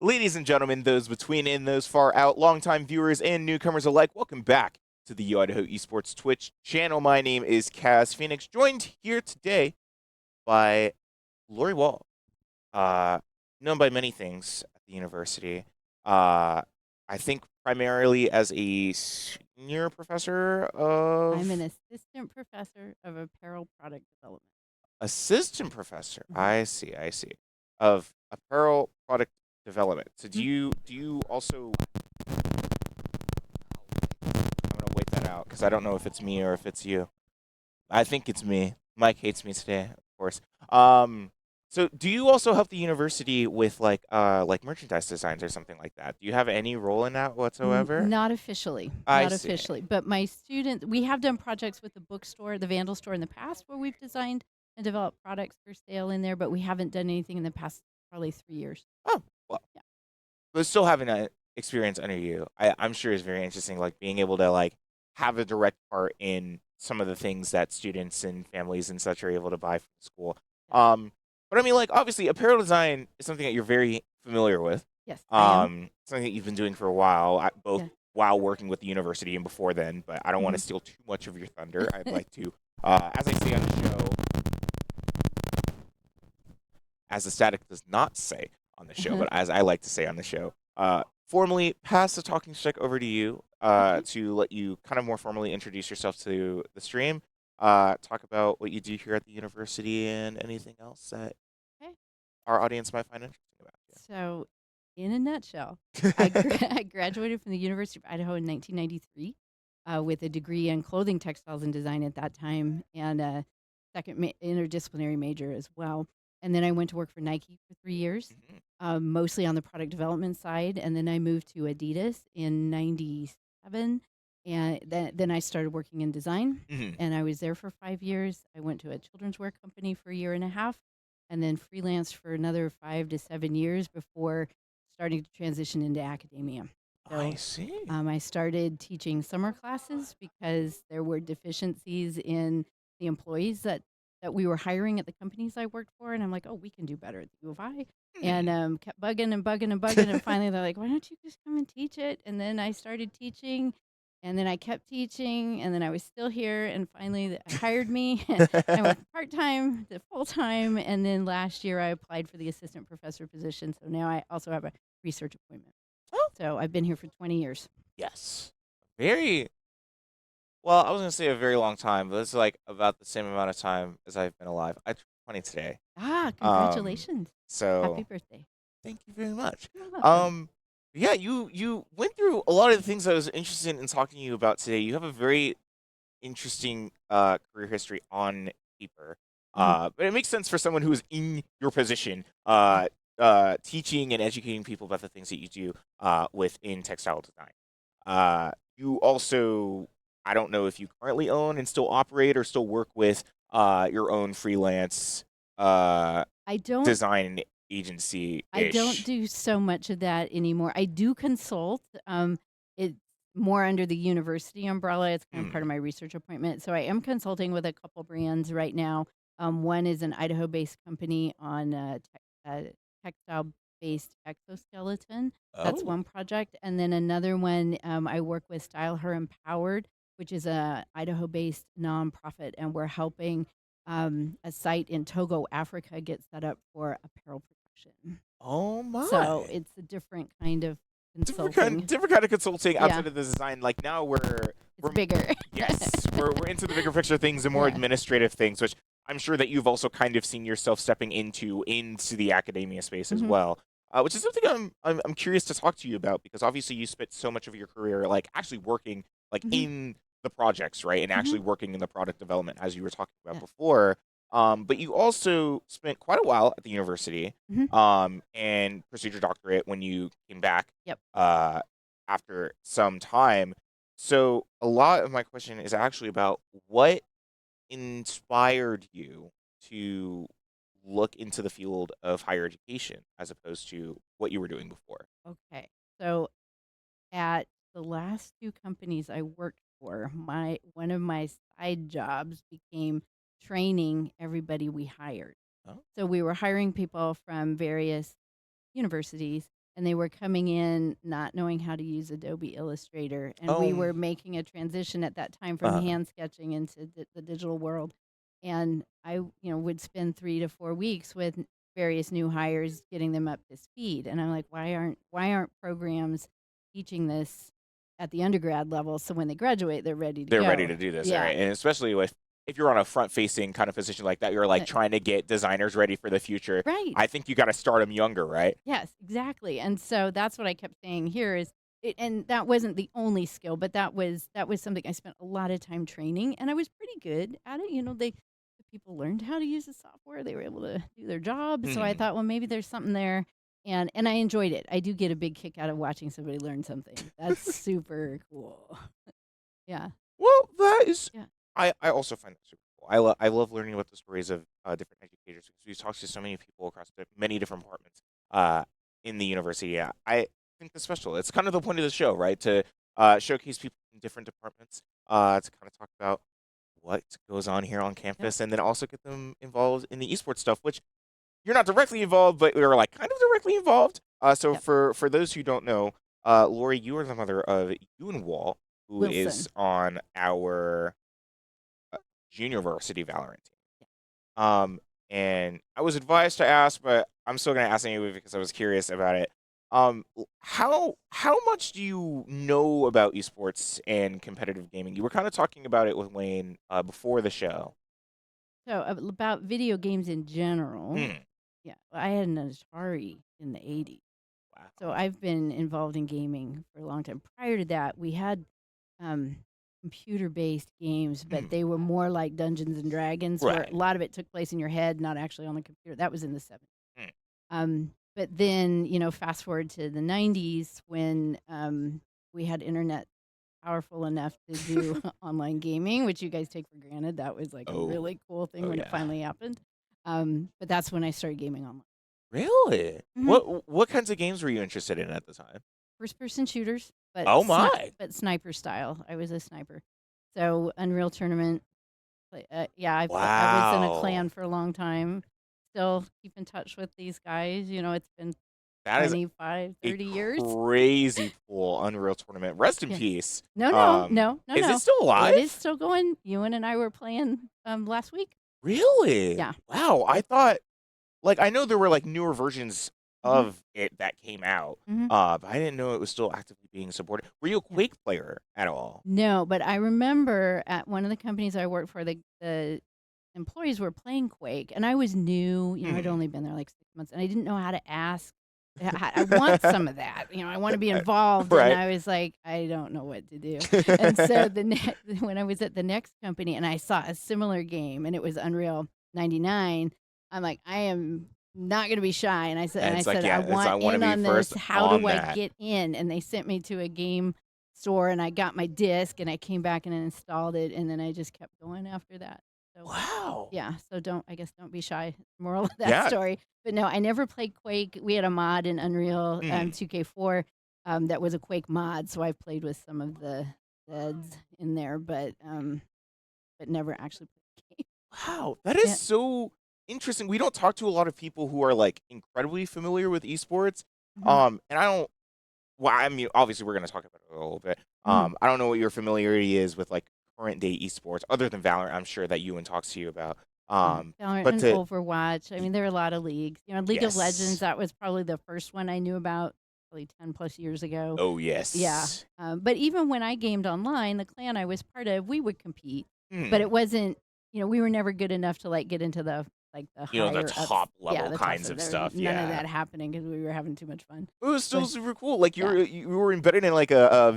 Ladies and gentlemen, those between and those far out, longtime viewers and newcomers alike, welcome back to the Idaho Esports Twitch channel. My name is Kaz Phoenix, joined here today by Lori Wall, known by many things at the university. I think primarily as a senior professor of... I'm an assistant professor of apparel product development. Assistant professor, I see, of apparel product development. So do you also... I'm gonna wait that out because I don't know if it's me or if it's you. I think it's me. Mike hates me today, of course. So do you also help the university with like merchandise designs or something like that? Do you have any role in that whatsoever? Not officially. I Not see. officially. But my students, we have done projects with the bookstore, the Vandal store in the past where we've designed and developed products for sale in there, but we haven't done anything in the past probably 3 years. Oh, well. Yeah. But still having that experience under you, I'm sure is very interesting, like being able to like have a direct part in some of the things that students and families and such are able to buy from school. But I mean, like, obviously, apparel design is something that you're very familiar with. Yes, I am. Something that you've been doing for a while, both Yeah. while working with the university and before then. But I don't want to steal too much of your thunder. I'd like to, as I say on the show, as the static does not say on the show, but as I like to say on the show, formally pass the talking stick over to you Okay. to let you kind of more formally introduce yourself to the stream, talk about what you do here at the university, and anything else that Okay. our audience might find interesting about So, in a nutshell, you. I graduated from the University of Idaho in 1993 with a degree in clothing, textiles, and design at that time, and a second interdisciplinary major as well. And then I went to work for Nike for 3 years, Mhm, mostly on the product development side. And then I moved to Adidas in '97, and then I started working in design. mhm. And I was there for 5 years. I went to a children's wear company for a year and a half, and then freelanced for another 5 to 7 years before starting to transition into academia. I So see. I started teaching summer classes because there were deficiencies in the employees that we were hiring at the companies I worked for, and I'm like, oh, we can do better at the U of I. And Hmm. kept bugging and bugging and bugging, and finally they're like, why don't you just come and teach it? And then I started teaching, and then I kept teaching, and then I was still here, and finally they hired me. I went from part-time to full-time, and then last year I applied for the assistant professor position, so now I also have a research appointment. Oh, So I've been here for 20 years. yes. Very well. I was gonna say a very long time, but it's like about the same amount of time as I've been alive. I turned 20 today. Ah, Um, congratulations. Happy so birthday. thank you very much. You're welcome. Um, yeah, you went through a lot of the things I was interested in talking to you about today. You have a very interesting career history on paper. Mhm. But it makes sense for someone who is in your position, Yeah. teaching and educating people about the things that you do within textile design. You also, I don't know if you currently own and still operate or still work with your own freelance uh, I don't design agency I don't ish. do so much of that anymore. I do consult. It's more under the university umbrella. It's kind of part Mm. of my research appointment. So I am consulting with a couple brands right now. One is an Idaho-based company on textile-based exoskeleton. That's Oh, one project, and then another one I work with Style Her Empowered, which is a Idaho-based nonprofit, and we're helping a site in Togo, Africa, get set up for apparel production. oh So my. it's a different kind of Different kind, consulting. different kind of consulting Yeah, outside of the design. Like now it's we're bigger. yes, we're into the bigger picture things and more Yeah. administrative things, which I'm sure that you've also kind of seen yourself stepping into the academia space as Hmm. well. Which is something I'm curious to talk to you about because obviously you spent so much of your career like actually working like Hmm. in the projects, right? And Hmm. actually working in the product development as you were talking about Yeah. before. But you also spent quite a while at the university Hmm. and pursued your doctorate when you came back Yep. uh, after some time. So a lot of my question is actually about what inspired you to look into the field of higher education as opposed to what you were doing before. Okay. So at the last two companies I worked for, my one of my side jobs became training everybody we hired. Oh. So we were hiring people from various universities, and they were coming in not knowing how to use Adobe Illustrator, and we Um. were making a transition at that time from Uh. hand sketching into the digital world. And I, would spend 3 to 4 weeks with various new hires getting them up to speed. And I'm like, why aren't programs teaching this at the undergrad level so when they graduate they're ready to They're ready go? to do this, all Yeah. right? And especially with if you're on a front-facing kind of position like that, you're like Uh, trying to get designers ready for the future. right. I think you got to start them younger, right? Yes, exactly. And so that's what I kept saying here is it, and that wasn't the only skill, but that was something I spent a lot of time training, and I was pretty good at it. The people learned how to use the software, they were able to do their job. So I Hmm. thought, well, maybe there's something there, and I enjoyed it. I do get a big kick out of watching somebody learn something. That's super cool. Yeah, Well, that is. yeah, I also find that super cool. I love learning about the stories of different educators because we talk to so many people across many different departments uh, in the university. Yeah, I think that's special. It's kind of the point of the show, right? To showcase people in different departments, to kind of talk about what goes on here on yep, campus, and then also get them involved in the esports stuff, which you're not directly involved, but we are like kind of directly involved. So yep. for those who don't know, Lori, you are the mother of Ewan Wall, who is Wilson. on our uh, junior varsity Valorant team. Yeah. And I was advised to ask, but I'm still gonna ask anyway because I was curious about it. How much do you know about esports and competitive gaming? You were kind of talking about it with Wayne before the show. So about video games in general, Hmm. yeah, I had an Atari in the 80s. So Wow. I've been involved in gaming for a long time. Prior to that, we had um, computer-based games, but Hmm. they were more like Dungeons and Dragons, where a Right. lot of it took place in your head, not actually on the computer. That was in the 70s. Hmm. But then, fast forward to the 90s when we had internet powerful enough to do online gaming, which you guys take for granted. That was like a Oh. really cool thing Oh when it yeah. finally happened. But that's when I started gaming online. Really? hmm What kinds of games were you interested in at the time? First-person shooters, but Oh my. sniper style. I was a sniper, so Unreal Tournament. Yeah, I was in a Wow. clan for a long time. Still keep in touch with these guys. It's been That is 25, a 30 years. crazy cool Unreal Tournament. Rest in Yeah. peace. No, no, no, no, Is it no. still It is alive? still going. Ewan and I were playing last week. Really? Yeah. Wow. I It, thought like I know there were like newer versions hmm of it that came out. hmm But I didn't know it was still actively being supported. Were you a Yeah. Quake player at all? No, but I remember at one of the companies I worked for, the employees were playing Quake, and I was new. I'd Hmm. only been there like 6 months, and I didn't know how to ask. I want some of that. I want to be involved, and Right. I was like, I don't know what to do. And so when I was at the next company, and I saw a similar game, and it was Unreal 99, I'm like, I am not going to be shy. And And I it's like, said, I yeah, I want want to in be on this. first How do on I that. get in? And they sent me to a game store, and I got my disc, and I came back and installed it, and then I just kept going after that. So Wow. yeah, so I guess don't be shy. Moral of that Yeah. story. But no, I never played Quake. We had a mod in Unreal Hmm. 2K4 that was a Quake mod, so I've played with some of the heads in there, but never actually played the game. Wow. That is Yeah. so interesting. We don't talk to a lot of people who are like incredibly familiar with esports. hmm And I don't. Well, I mean, obviously, we're going to talk about it a little bit. hmm I don't know what your familiarity is with like current day esports, other than Valorant. I'm sure that Ewan talks to you about. Yeah, Valorant But and to Overwatch. I mean, there are a lot of leagues. League of Legends. yes, That was probably the first one I knew about, probably 10 plus years ago. oh Yeah. yes, But even when I gamed online, the clan I was part of, we would compete, but hmm. it wasn't. We were never good enough to like get into the The higher ups. top Yeah, level the top kinds stuff. of There was stuff. none of Yeah, that happening because we were having too much fun. it was still But super cool. Like yeah. you were embedded in like a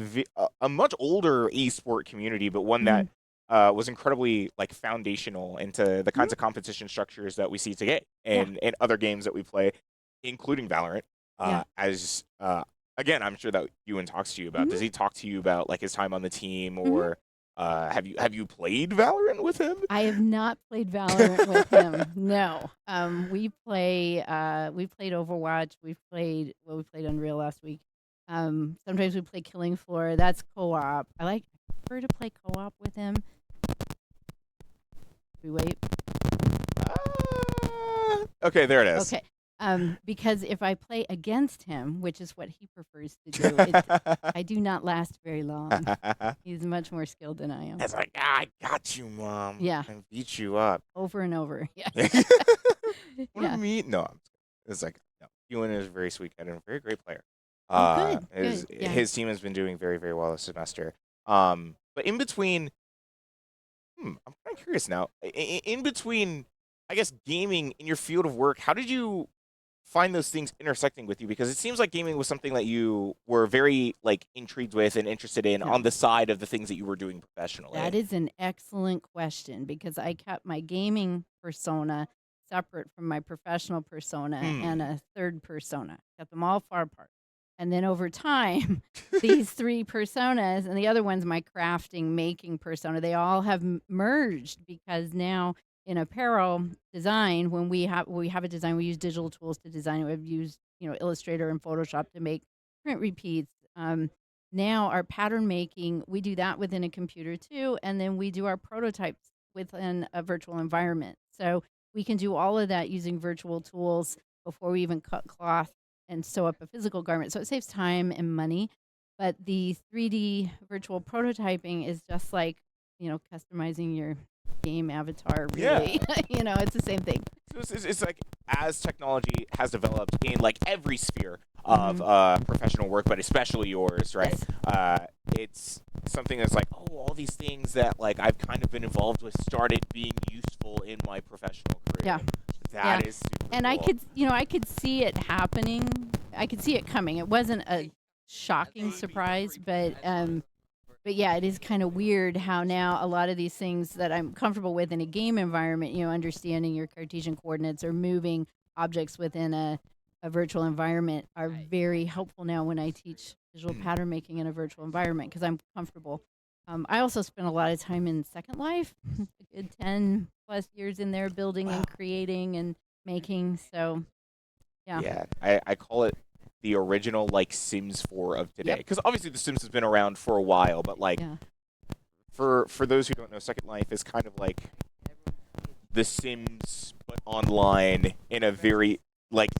much older esport community, but one hmm that was incredibly like foundational into the kinds hmm of competition structures that we see today Yeah. and other games that we play, including Valorant. Yeah. As again, I'm sure that Ewan talks to you about. Does hmm he talk to you about like his time on the team, hmm or have you played Valorant with him? I have not played Valorant with him. No. We played Overwatch. We played Unreal last week. Sometimes we play Killing Floor. That's co-op. Prefer to play co-op with him. We wait. Okay, there it is. Okay. Because if I play against him, which is what he prefers to do, I do not last very long. He's much more skilled than I am. It's like, I got you, mom. Yeah. And beat you up. Over and over. Yeah. What do Yeah. you mean? No, it's like, no. Ewan is a very sweet guy and a very great player. Oh, good. His Good. Yeah. his team has been doing very, very well this semester. But in between, I'm kind of curious now. In between, I guess, gaming in your field of work, how did you find those things intersecting with you? Because it seems like gaming was something that you were very like intrigued with and interested in Yeah. on the side of the things that you were doing professionally. That is an excellent question because I kept my gaming persona separate from my professional persona and Hmm. a third persona. Kept them all far apart. And then over time, these three personas and the other one's my crafting, making persona, they all have merged because now in apparel design, when we have a design, we use digital tools to design it. We've used, Illustrator and Photoshop to make print repeats. Now our pattern making, we do that within a computer too, and then we do our prototypes within a virtual environment. So we can do all of that using virtual tools before we even cut cloth and sew up a physical garment. So it saves time and money. But the 3D virtual prototyping is just like, customizing your game avatar, really. Yeah. It's the same thing. So it's like as technology has developed in like every sphere of professional work, but especially yours, right? Yes. It's something that's like, oh, all these things that like I've kind of been involved with started being useful in my professional career. Yeah. That is super And cool. I could see it happening. I could see it coming. It wasn't a shocking surprise, but yeah, it is kind of weird how now a lot of these things that I'm comfortable with in a game environment, understanding your Cartesian coordinates or moving objects within a virtual environment are very helpful now when I teach visual pattern making in a virtual environment because I'm comfortable. I also spent a lot of time in Second Life, a good 10 plus years in there building and creating and making. So, yeah. Yeah, I call it the original like Sims 4 of today. Yep. Because obviously the Sims has been around for a while, but like Yeah. for those who don't know, Second Life is kind of like the Sims but online in a very like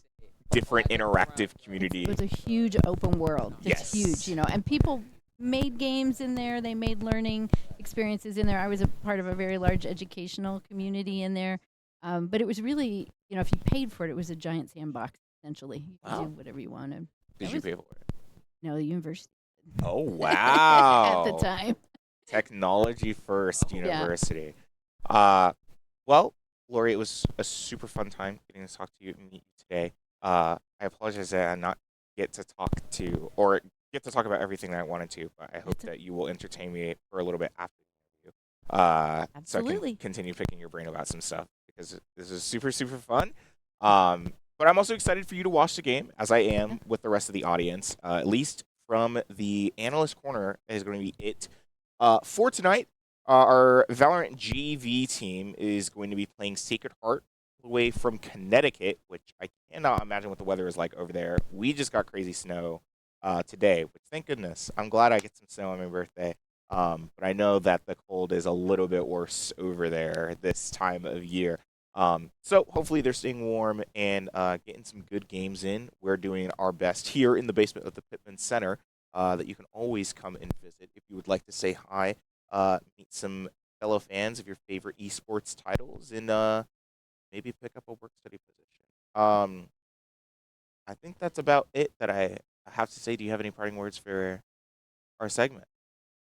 different interactive community. It was a huge open world. It's Yes. huge, and people made games in there. They made learning experiences in there. I was a part of a very large educational community in there. But it was really, if you paid for it, it was a giant sandbox, essentially. You could do Wow. whatever you wanted. Did That you was, pay for it? no, the university. Oh At the wow. time. Technology First Yeah. University. Well, Lori, it was a super fun time getting to talk to you and meet you today. I apologize that I not get to talk to or get to talk about everything that I wanted to, but I hope that you will entertain me for a little bit after the interview. So I Absolutely. can continue picking your brain about some stuff because this is super, super fun. But I'm also excited for you to watch the game, as I am with the rest of the audience. At least from the analyst corner is going to be it. For tonight, our Valorant GV team is going to be playing Sacred Heart away from Connecticut, which I cannot imagine what the weather is like over there. We just got crazy snow today, which thank goodness. I'm glad I get some snow on my birthday. But I know that the cold is a little bit worse over there this time of year. So hopefully they're staying warm and getting some good games in. We're doing our best here in the basement of the Pittman Center that you can always come and visit if you would like to say hi, meet some fellow fans of your favorite esports titles, and maybe pick up a work study position. I think that's about it that I have to say. Do you have any parting words for our segment?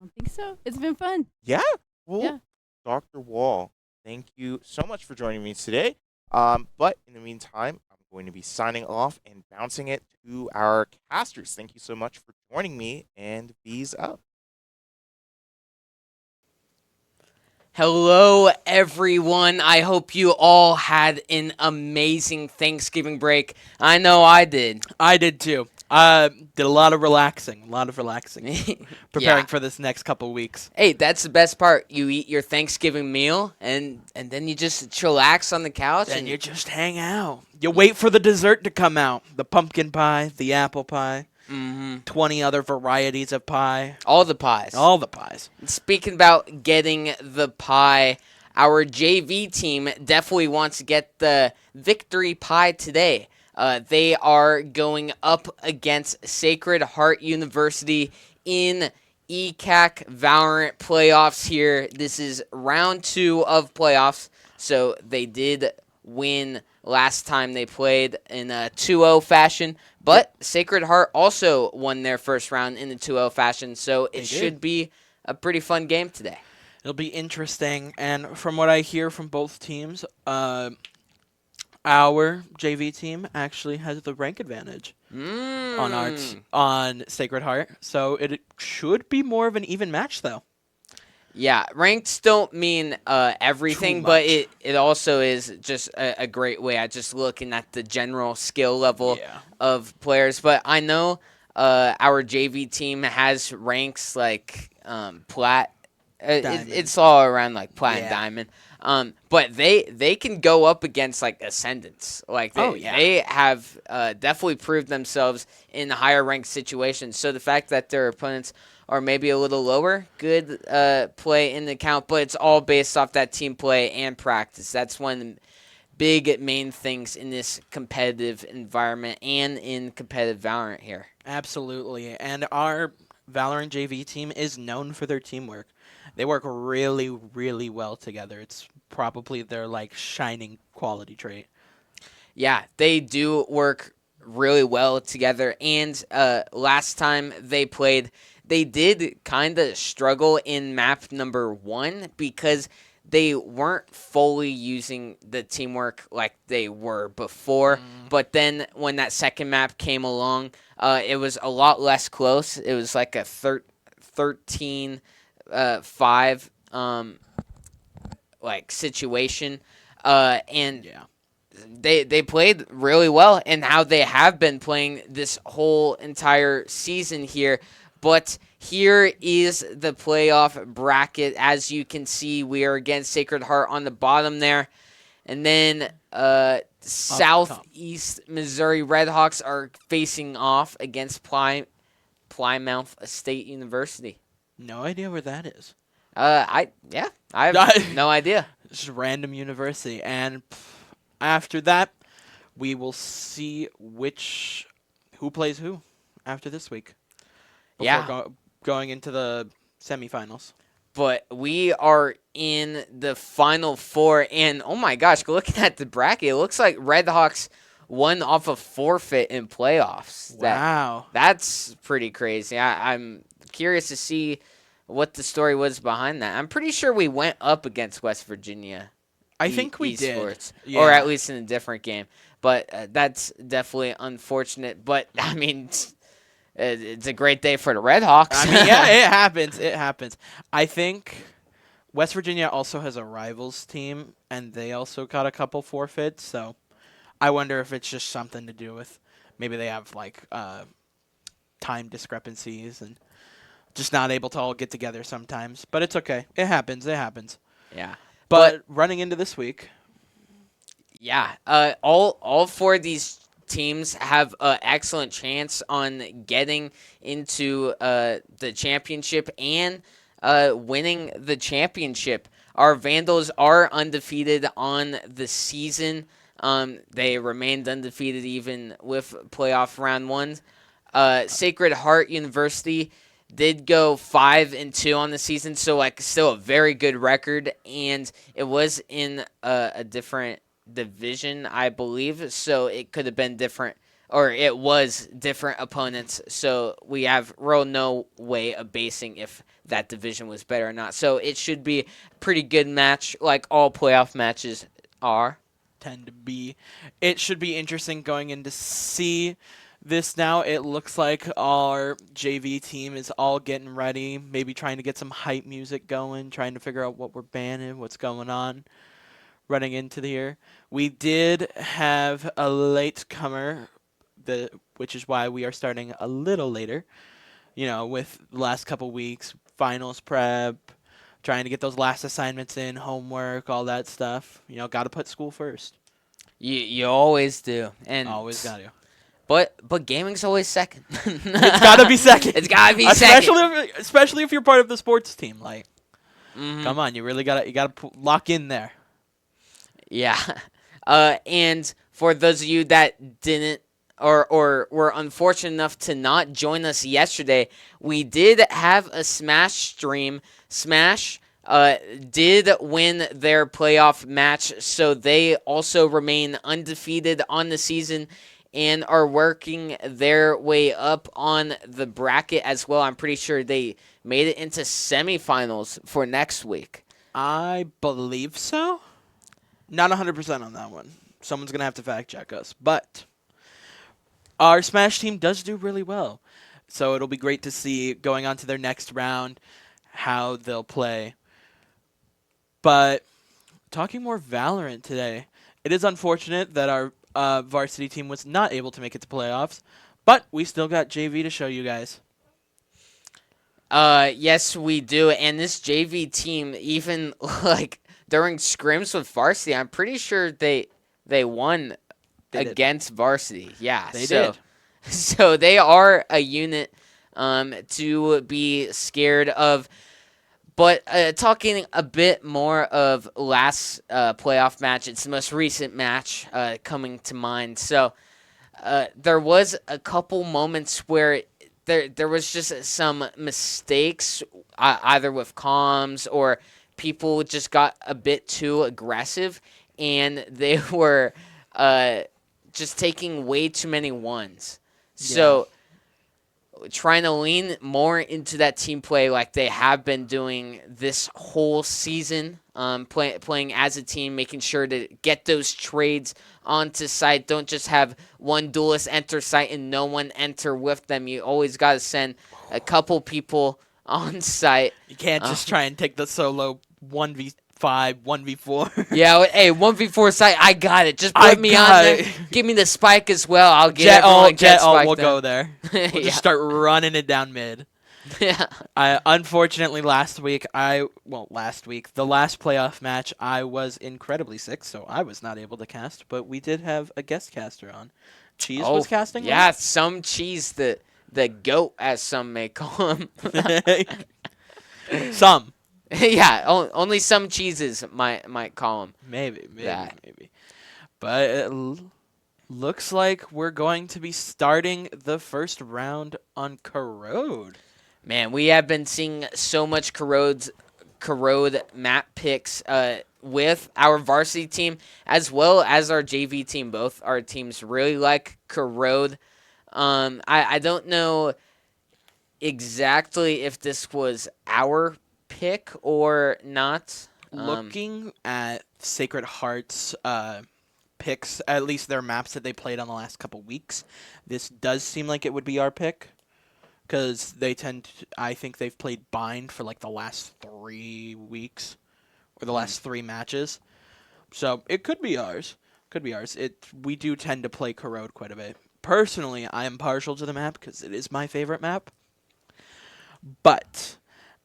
I don't think so. It's been fun. Yeah. Well, Yeah. Dr. Wall, thank you so much for joining me today. But in the meantime, I'm going to be signing off and bouncing it to our casters. Thank you so much for joining me, and V's up. Hello, everyone. I hope you all had an amazing Thanksgiving break. I know I did. I did too. Did a lot of relaxing, preparing for this next couple weeks. Hey, that's the best part. You eat your Thanksgiving meal, and then you just chillax on the couch. And you just hang out. You wait for the dessert to come out. The pumpkin pie, the apple pie, 20 other varieties of pie. All the pies. All the pies. Speaking about getting the pie, our JV team definitely wants to get the victory pie today. They are going up against Sacred Heart University in ECAC Valorant playoffs here. This is round 2 of playoffs, so they did win last time they played in a 2-0 fashion. But Sacred Heart also won their first round in the 2-0 fashion, so it should be a pretty fun game today. It'll be interesting, and from what I hear from both teams, our JV team actually has the rank advantage on Sacred Heart, so it should be more of an even match, though. Yeah, ranks don't mean everything, but it also is just a great way at just looking at the general skill level of players. But I know our JV team has ranks like plat. It's all around like plat and diamond. But they can go up against like ascendants. Like they have definitely proved themselves in higher ranked situations. So the fact that their opponents are maybe a little lower, good play in the count, but it's all based off that team play and practice. That's one of the big main things in this competitive environment and in competitive Valorant here. Absolutely, and our Valorant JV team is known for their teamwork. They work really, really well together. It's probably their like shining quality trait. Yeah, they do work really well together. And last time they played, they did kind of struggle in map number 1 because they weren't fully using the teamwork like they were before. But then when that second map came along, it was a lot less close. It was like a 13-5 like situation. And they played really well, and how they have been playing this whole entire season here. But here is the playoff bracket. As you can see, we are against Sacred Heart on the bottom there. And then Southeast Missouri Redhawks are facing off against Plymouth State University. No idea where that is. I have no idea. Just a random university. And after that, we will see who plays who after this week. Before going into the semifinals. But we are in the Final Four, and oh my gosh, looking at the bracket, it looks like Redhawks won off a forfeit in playoffs. Wow. That's pretty crazy. I'm curious to see what the story was behind that. I'm pretty sure we went up against West Virginia. I think we did. Or at least in a different game. But that's definitely unfortunate. But, I mean, it's a great day for the Redhawks. I mean, yeah, it happens. It happens. I think West Virginia also has a rivals team, and they also got a couple forfeits. So I wonder if it's just something to do with maybe they have, like, time discrepancies and just not able to all get together sometimes. But it's okay. It happens. It happens. Yeah. But running into this week. Yeah. All 4 of these teams have an excellent chance on getting into the championship and winning the championship. Our Vandals are undefeated on the season. They remained undefeated even with playoff round 1. Sacred Heart University did go 5-2 on the season, so like still a very good record, and it was in a different division, I believe, so it could have been different, or it was different opponents, so we have real no way of basing if that division was better or not. So it should be a pretty good match, like all playoff matches tend to be. It should be interesting going in to see this now. It looks like our JV team is all getting ready, maybe trying to get some hype music going, trying to figure out what we're banning, what's going on running into the year. We did have a late comer, which is why we are starting a little later, with the last couple weeks, finals prep, trying to get those last assignments in, homework, all that stuff. Got to put school first. You always do. And always got to. But gaming's always second. It's got to be second. It's got to be second. Especially if you're part of the sports team. Like, come on, you really got to lock in there. Yeah. And for those of you that didn't or were unfortunate enough to not join us yesterday, we did have a Smash stream. Smash did win their playoff match, so they also remain undefeated on the season and are working their way up on the bracket as well. I'm pretty sure they made it into semifinals for next week. I believe so. Not 100% on that one. Someone's going to have to fact check us. But our Smash team does do really well. So it'll be great to see going on to their next round how they'll play. But talking more Valorant today, it is unfortunate that our varsity team was not able to make it to playoffs, but we still got JV to show you guys. Yes, we do. And this JV team, even like during scrims with varsity, I'm pretty sure they won against varsity. Yeah, they did. So they are a unit to be scared of. But talking a bit more of last playoff match, it's the most recent match coming to mind. So there was a couple moments where there was just some mistakes, either with comms or people just got a bit too aggressive, and they were just taking way too many ones. So trying to lean more into that team play like they have been doing this whole season, playing as a team, making sure to get those trades onto site. Don't just have one duelist enter site and no one enter with them. You always got to send a couple people on site. You can't just try and take the solo 1v5, 1v4. Yeah, hey, 1v4 site, I got it. Just put me on there. Give me the spike as well. I'll get Jet ult, we'll then. go there. We'll just start running it down mid. Yeah. Unfortunately, the last playoff match, I was incredibly sick, so I was not able to cast, but we did have a guest caster on. Cheese was casting? Yeah, some Cheese, the GOAT, as some may call him. Some. Yeah, only some cheeses might call him. Maybe. But it looks like we're going to be starting the first round on Corrode. Man, we have been seeing so much Corrode map picks with our varsity team as well as our JV team. Both our teams really like Corrode. I don't know exactly if this was our pick or not. Looking at Sacred Heart's picks, at least their maps that they played on the last couple weeks, this does seem like it would be our pick. Because I think they've played Bind for like the last 3 weeks. Or the last 3 matches. So it could be ours. We do tend to play Corrode quite a bit. Personally, I am partial to the map because it is my favorite map.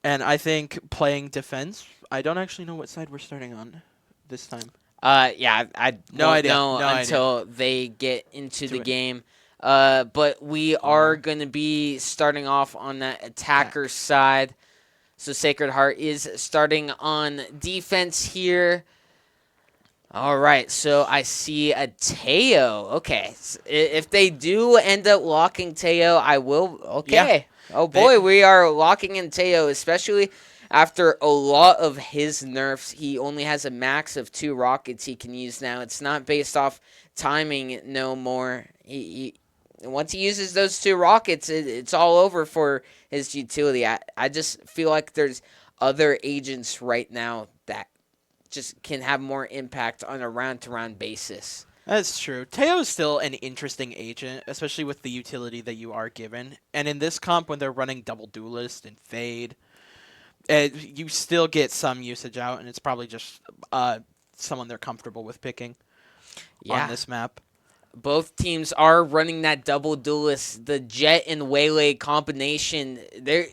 And I think playing defense, I don't actually know what side we're starting on this time. Yeah, I No won't idea. know No until they get into the game. But we are going to be starting off on that attacker side. So Sacred Heart is starting on defense here. All right, so I see a Teo. Okay, if they do end up locking Teo, I will. Okay. Yeah. Oh, boy, we are locking in Teo, especially after a lot of his nerfs. He only has a max of 2 rockets he can use now. It's not based off timing no more. Once he uses those 2 rockets, it's all over for his utility. I just feel like there's other agents right now that just can have more impact on a round-to-round basis. That's true. Teo is still an interesting agent, especially with the utility that you are given. And in this comp, when they're running double duelist and fade, you still get some usage out, and it's probably just someone they're comfortable with picking on this map. Both teams are running that double duelist, the Jet and Waylay combination. There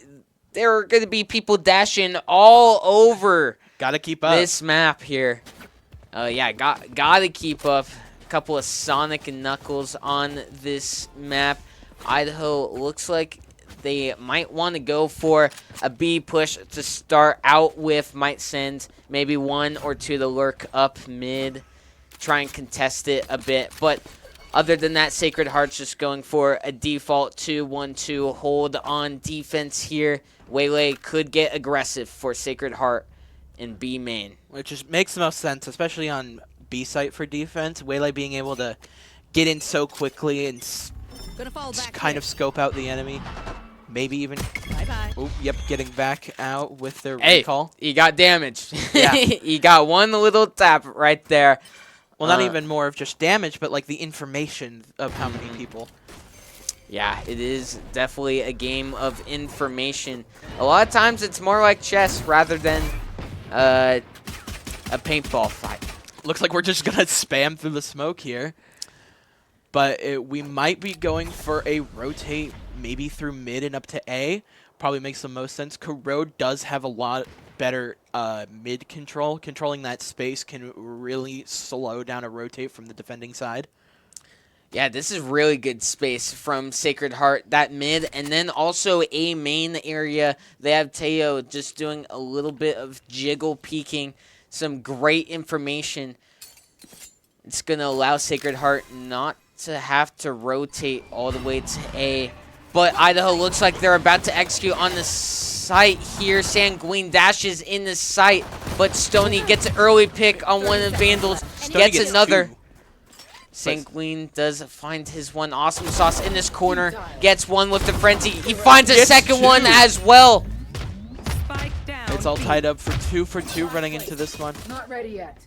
are going to be people dashing all over. Gotta keep up this map here. Gotta keep up. A couple of Sonic and Knuckles on this map. Idaho looks like they might want to go for a B push to start out with. Might send maybe 1 or 2 to lurk up mid, try and contest it a bit, but other than that, Sacred Heart's just going for a default 2-1-2 hold on defense here. Waylay could get aggressive for Sacred Heart in B main. Which just makes the most sense, especially on B site for defense. Waylay being able to get in so quickly and kind of scope out the enemy. Maybe even... getting back out with their recall. He got damaged. Yeah. He got one little tap right there. Well, not even more of just damage, but like the information of how many people. Yeah, it is definitely a game of information. A lot of times it's more like chess rather than a paintball fight. Looks like we're just going to spam through the smoke here. But we might be going for a rotate maybe through mid and up to A. Probably makes the most sense. Corrode does have a lot better mid control. Controlling that space can really slow down a rotate from the defending side. Yeah, this is really good space from Sacred Heart, that mid, and then also a main area. They have Teo just doing a little bit of jiggle peeking, some great information. It's going to allow Sacred Heart not to have to rotate all the way to A. But Idaho looks like they're about to execute on the site here. Sanguine dashes in the site, but Stoney gets an early pick on one of the Vandals. Gets another. Sanguine does find his one. Awesome Sauce in this corner. Gets one with the frenzy. He finds a second one as well. It's all tied up for two running into this one. Not ready yet.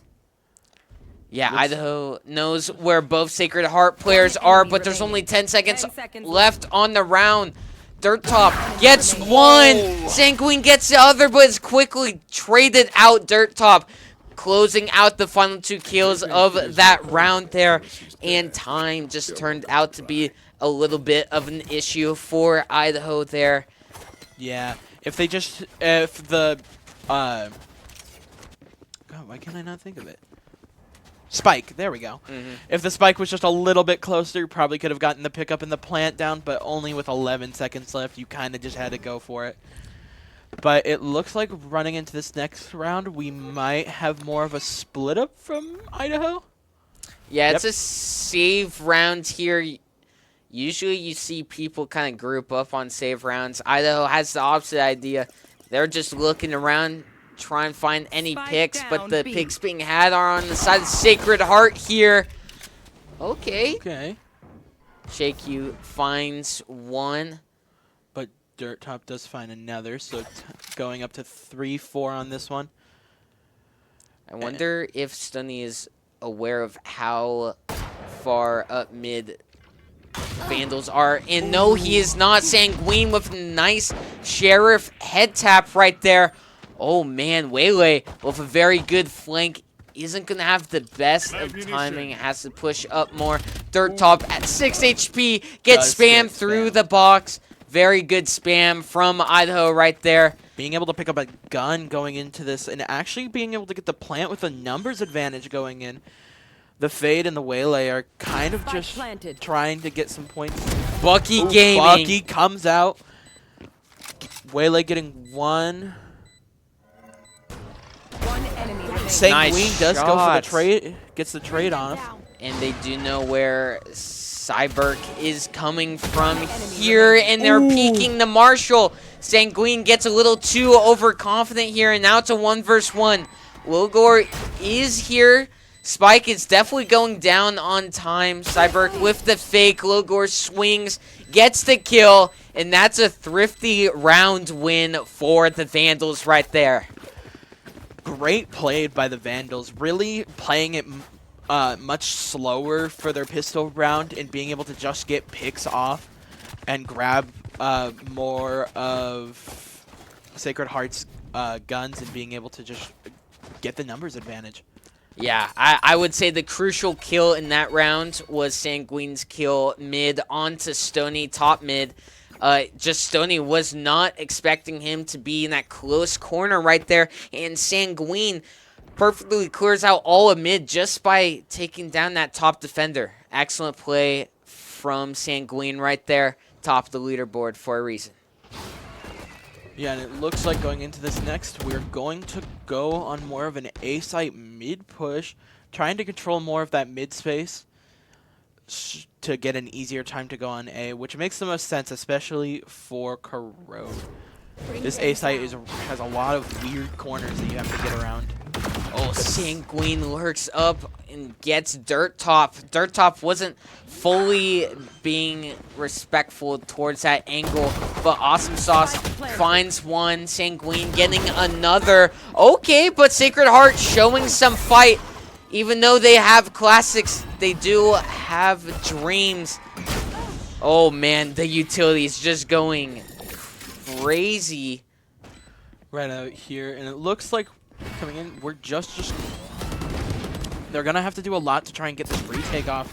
Yeah, Idaho knows where both Sacred Heart players are, but there's only 10 seconds left on the round. Dirt Top gets one. Sanguine gets the other, but it's quickly traded out. Dirt Top closing out the final 2 kills of that round there. And time just turned out to be a little bit of an issue for Idaho there. Yeah, if the God, why can't I not think of it? Spike, there we go. If the spike was just a little bit closer, probably could have gotten the pickup and the plant down, but only with 11 seconds left, you kind of just had to go for it. But it looks like running into this next round, we might have more of a split up from Idaho. Yeah, it's a save round here. Usually you see people kind of group up on save rounds. Idaho has the opposite idea. They're just looking around, try and find any picks, but the picks being had are on the side of Sacred Heart here. Okay. Shake You finds one. But Dirt Top does find another, so going up to 3-4 on this one. I wonder if Stunny is aware of how far up mid Vandals are. And no, he is not. Sanguine with a nice Sheriff head tap right there. Oh man, Waylay with a very good flank. Isn't going to have the best of timing. Has to push up more. Dirt Top at 6 HP. Gets spammed through the box. Very good spam from Idaho right there. Being able to pick up a gun going into this and actually being able to get the plant with a numbers advantage going in. The Fade and the Waylay are kind of just trying to get some points. Bucky Gaming. Bucky comes out. Waylay getting one. Sanguine does go for the trade, gets the trade on him. And they do know where Cyberk is coming from here, and they're peeking the Marshall. Sanguine gets a little too overconfident here, and now it's a 1 versus 1. Logor is here. Spike is definitely going down on time. Cyberk with the fake. Logor swings, gets the kill, and that's a thrifty round win for the Vandals right there. Great played by the Vandals, really playing it much slower for their pistol round and being able to just get picks off and grab more of Sacred Heart's guns and being able to just get the numbers advantage. Yeah, I would say the crucial kill in that round was Sanguine's kill mid onto Stoney, top mid. Just Stoney was not expecting him to be in that close corner right there, and Sanguine perfectly clears out all of mid just by taking down that top defender. Excellent play from Sanguine right there, top of the leaderboard for a reason. Yeah, and it looks like going into this next, we're going to go on more of an A-site mid push, trying to control more of that mid space to get an easier time to go on A, which makes the most sense, especially for Corrode. This A-site has a lot of weird corners that you have to get around. Oh, Sanguine lurks up and gets Dirt Top. Dirt Top wasn't fully being respectful towards that angle, but Awesome Sauce finds one. Sanguine getting another. Okay, but Sacred Heart showing some fight. Even though they have classics, they do have dreams. Oh man, the utility is just going crazy. Right out here, and it looks like coming in, we're just they're gonna have to do a lot to try and get this retake off.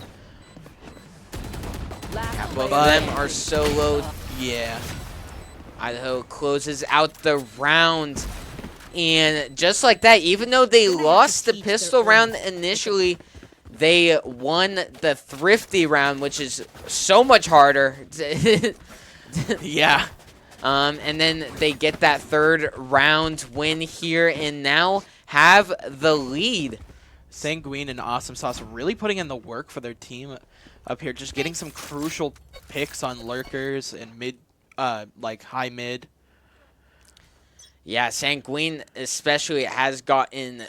Both of them are so low. Yeah. Idaho closes out the round. And just like that, even though they lost the pistol round initially, they won the thrifty round, which is so much harder. Yeah. And then they get that third round win here and now have the lead. Sanguine and Awesome Sauce really putting in the work for their team up here, just getting some crucial picks on lurkers and mid, like high mid. Yeah, Sanguine especially has gotten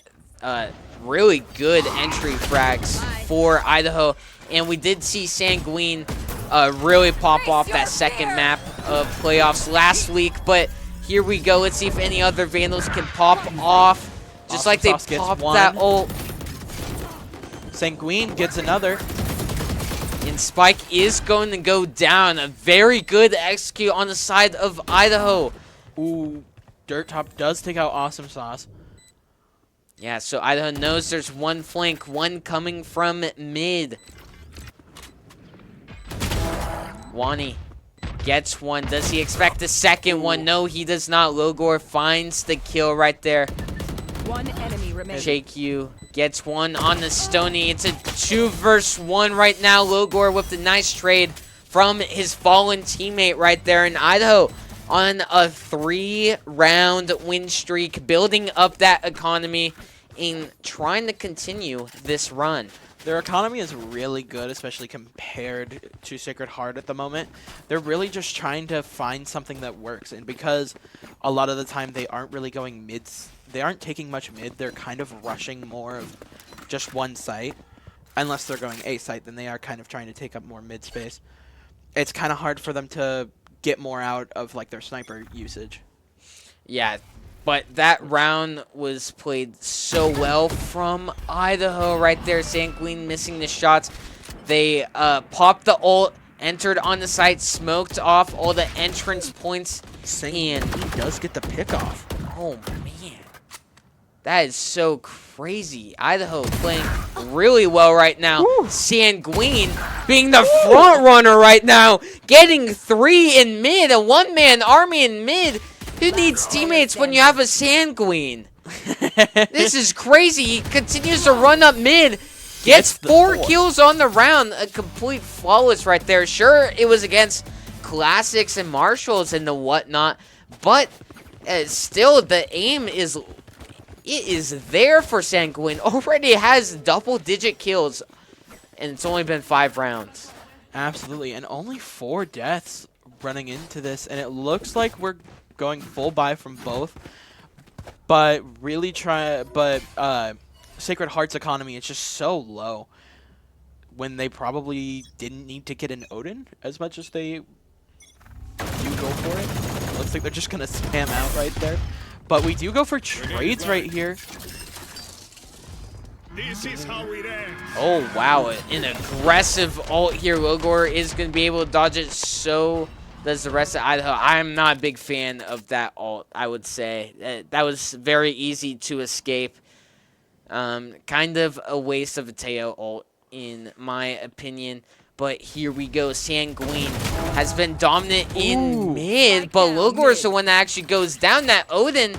really good entry frags for Idaho. And we did see Sanguine really pop off that second map of playoffs last week. But here we go. Let's see if any other Vandals can pop off. Just like they popped that ult. Sanguine gets another. And Spike is going to go down. A very good execute on the side of Idaho. Ooh, Dirt Top does take out Awesome Sauce. Yeah, so Idaho knows there's one flank, one coming from mid. Wani gets one. Does he expect the second one? No, he does not. Logor finds the kill right there. One enemy remaining. JQ gets one on the Stony. It's a 2 versus 1 right now. Logor with the nice trade from his fallen teammate right there. And Idaho on a 3-round win streak, building up that economy and trying to continue this run. Their economy is really good, especially compared to Sacred Heart at the moment. They're really just trying to find something that works. And because a lot of the time they aren't really going mids, they aren't taking much mid, they're kind of rushing more of just one site. Unless they're going A site, then they are kind of trying to take up more mid space. It's kind of hard for them to get more out of like their sniper usage. Yeah, but that round was played so well from Idaho right there. Sanguine missing the shots. They popped the ult, entered on the site, smoked off all the entrance points. And he does get the pick off. Oh, man. That is so crazy. Idaho playing really well right now. Woo. Sanguine being the front runner right now. Getting 3 in mid. A one-man army in mid. Who needs teammates when you have a Sanguine? This is crazy. He continues to run up mid. Gets 4 kills on the round. A complete flawless right there. Sure, it was against Classics and Marshalls and the whatnot. But still, the aim is... It is there for Sanguine. Already has double-digit kills. And it's only been 5 rounds. Absolutely. And only 4 deaths running into this. And it looks like we're going full buy from both. But really Sacred Heart's economy is just so low. When they probably didn't need to get an Odin as much as they do go for it. Looks like they're just going to spam out right there. But we do go for trades right here. This is how it ends. Oh, wow. An aggressive ult here. Logor is going to be able to dodge it. So does the rest of Idaho. I'm not a big fan of that ult, I would say. That was very easy to escape. Kind of a waste of a Teo ult, in my opinion. But here we go. Sanguine has been dominant in mid, but Logor is the one that actually goes down. That Odin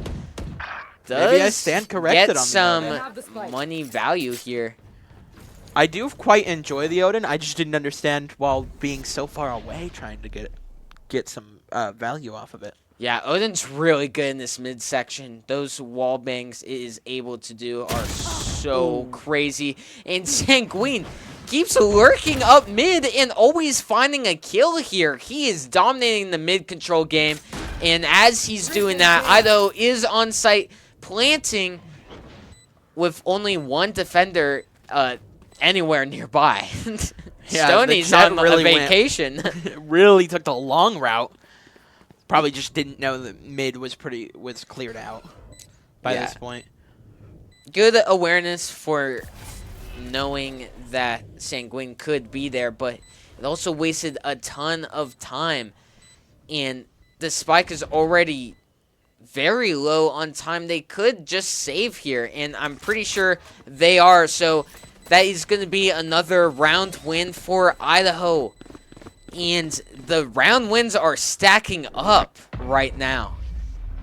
Maybe I does stand corrected get on some money value here. I do quite enjoy the Odin. I just didn't understand while being so far away trying to get some value off of it. Yeah, Odin's really good in this midsection. Those wall bangs it is able to do are so crazy. And Sanguine keeps lurking up mid and always finding a kill here. He is dominating the mid control game. And as he's doing that, Idaho is on site planting with only one defender anywhere nearby. Yeah, Stoney's on a vacation. Really took the long route. Probably just didn't know that mid was cleared out by this point. Good awareness for knowing that Sanguine could be there, but it also wasted a ton of time. And the spike is already very low on time. They could just save here, and I'm pretty sure they are. So that is going to be another round win for Idaho. And the round wins are stacking up right now.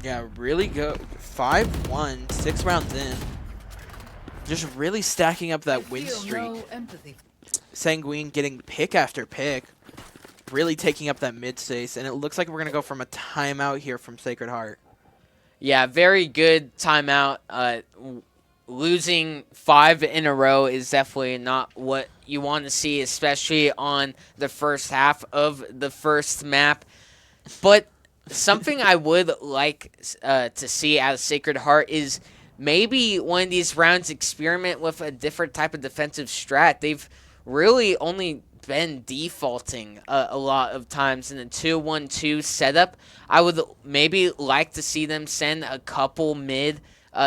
Yeah, really good. 5-1, 6 rounds in. Just really stacking up that win streak. Sanguine getting pick after pick. Really taking up that mid space. And it looks like we're going to go from a timeout here from Sacred Heart. Yeah, very good timeout. Losing 5 in a row is definitely not what you want to see, especially on the first half of the first map. But something I would like to see out of Sacred Heart is maybe one of these rounds experiment with a different type of defensive strat. They've really only been defaulting a lot of times in the 2-1-2 setup. I would maybe like to see them send a couple mid,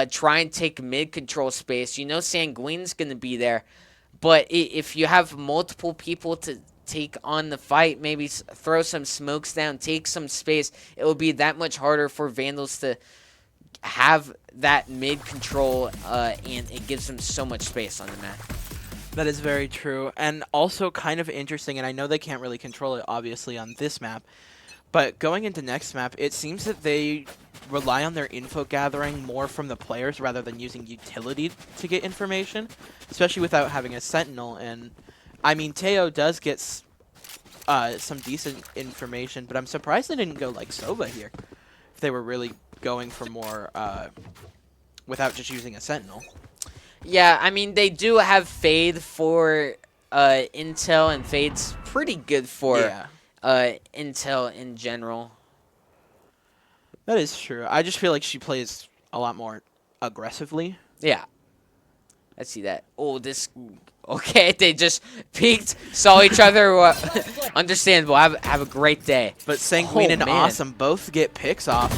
try and take mid control space. You know Sanguine's going to be there, but if you have multiple people to take on the fight, maybe throw some smokes down, take some space, it will be that much harder for Vandals to have that mid control, and it gives them so much space on the map. That is very true, and also kind of interesting, and I know they can't really control it, obviously, on this map, but going into next map, it seems that they rely on their info gathering more from the players rather than using utility to get information, especially without having a sentinel, and I mean, Teo does get some decent information, but I'm surprised they didn't go like Sova here, if they were really going for more without just using a sentinel. Yeah, I mean, they do have Fade for Intel, and Fade's pretty good for Intel in general. That is true. I just feel like she plays a lot more aggressively. Yeah. I see that. Oh, this... Okay, they just peeked, saw each other. Understandable. Have a great day. But Sanguine and man. Awesome both get picks off.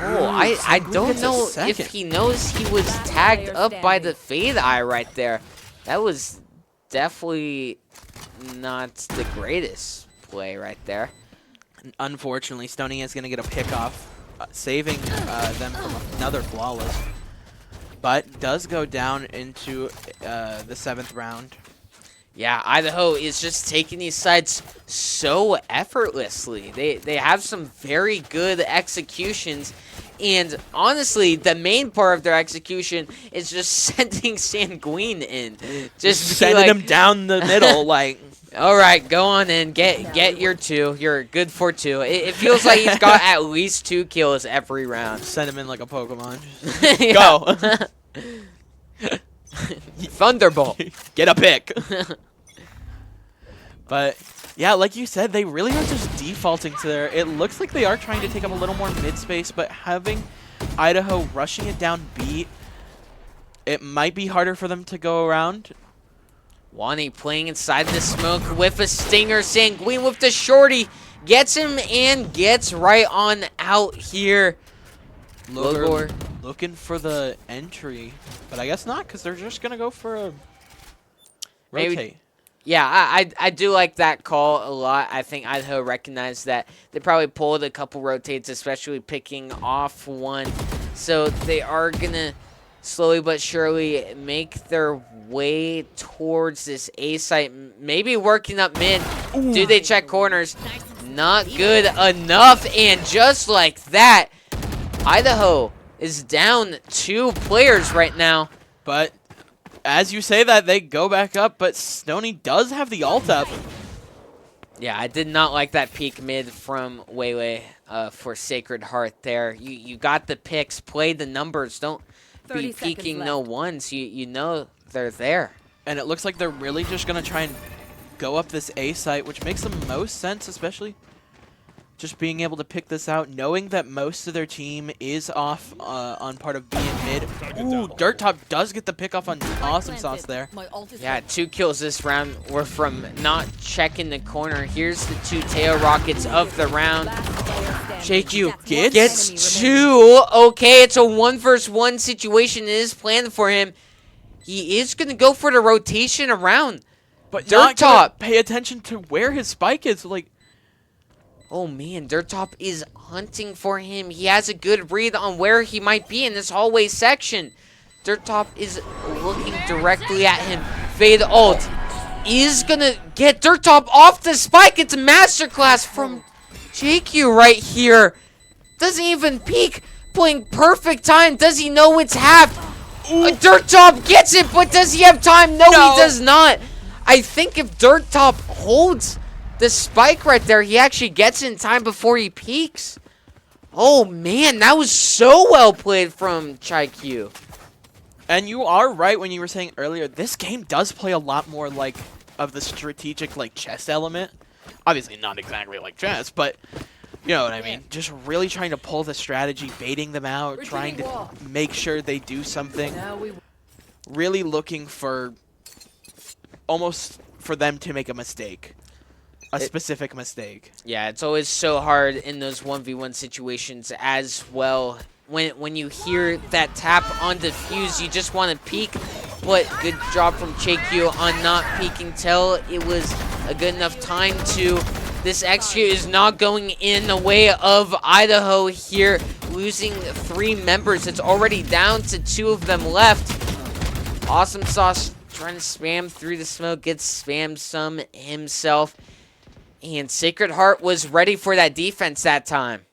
Oh, I don't know if he knows he was tagged up by the Fade Eye right there. That was definitely not the greatest play right there. Unfortunately, Stony is going to get a pick off, saving them from another flawless. But does go down into the 7th round. Yeah, Idaho is just taking these sides so effortlessly. They have some very good executions. And honestly, the main part of their execution is just sending Sanguine in. Just sending him down the middle, like... All right, go on in. Get your 2. You're good for 2. It feels like he's got at least 2 kills every round. Send him in like a Pokemon. Go. Thunderbolt. Get a pick. But yeah, like you said, they really are just defaulting to their... It looks like they are trying to take up a little more mid space, but having Idaho rushing it down B, it might be harder for them to go around. Wani playing inside the smoke with a stinger. Sanguine with the shorty. Gets him and gets right on out here. Logor looking for the entry, but I guess not, because they're just going to go for a rotate. Maybe. Yeah, I do like that call a lot. I think Idaho recognized that. They probably pulled a couple rotates, especially picking off one. So they are going to slowly but surely make their way towards this A site. Maybe working up mid. Ooh. Do they check corners? Not good enough. And just like that, Idaho is down 2 players right now. But as you say that, they go back up, but Stony does have the ult up. Yeah, I did not like that peek mid from Wayway for Sacred Heart there. You got the picks, play the numbers. Don't be peeking no ones. You know they're there. And it looks like they're really just going to try and go up this A site, which makes the most sense, especially just being able to pick this out, knowing that most of their team is off on part of B and mid. Ooh, Dirt Top does get the pick off on Awesome Sauce there. Yeah, 2 kills this round were from not checking the corner. Here's the 2 Teo Rockets of the round. JQ gets 2. Okay, it's a 1v1 situation. It is planned for him. He is going to go for the rotation around. But Dirt Top, pay attention to where his spike is. Like, oh man, Dirt Top is hunting for him. He has a good read on where he might be in this hallway section. Dirt Top is looking directly at him. Fade ult is gonna get Dirt Top off the spike. It's a masterclass from JQ right here. Doesn't even peek. Playing perfect time. Does he know it's half? Dirt Top gets it, but does he have time? No, he does not. I think if Dirt Top holds the spike right there, he actually gets in time before he peaks. Oh man, that was so well played from ChaiQ. And you are right when you were saying earlier, this game does play a lot more like of the strategic like chess element. Obviously not exactly like chess, but you know what I mean. Just really trying to pull the strategy, baiting them out, trying to make sure they do something. Really looking for almost for them to make a mistake. A specific mistake. Yeah, it's always so hard in those 1v1 situations as well. When you hear that tap on defuse, you just want to peek, but good job from JQ on not peeking till it was a good enough time to. This execute is not going in the way of Idaho here, losing 3 members. It's already down to 2 of them left. Awesome Sauce trying to spam through the smoke, gets spammed some himself. And Sacred Heart was ready for that defense that time.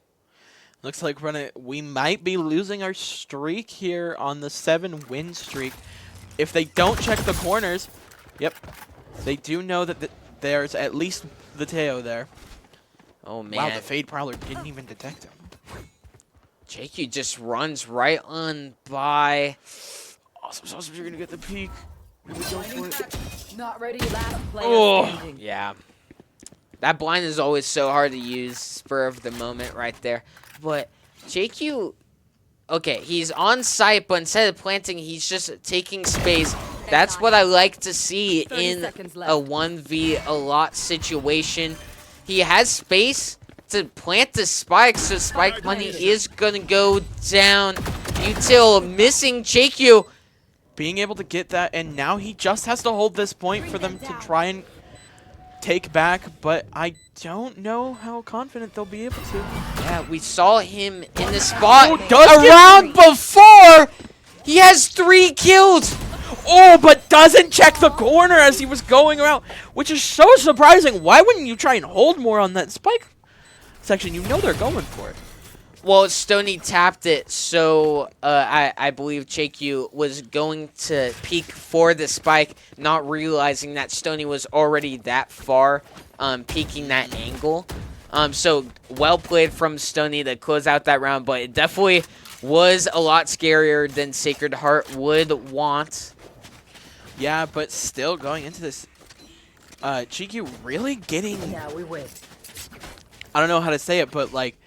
Looks like we might be losing our streak here on the 7-win streak. If they don't check the corners, yep, they do know that there's at least the Teo there. Oh, man. Wow, the Fade Prowler didn't even detect him. JQ just runs right on by. Awesome Sauce, you're going to get the peek. Here we go for it. Not ready. Last player Oh. standing. Yeah. That blind is always so hard to use. Spur of the moment right there. But JQ, okay, he's on site, but instead of planting, he's just taking space. That's what I like to see 30 in seconds a left. 1v a lot situation. He has space to plant the spike, so spike money is going to go down. Util missing JQ. Being able to get that, and now he just has to hold this point for them to try and take back, but I don't know how confident they'll be able to. Yeah, we saw him in the spot Oh, does a round before. He has 3 kills. Oh, but doesn't check the corner as he was going around, which is so surprising. Why wouldn't you try and hold more on that spike section? You know they're going for it. Well, Stoney tapped it, so I believe JQ was going to peek for the spike, not realizing that Stoney was already that far, peeking that angle. So well played from Stoney to close out that round, but it definitely was a lot scarier than Sacred Heart would want. Yeah, but still going into this, GQ really getting, Yeah, we win. I don't know how to say it, but like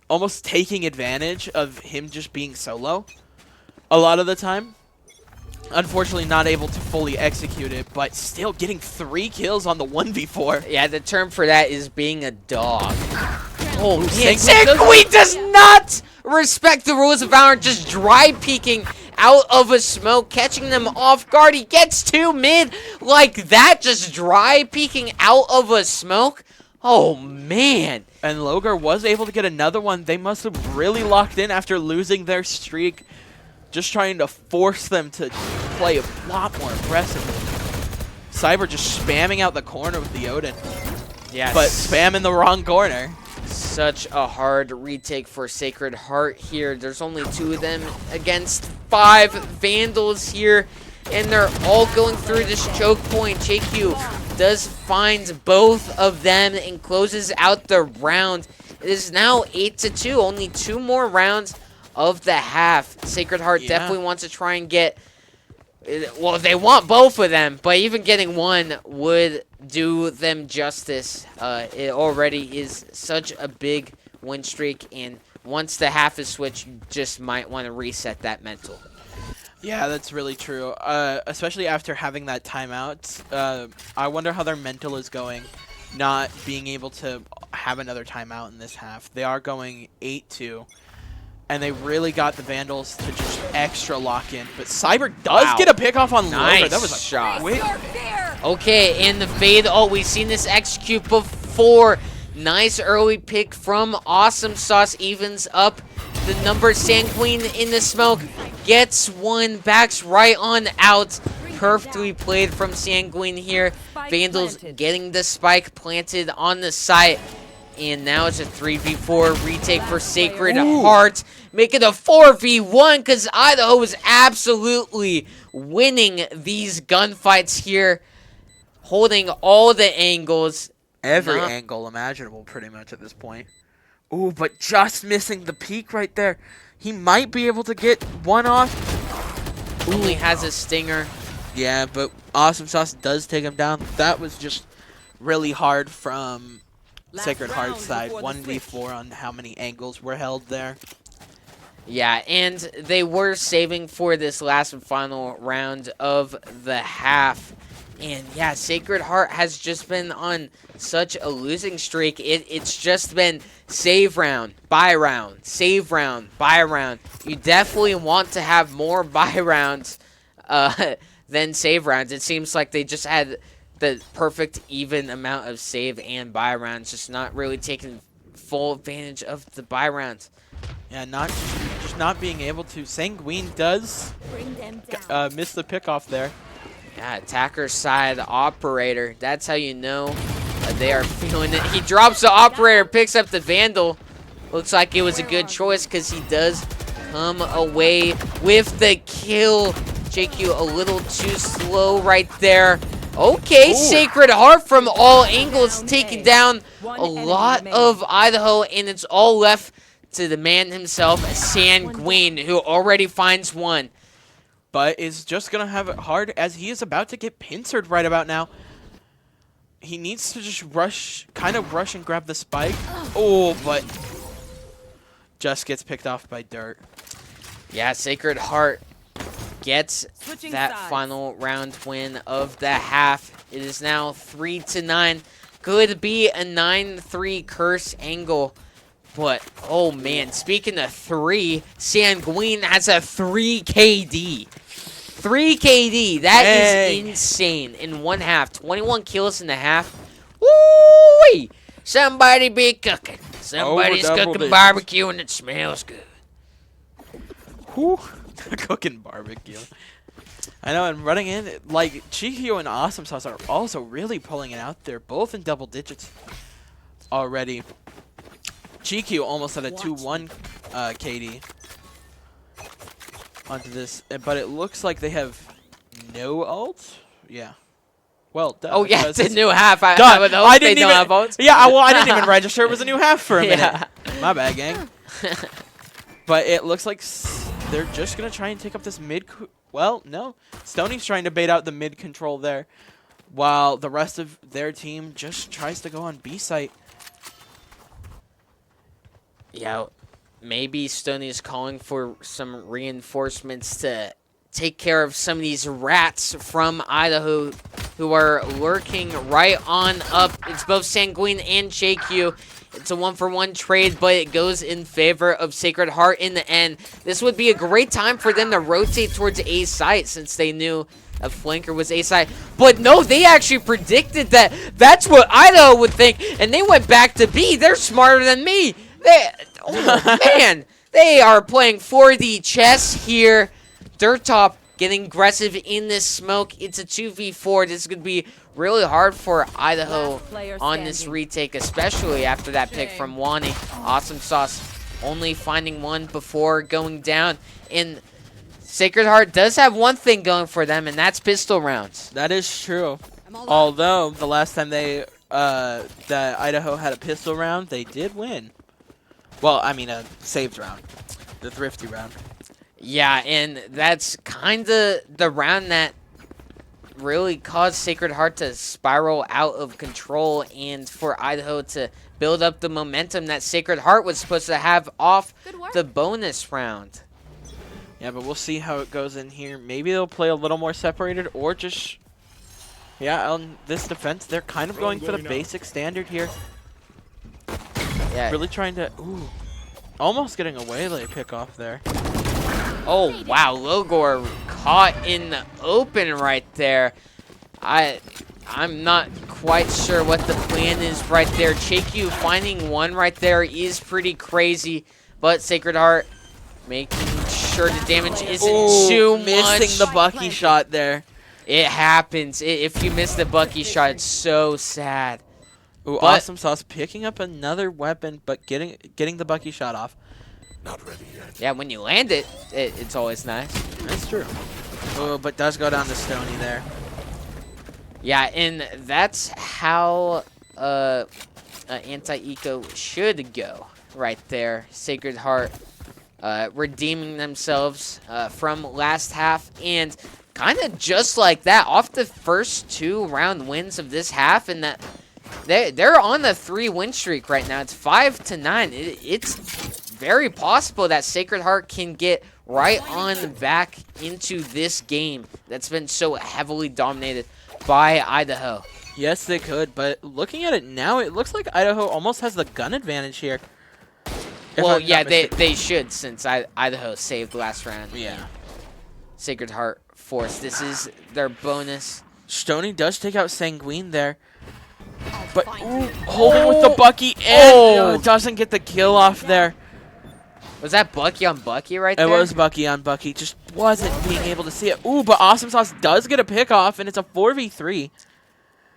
almost taking advantage of him just being solo a lot of the time. Unfortunately, not able to fully execute it, but still getting 3 kills on the 1v4. Yeah, the term for that is being a dog. Oh, man, Sanguine Sanguine does not respect the rules of Valorant, just dry peeking out of a smoke, catching them off guard. He gets 2 mid like that, just dry peeking out of a smoke. Oh, man. And Logar was able to get another one. They must have really locked in after losing their streak. Just trying to force them to play a lot more aggressively. Cyber just spamming out the corner with the Odin. Yes. But spam in the wrong corner. Such a hard retake for Sacred Heart here. There's only 2 of them against 5 Vandals here. And they're all going through this choke point. JQ does find both of them and closes out the round. It is now 8-2. Only 2 more rounds of the half. Sacred Heart definitely wants to try and get... Well, they want both of them, but even getting one would do them justice. It already is such a big win streak, and once the half is switched, you just might want to reset that mental. Yeah, that's really true. Especially after having that timeout. I wonder how their mental is going, not being able to have another timeout in this half. They are going 8-2. And they really got the Vandals to just extra lock in. But Cyber does get a pick off on Nice Logar. That was a shot. quick. Okay, and the fade. Oh, we've seen this execute before. Nice early pick from Awesome Sauce. Evens up the number. Sanguine in the smoke. Gets one. Backs right on out. Perfectly played from Sanguine here. Vandals getting the spike planted on the site. And now it's a 3v4 retake for Sacred Heart. Make it a 4v1 because Idaho is absolutely winning these gunfights here. Holding all the angles. Every angle imaginable pretty much at this point. Ooh, but just missing the peak right there. He might be able to get one off. Only has a stinger. Yeah, but Awesome Sauce does take him down. That was just really hard from Sacred Heart's side. 1v4 on how many angles were held there. Yeah, and they were saving for this last and final round of the half. And yeah, Sacred Heart has just been on such a losing streak. It's just been save round, buy round, save round, buy round. You definitely want to have more buy rounds than save rounds. It seems like they just had the perfect even amount of save and buy rounds, just not really taking full advantage of the buy rounds. Yeah, just not being able to. Sanguine does miss the pickoff there. Yeah, attacker side operator. That's how you know they are feeling it. He drops the operator, picks up the Vandal. Looks like it was a good choice because he does come away with the kill. JQ a little too slow right there. Okay, Ooh. Sacred Heart from all angles taking down a lot of Idaho, and it's all left to the man himself, Sanguine, who already finds one. But is just going to have it hard as he is about to get pincered right about now. He needs to just rush and grab the spike. Oh, but just gets picked off by Dirt. Yeah, Sacred Heart gets Switching that sides. final round win of the half. It is now 3-9. Could be a 9-3 curse angle. But, oh man, speaking of 3, Sanguine has a 3 KD. 3 KD. That is insane. In one half. 21 kills in the half. Woo-wee! Somebody be cooking. Somebody's double cooking digits. barbecue and it smells good. Whew. Cooking barbecue. I know, and running in, like, Chihio and Awesome Sauce are also really pulling it out there, both in double digits already. GQ almost had a 2-1 KD onto this, but it looks like they have no ult. Yeah. Well, duh, Oh, yeah, because it's a new half. I Duh, would hope I they didn't don't even. have ults. Yeah, well, I didn't even register it was a new half for a minute. Yeah. My bad, gang. But it looks like they're just gonna try and take up this mid. Well, no, Stoney's trying to bait out the mid control there, while the rest of their team just tries to go on B site. Yeah, maybe Stoney's calling for some reinforcements to take care of some of these rats from Idaho who are lurking right on up. It's both Sanguine and JQ. It's a 1-for-1 trade, but it goes in favor of Sacred Heart in the end. This would be a great time for them to rotate towards A site since they knew a flanker was A site. But no, they actually predicted that. That's what Idaho would think, and they went back to B. They're smarter than me. Oh, man. They are playing 4D chess here. Dirt Top getting aggressive in this smoke. It's a 2v4. This is going to be really hard for Idaho Last player on this standing. retake, especially after that pick from Wani. Awesome Sauce only finding one before going down. And Sacred Heart does have one thing going for them, and that's pistol rounds. That is true. Although the last time they that Idaho had a pistol round, they did win. Well, I mean a saved round, the thrifty round. Yeah, and that's kind of the round that really caused Sacred Heart to spiral out of control and for Idaho to build up the momentum that Sacred Heart was supposed to have off the bonus round. Yeah, but we'll see how it goes in here. Maybe they'll play a little more separated or just... Yeah, on this defense, they're kind of going for the basic standard here. Yeah. Really trying to... Ooh. Almost getting a waylay pick off there. Oh, wow. Logor caught in the open right there. I'm not quite sure what the plan is right there. Chaiku finding one right there is pretty crazy, but Sacred Heart making sure the damage isn't too much. Missing the Bucky shot there. It happens. If you miss the Bucky shot, it's so sad. Ooh, But- Awesome Sauce picking up another weapon, but getting the Bucky shot off. Yeah, when you land it, it's always nice. That's true. Oh, but does go down to Stony there. Yeah, and that's how anti-eco should go right there. Sacred Heart redeeming themselves from last half, and kind of just like that, off the first 2 round wins of this half, and that they're on a 3-win streak right now. It's 5-9. It's very possible that Sacred Heart can get right on back into this game that's been so heavily dominated by Idaho. Yes, they could, but looking at it now, it looks like Idaho almost has the gun advantage here. If Well, I'm not yeah, mistaken. they should, since Idaho saved last round. Yeah. Sacred Heart Force. This is their bonus. Stoney does take out Sanguine there. But holding with the Bucky and doesn't get the kill off there. Was that Bucky on Bucky right there? It was Bucky on Bucky, just wasn't being able to see it. Ooh, but Awesome Sauce does get a pick off, and it's a 4v3.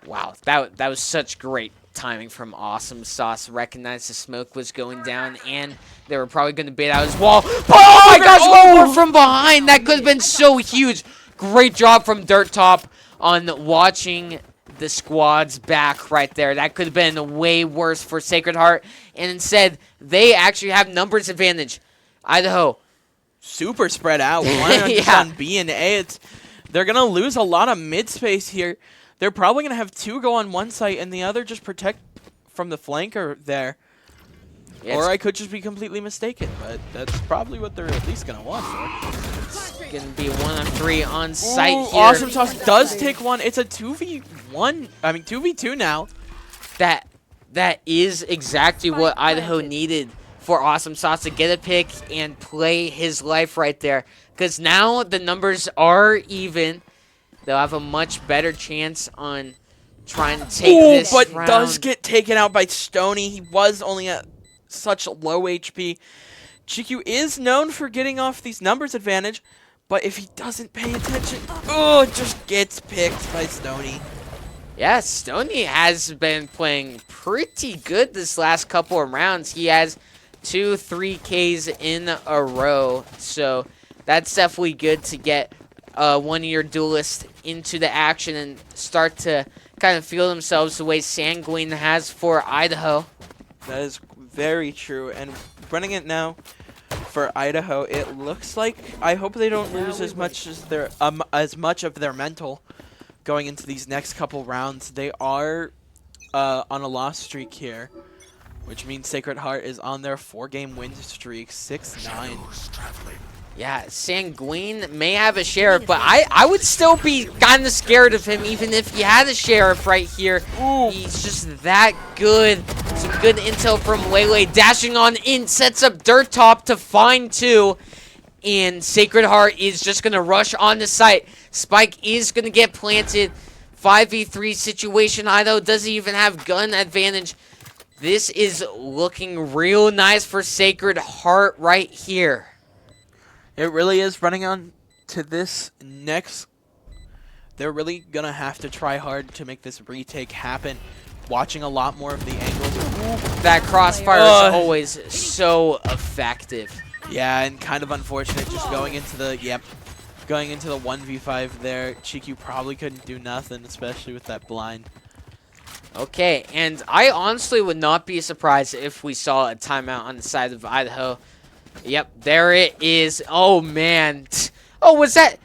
Wow, that was such great timing from Awesome Sauce. Recognized the smoke was going down, and they were probably going to bait out his wall. But oh my gosh, one more from behind. That could have been so huge. Great job from Dirt Top on watching the squad's back right there. That could have been way worse for Sacred Heart. And instead, they actually have numbers advantage. Idaho. Super spread out. 100 Yeah. on B and A. They're going to lose a lot of mid space here. They're probably going to have 2 go on one site and the other just protect from the flanker there. Yeah, or I could just be completely mistaken, but that's probably what they're at least going to want for. it's going to be 1 on 3 on site Ooh, here. Awesome Sauce does take one. It's a 2v1. I mean, 2v2 now. That is exactly what Idaho needed for Awesome Sauce to get a pick and play his life right there. Because now the numbers are even. They'll have a much better chance on trying to take this but round. does get taken out by Stoney. He was only at such low HP. GQ is known for getting off these numbers advantage, but if he doesn't pay attention, it just gets picked by Stoney. Yeah, Stoney has been playing pretty good this last couple of rounds. He has 2-3 Ks in a row, so that's definitely good to get one of your duelists into the action and start to kind of feel themselves the way Sanguine has for Idaho. That is very true, and running it now for Idaho, it looks like I hope they don't lose as much as much of their mental going into these next couple rounds. They are on a loss streak here, which means Sacred Heart is on their 4-game win streak, 6-9. Yeah, Sanguine may have a sheriff, but I would still be kind of scared of him even if he had a sheriff right here. Ooh. He's just that good. Some good intel from Lele. Dashing on in, sets up Dirt Top to find 2. And Sacred Heart is just going to rush on the site. Spike is going to get planted. 5v3 situation. Idaho doesn't even have gun advantage. This is looking real nice for Sacred Heart right here. It really is. Running on to this next, they're really going to have to try hard to make this retake happen. Watching a lot more of the angles. That crossfire is always so effective. Yeah, and kind of unfortunate just going into the 1v5 there. GQ probably couldn't do nothing, especially with that blind. Okay, and I honestly would not be surprised if we saw a timeout on the side of Idaho. Yep, there it is. Oh, man. Oh, was that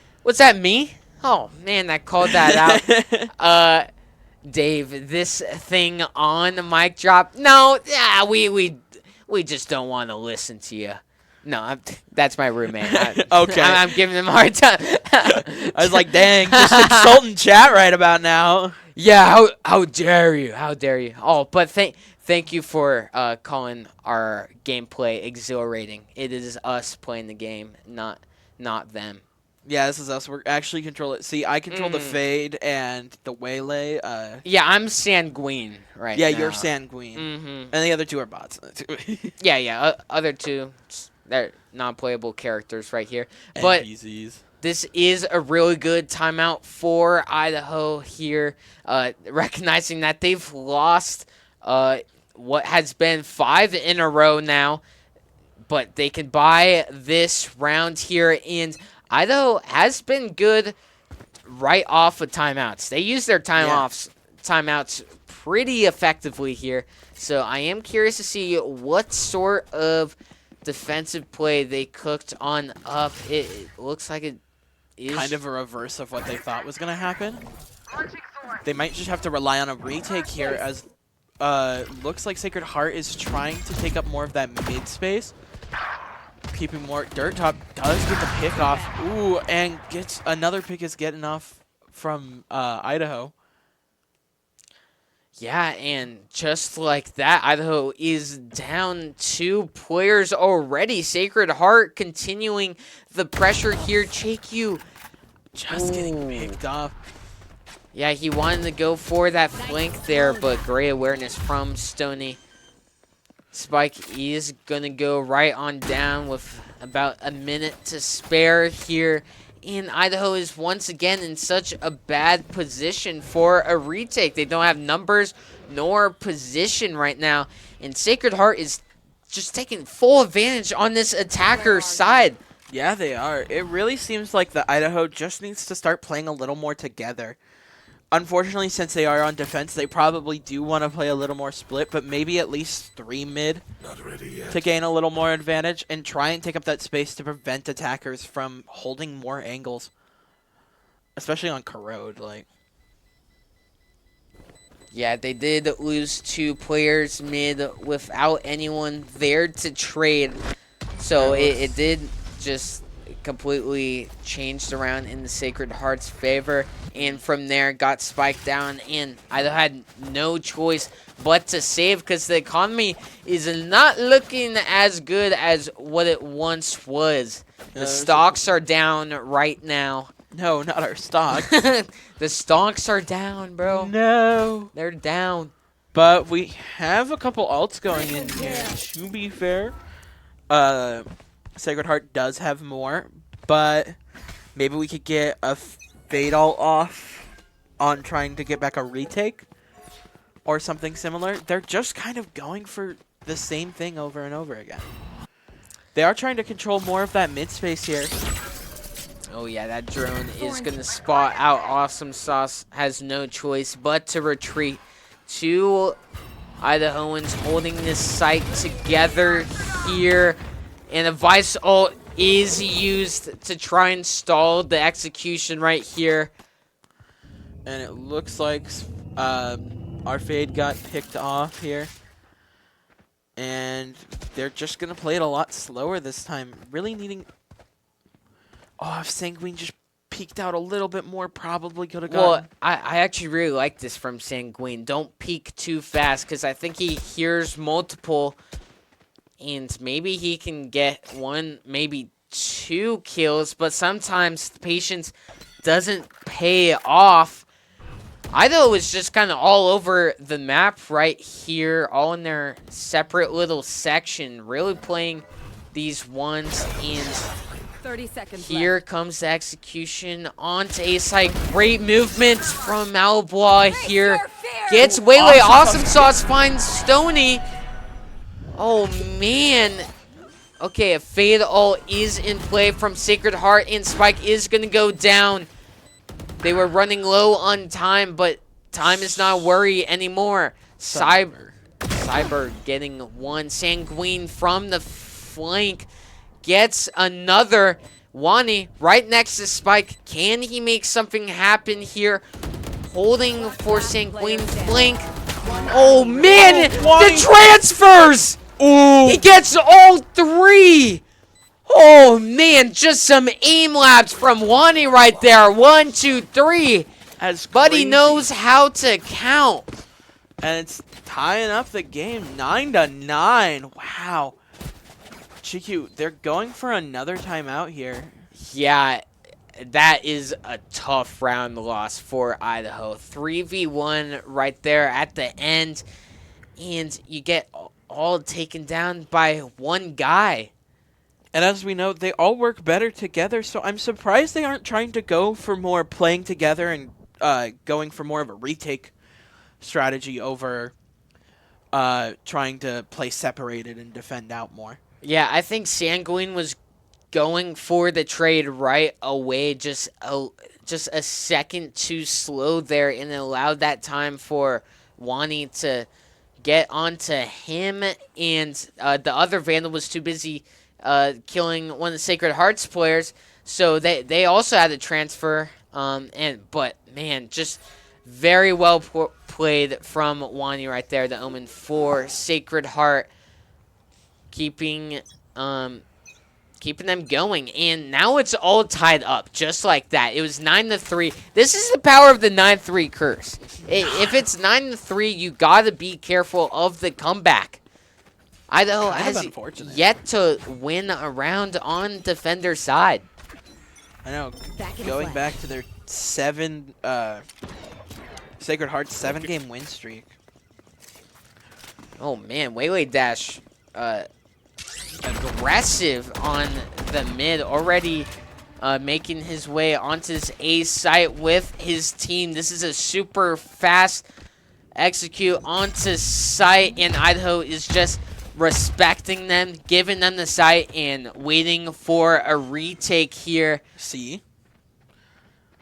me? Oh, man, I called that out. Dave, this thing on the mic drop. No, yeah, we just don't want to listen to you. No, that's my roommate. Okay. I'm giving him a hard time. I was like, dang, just insulting chat right about now. Yeah, how dare you? How dare you? Oh, but thank you for calling our gameplay exhilarating. It is us playing the game, not them. Yeah, this is us. We're actually control it. See, I control the fade and the waylay. Yeah, I'm Sanguine right yeah, now. you're Sanguine. Mm-hmm. And the other two are bots. Yeah. Other two, they're non-playable characters right here. But NPCs. this is a really good timeout for Idaho here, recognizing that they've lost what has been 5 in a row now, but they can buy this round here, and Idaho has been good right off of timeouts. They use their timeouts pretty effectively here, so I am curious to see what sort of defensive play they cooked on up. It looks like it is Kind of a reverse of what they thought was going to happen. They might just have to rely on a retake here, as looks like Sacred Heart is trying to take up more of that mid space. Keeping more. Dirt Top does get the pick off. Ooh, and gets another pick is getting off from Idaho. Yeah, and just like that, Idaho is down 2 players already. Sacred Heart continuing the pressure here. JQ Just getting Ooh. picked off. Yeah, he wanted to go for that flank there, but great awareness from Stoney. Spike is going to go right on down with about a minute to spare here. And Idaho is once again in such a bad position for a retake. They don't have numbers nor position right now. And Sacred Heart is just taking full advantage on this attacker's side. Yeah, they are. It really seems like the Idaho just needs to start playing a little more together. Unfortunately, since they are on defense, they probably do want to play a little more split, but maybe at least 3 mid to gain a little more advantage and try and take up that space to prevent attackers from holding more angles, especially on Corrode. Yeah, they did lose 2 players mid without anyone there to trade. So it did just completely changed around in the Sacred Heart's favor. And from there, got spiked down. And Idaho had no choice but to save because the economy is not looking as good as what it once was. The stocks are down right now. No, not our stock. The stocks are down, bro. No. They're down. But we have a couple ults going in here, to be fair. Sacred Heart does have more, but maybe we could get a fade ult off on trying to get back a retake or something similar. They're just kind of going for the same thing over and over again. They are trying to control more of that mid space here. Oh yeah, that drone is going to spot out Awesome Sauce. Has no choice but to retreat. 2 Idahoans holding this site together here. And a Vice ult is used to try and stall the execution right here. And it looks like our fade got picked off here. And they're just going to play it a lot slower this time. Really needing... Oh, if Sanguine just peeked out a little bit more, probably could have gotten... Well, I actually really like this from Sanguine. Don't peek too fast because I think he hears multiple... And maybe he can get 1, maybe 2 kills, but sometimes the patience doesn't pay off. Idaho is just kind of all over the map right here, all in their separate little section, really playing these ones. And 30 seconds here comes the execution onto A-side. Great movement from Malbois here. Gets Waylay. Awesome Sauce finds Stoney. Oh, man. Okay, a fade ult is in play from Sacred Heart, and Spike is going to go down. They were running low on time, but time is not a worry anymore. Cyber getting 1. Sanguine from the flank gets another. Wani right next to Spike. Can he make something happen here? Holding for Sanguine flank. Oh, man! The transfers! Ooh. He gets all 3! Oh, man, just some aim labs from Wani right there. 1, 2, 3. But he knows how to count. And it's tying up the game 9-9. Wow. GQ, they're going for another timeout here. Yeah, that is a tough round loss for Idaho. 3v1 right there at the end. And you get all taken down by 1 guy. And as we know, they all work better together, so I'm surprised they aren't trying to go for more playing together and going for more of a retake strategy over trying to play separated and defend out more. Yeah, I think Sanguine was going for the trade right away, just a second too slow there, and it allowed that time for Wani to get onto him, and the other Vandal was too busy killing one of the Sacred Hearts players, so they also had to transfer. But man, just very well played from Wani right there. The Omen for Sacred Heart, keeping keeping them going. And now it's all tied up, just like that. It was 9-3. This is the power of the 9-3 curse. If it's 9-3, you got to be careful of the comeback. Idaho has yet to win a round on defender's side. I know. Going back to their Sacred Heart's 7-game win streak. Oh man, Waylay Dash aggressive on the mid, already making his way onto this A site with his team. This is a super fast execute onto site, and Idaho is just respecting them, giving them the site, and waiting for a retake here. See?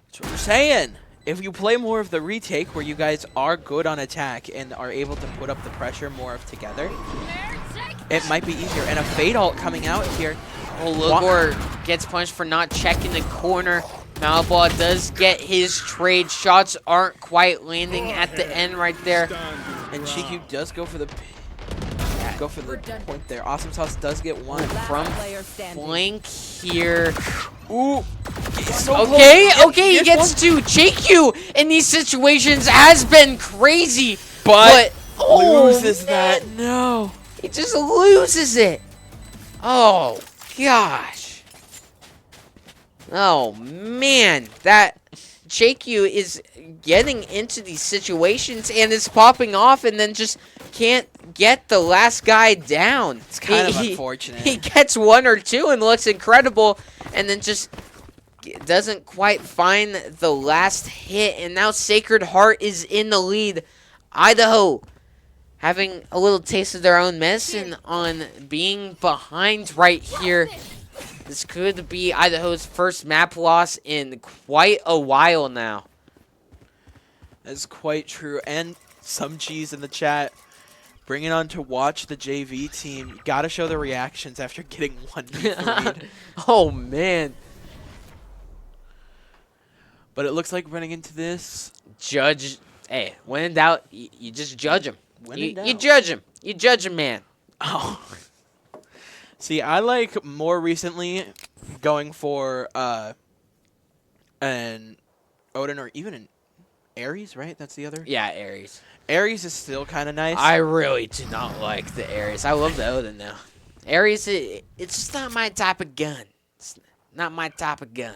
That's what we're saying. If you play more of the retake where you guys are good on attack and are able to put up the pressure more of together, it might be easier. And a fade ult coming out here. Oh, Logor gets punished for not checking the corner. Malball does get his trade. Shots aren't quite landing at the end right there. And GQ does go for the point there. Awesome Sauce does get one. From flank here. Ooh. So okay, close. okay, he gets to JQ in these situations has been crazy. But loses man, that. No. He just loses it. Oh, gosh. Oh, man. That JQ is getting into these situations and is popping off and then just can't get the last guy down. It's kind of unfortunate. He gets one or two and looks incredible and then just doesn't quite find the last hit. And now Sacred Heart is in the lead. Idaho having a little taste of their own medicine on being behind right here. This could be Idaho's first map loss in quite a while now. That's quite true. And some cheese in the chat. Bring it on to watch the JV team. You gotta show the reactions after getting 1v3'd. Oh, man. But it looks like running into this. Judge. Hey, when in doubt, you just judge him. You judge him. You judge him, man. Oh. See, I like more recently going for an Odin or even an Ares, right? That's the other? Yeah, Ares. Ares is still kind of nice. I really do not like the Ares. I love the Odin, though. Ares, it's just not my type of gun. It's not my type of gun.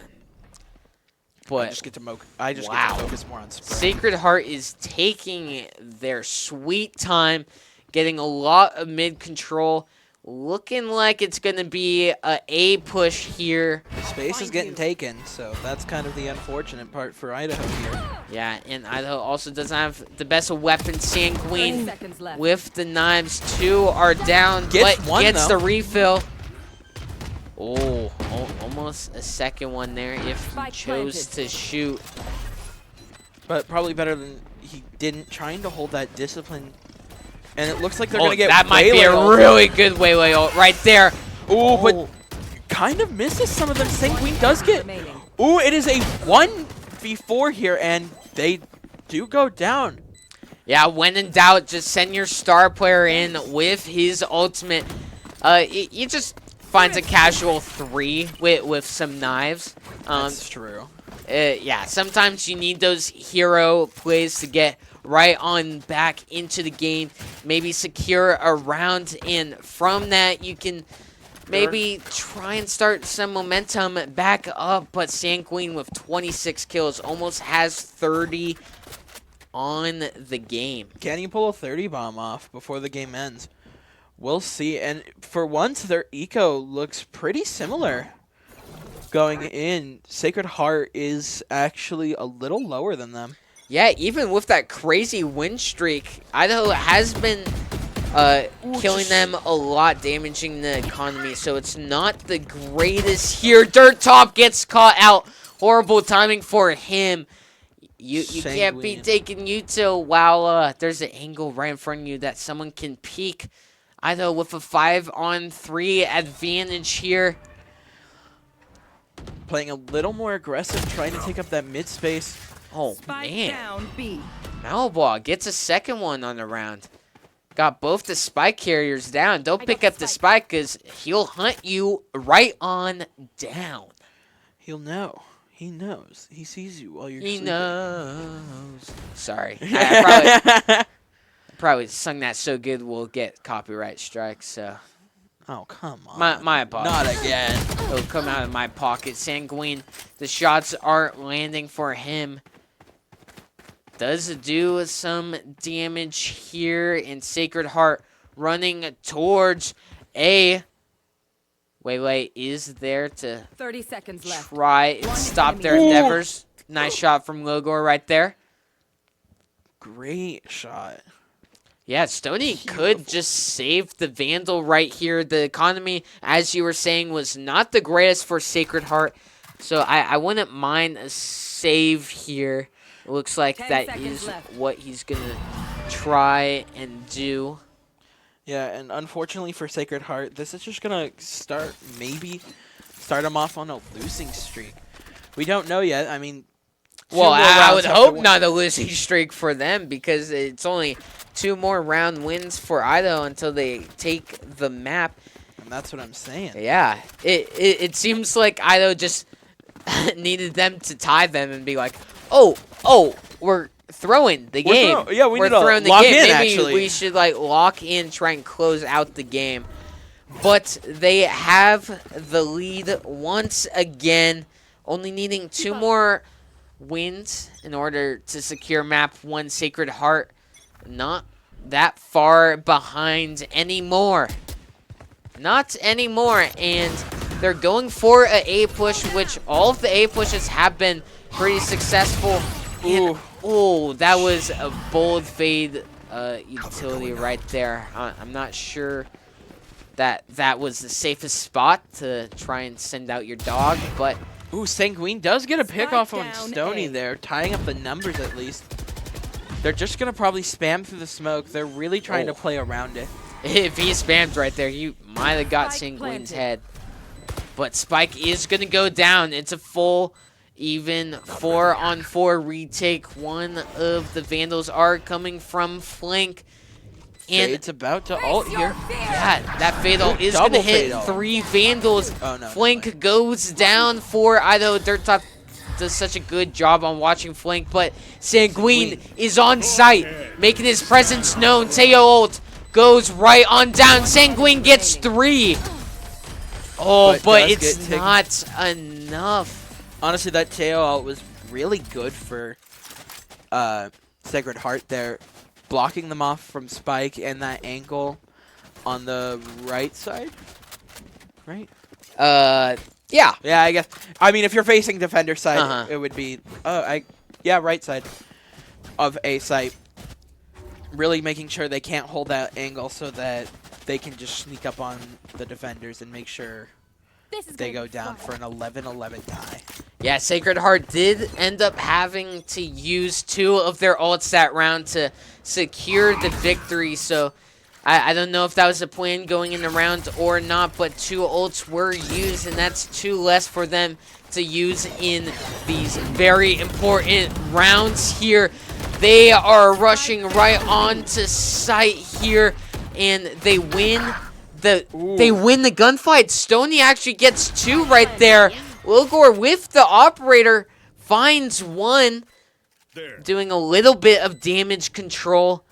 But I just get to focus more on spray. Sacred Heart is taking their sweet time, getting a lot of mid control. Looking like it's going to be a push here. Space is getting taken, so that's kind of the unfortunate part for Idaho here. Yeah, and Idaho also doesn't have the best of weapons. Sanguine with the knives. Two are down, gets the refill. Oh, almost a second one there if he chose to shoot. But probably better than he didn't, trying to hold that discipline. And it looks like they're going to get that might be a really good Waylay ult right there. Ooh, but kind of misses some of them. Sanguine does get... Ooh, it is a 1v4 here, and they do go down. Yeah, when in doubt, just send your star player in with his ultimate. He just finds a casual 3 with some knives. That's true. Yeah, sometimes you need those hero plays to get right on back into the game, maybe secure a round, and from that you can maybe try and start some momentum back up. But Sanguine with 26 kills almost has 30 on the game. Can you pull a 30 bomb off before the game ends? We'll see. And for once, their eco looks pretty similar going in. Sacred Heart is actually a little lower than them. Yeah, even with that crazy win streak, Idaho has been killing them a lot, damaging the economy, so it's not the greatest here. Dirt Top gets caught out. Horrible timing for him. You can't be taking util while there's an angle right in front of you that someone can peek. Idaho with a 5-on-3 advantage here. Playing a little more aggressive, trying to take up that mid space. Oh, man. Malbois gets a second one on the round. Got both the spike carriers down. Don't pick up the spike because he'll hunt you right on down. He'll know. He knows. He sees you while you're He sleeping. knows. Sorry. I probably sung that so good we'll get copyright strikes, so. Oh, come on. My apologies. Not again. It'll come out of my pocket. Sanguine, the shots aren't landing for him. Does do some damage here, and Sacred Heart running towards A. Wei is there to 30 seconds left. try and stop their endeavors. Nice shot from Logor right there. Great shot. Yeah, Stoney could just save the Vandal right here. The economy, as you were saying, was not the greatest for Sacred Heart. So I wouldn't mind a save here. It looks like 10 that seconds is left. what he's going to try and do. Yeah, and unfortunately for Sacred Heart, this is just going to start him off on a losing streak. We don't know yet. I mean, Well, two more I rounds would have to hope win. not a losing streak for them because it's only 2 more round wins for Idaho until they take the map. And that's what I'm saying. Yeah, it seems like Idaho just needed them to tie them and be like, oh, we're throwing the game. We We're need to throwing the lock game. in, Maybe actually. we should like lock in, try and close out the game. But they have the lead once again, only needing 2 more wins in order to secure map 1. Sacred Heart not that far behind anymore. Not anymore, and they're going for an A push, which all of the A pushes have been pretty successful. And, oh, that was a bold fade utility right there. I'm not sure that was the safest spot to try and send out your dog, but Ooh, Sanguine does get a pick off on down Stoney A. there, tying up the numbers at least. They're just going to probably spam through the smoke. They're really trying to play around it. if he spammed right there, you might have got Spike Sanguine's planted. head. But Spike is going to go down. It's a full, even 4-on-4 retake. One of the Vandals are coming from flank. And Fade's about to ult here. yeah, that Fatal is going to Double hit Fatal. 3 Vandals. Oh, no. Flank goes down for Idaho. Dirt Top does such a good job on watching Flank, but Sanguine is on site, making his presence known. Teo ult goes right on down. Sanguine gets 3. Oh, but does it's get taken. not enough. Honestly, that Teo ult was really good for Sacred Heart there. Blocking them off from Spike and that angle on the right side. Right? Yeah. Yeah, I guess. I mean, if you're facing defender side, Uh-huh. it would be, right side of A site. Really making sure they can't hold that angle so that they can just sneak up on the defenders and make sure they go down for an 11-11 tie. Yeah, Sacred Heart did end up having to use 2 of their ults that round to secure the victory. So I don't know if that was a plan going in the round or not, but 2 ults were used, and that's 2 less for them to use in these very important rounds here. They are rushing right onto site here, and they win the gunfight. Stoney actually gets 2 right there. Wilgor with the operator finds 1, doing a little bit of damage control.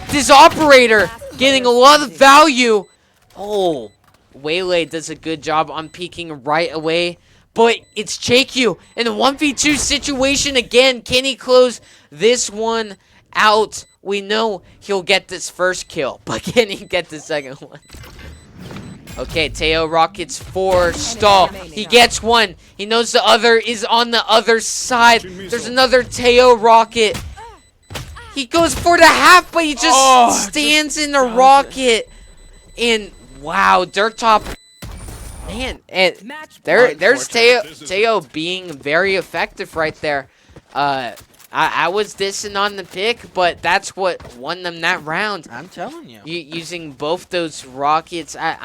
This operator getting a lot of value. Oh, Waylay does a good job on peeking right away. But it's JQ in a 1v2 situation again. Can he close this one out? We know he'll get this first kill, but can he get the second one? Okay, Teo rockets for stall. He gets 1. He knows the other is on the other side. There's another Teo rocket. He goes for the half, but he just stands in the rocket. And wow, Dirt Top, man, and there's Teo being very effective right there. I was dissing on the pick, but that's what won them that round. I'm telling you. Using both those rockets, yeah,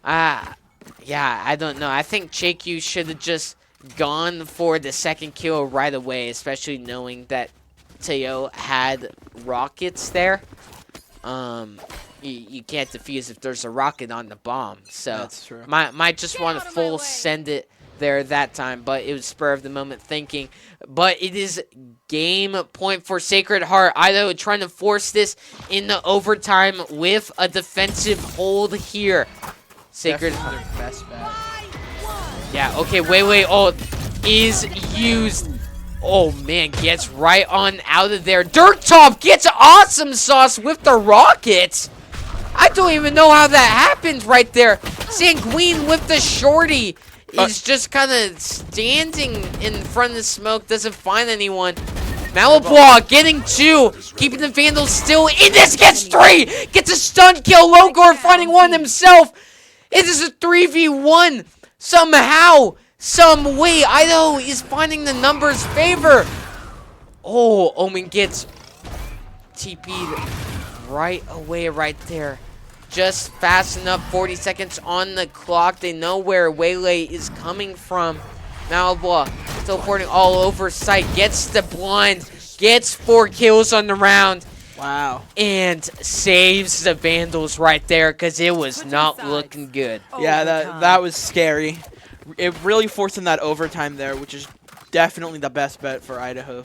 I don't know. I think Cheikyu should have just gone for the second kill right away, especially knowing that Teo had rockets there. You can't defuse if there's a rocket on the bomb. So That's true. Might just want to full send it there that time, but it was spur of the moment thinking. But it is game point for Sacred Heart. Idaho trying to force this into overtime with a defensive hold here. Sacred Heart. Definitely their best bet. Yeah, okay, wait. Oh, is used. Oh, man, gets right on out of there. Dirt Top gets awesome sauce with the rockets. I don't even know how that happened right there. Sanguine with the shorty is just kind of standing in front of the smoke, doesn't find anyone. Malabois getting 2, keeping the Vandals still in this, gets 3, gets a stun kill. Logor finding one himself. It is a 3v1. Somehow, some way, Idaho is finding the numbers favor. Oh, Omen gets TP'd right away right there. Just fast enough, 40 seconds on the clock. They know where Waylay is coming from. Malbois teleporting all over site, gets the blind, gets 4 kills on the round. Wow. And saves the Vandals right there because it was not looking good. Yeah, that was scary. It really forced in that overtime there, which is definitely the best bet for Idaho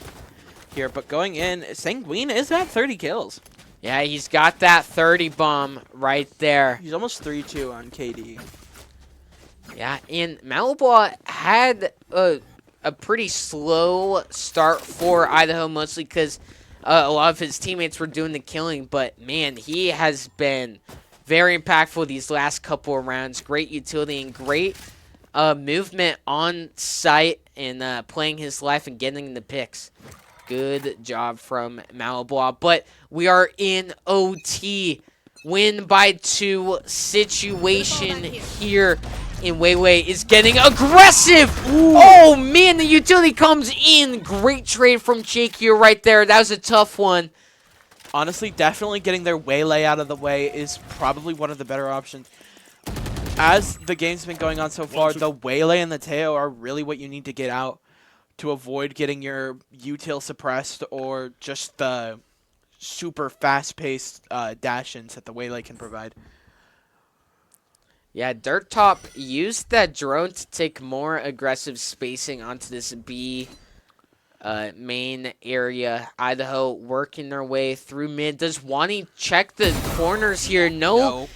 here. But going in, Sanguine is at 30 kills. Yeah, he's got that 30 bomb right there. He's almost 3-2 on KD. Yeah, and Malbois had a pretty slow start for Idaho, mostly because a lot of his teammates were doing the killing. But, man, he has been very impactful these last couple of rounds. Great utility and great movement on site and playing his life and getting the picks. Good job from Malbois. But we are in OT. Win by 2 situation here. And Wayway is getting aggressive. Ooh. Oh, man, the utility comes in. Great trade from JQ right there. That was a tough one. Honestly, definitely getting their Waylay out of the way is probably one of the better options. As the game's been going on so far, the Waylay and the Teo are really what you need to get out to avoid getting your util suppressed or just the super fast-paced dash-ins that the Waylay can provide. Yeah, Dirt Top used that drone to take more aggressive spacing onto this B main area. Idaho working their way through mid. Does Wani check the corners here? No.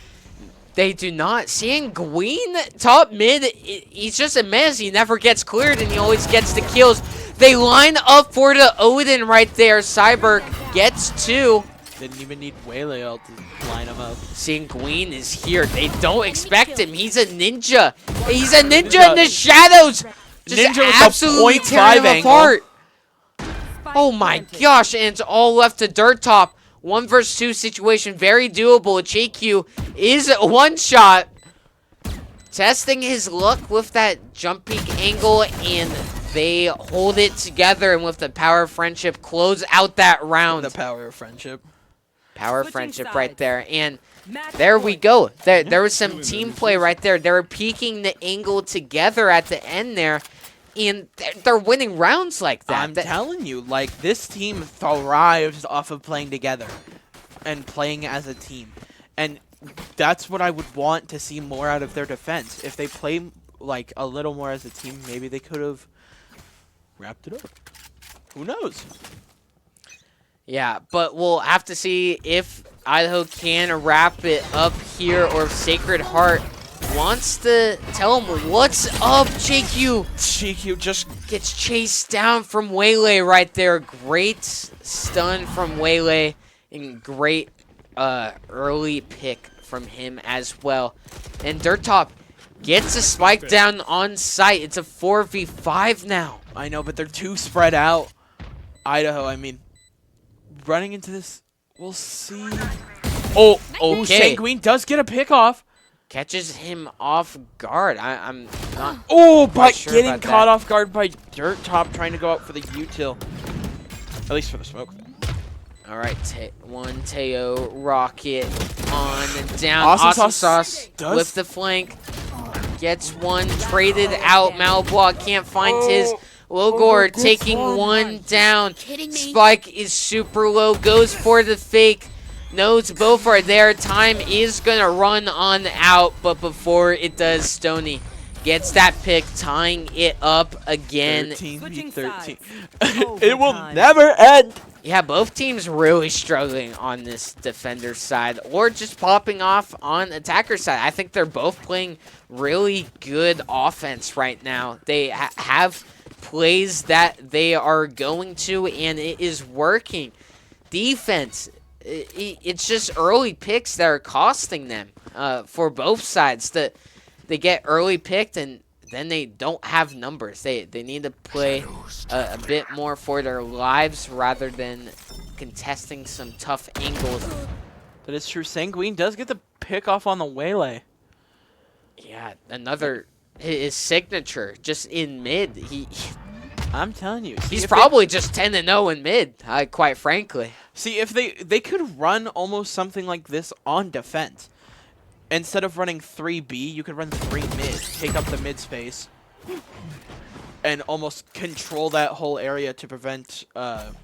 They do not. Sanguine, top mid, he's just a mess. He never gets cleared, and he always gets the kills. They line up for the Odin right there. Cyber gets 2. Didn't even need Waylay ult to line him up. Sanguine is here. They don't expect him. He's a ninja. He's a ninja in the shadows. Just Ninja with absolutely a 0.5 tearing him angle. apart. Oh my gosh, and it's all left to Dirt Top. 1 versus 2 situation, very doable. JQ is one shot. Testing his luck with that jump peak angle, and they hold it together, and with the power of friendship, close out that round. The power of friendship. Power of friendship right there, and there we go. There was some team play right there. They were peaking the angle together at the end there, and they're winning rounds like that. I'm telling you, like, this team thrives off of playing together and playing as a team. And that's what I would want to see more out of their defense. If they play, like, a little more as a team, maybe they could have wrapped it up. Who knows? Yeah, but we'll have to see if Idaho can wrap it up here, or if Sacred Heart wants to tell him what's up. JQ just gets chased down from Waylay right there. Great stun from Waylay, and great early pick from him as well. And Dirt Top gets a spike down on site. It's a 4v5 now. I know, but they're too spread out. Idaho, I mean, running into this, we'll see. Oh, Ooh, okay. Sanguine does get a pick off. Catches him off guard. I'm not. Oh, but sure getting about caught that. off guard by Dirt Top trying to go out for the util. At least for the smoke thing. All right, one Teo rocket on down. Awesome Sauce does- with the flank. Gets one traded out. Malbois can't find his. Logor taking one down. Spike is super low, goes for the fake. Knows both are there. Time is going to run on out, but before it does, Stoney gets that pick, tying it up again. 13v13. Overtime. It will never end. Yeah, both teams really struggling on this defender side or just popping off on attacker side. I think they're both playing really good offense right now. They have plays that they are going to, and it is working. Defense, it's just early picks that are costing them for both sides. They get early picked and then they don't have numbers. They need to play a bit more for their lives rather than contesting some tough angles. That is true. Sanguine does get the pick off on the waylay. Yeah, another his signature just in mid. I'm telling you. He's probably just 10-0 in mid, quite frankly. See, if they could run almost something like this on defense. Instead of running 3B, you could run 3 mid, take up the mid space, and almost control that whole area to prevent, to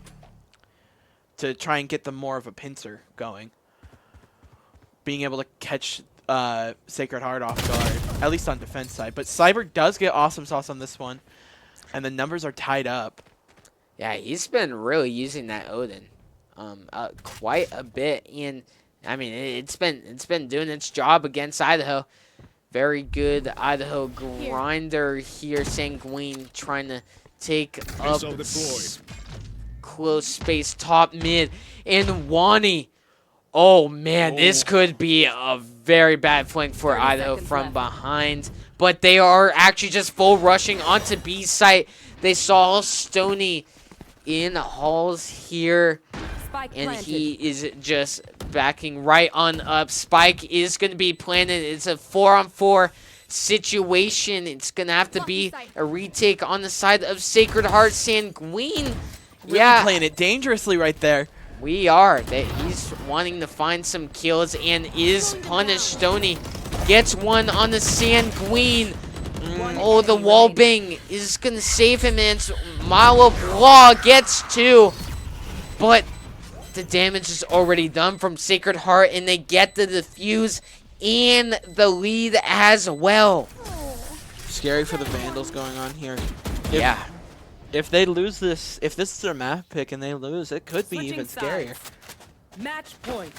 try and get them more of a pincer going. Being able to catch Sacred Heart off guard, at least on defense side. But Cyber does get awesome sauce on this one, and the numbers are tied up. Yeah, he's been really using that Odin quite a bit, and I mean, it's been doing its job against Idaho. Very good Idaho grinder here. Sanguine trying to take up close space, top mid, and Wani. Oh man, this could be a very bad flank for Idaho from behind. But they are actually just full rushing onto B site. They saw Stoney in halls here. And he is just backing right on up. Spike is going to be planted. It's a 4-on-4 situation. It's going to have to be a retake on the side of Sacred Heart. Sanguine, Really playing it dangerously right there. we are. He's wanting to find some kills and is punished. Stoney gets one on the Sanguine. Oh, the wall bang is going to save him. And Malo Blah gets two. But the damage is already done from Sacred Heart, and they get the defuse and the lead as well. Scary for the Vandals going on here. Yeah. If they lose this, if this is their map pick and they lose, it could be even scarier. Match point.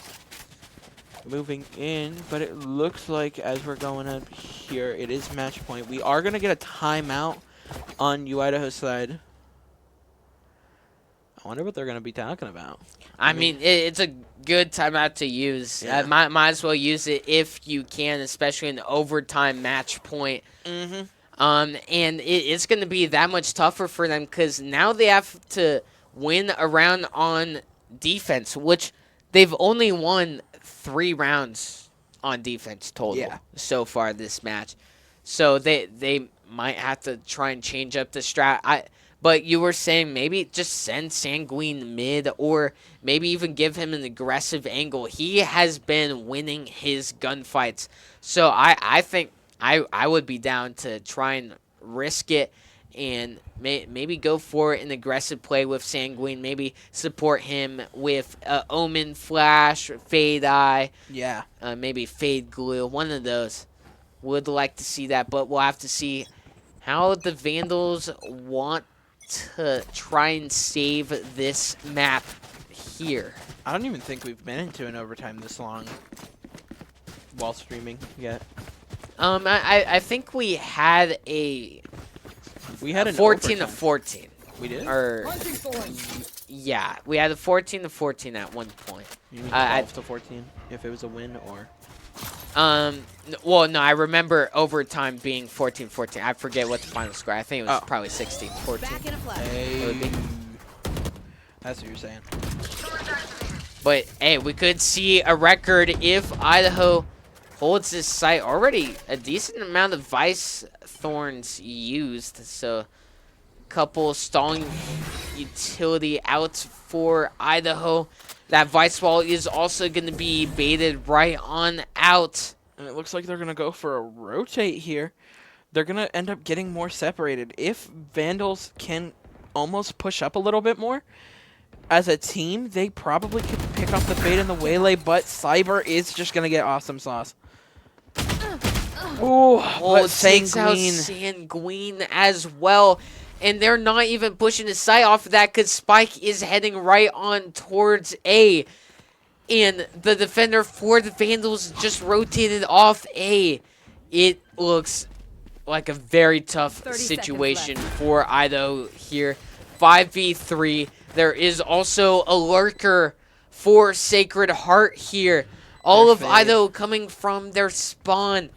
Moving in, but it looks like as we're going up here, it is match point. We are going to get a timeout on Idaho side. I wonder what they're going to be talking about. I mean, it's a good timeout to use. Yeah. Might as well use it if you can, especially in overtime match point. And it's going to be that much tougher for them because now they have to win a round on defense, which they've only won 3 rounds on defense total so far this match. So they might have to try and change up the strat. But you were saying maybe just send Sanguine mid or maybe even give him an aggressive angle. He has been winning his gunfights. So I think I would be down to try and risk it and maybe go for an aggressive play with Sanguine. Maybe support him with Omen Flash, Fade Eye. Yeah. Maybe Fade Glue. One of those. Would like to see that, but we'll have to see how the Vandals want to try and save this map here. I don't even think we've been into an overtime this long while streaming yet. I think we had a 14 to 14. We did? Or yeah, we had a 14 to 14 at one point. You mean 12 to 14 if it was a win or? Well, no, I remember overtime being 14-14. I forget what the final score. I think it was probably 16-14. Hey. That's what you're saying. But hey, we could see a record if Idaho holds this site. Already a decent amount of Vice Thorns used, so a couple stalling utility outs for Idaho. That Vice Wall is also going to be baited right on out. And it looks like they're going to go for a rotate here. they're going to end up getting more separated. If Vandals can almost push up a little bit more, as a team, they probably could pick up the fade in the Waylay, but Cyber is just going to get awesome sauce. Ooh, Oh, but it takes out Sanguine. Sanguine as well. And they're not even pushing his sight off of that because Spike is heading right on towards A. And the defender for the Vandals just rotated off A. It looks like a very tough 30 seconds situation left. for Idaho here. 5v3. There is also a lurker for Sacred Heart here. All of Perfect. Idaho coming from their spawn.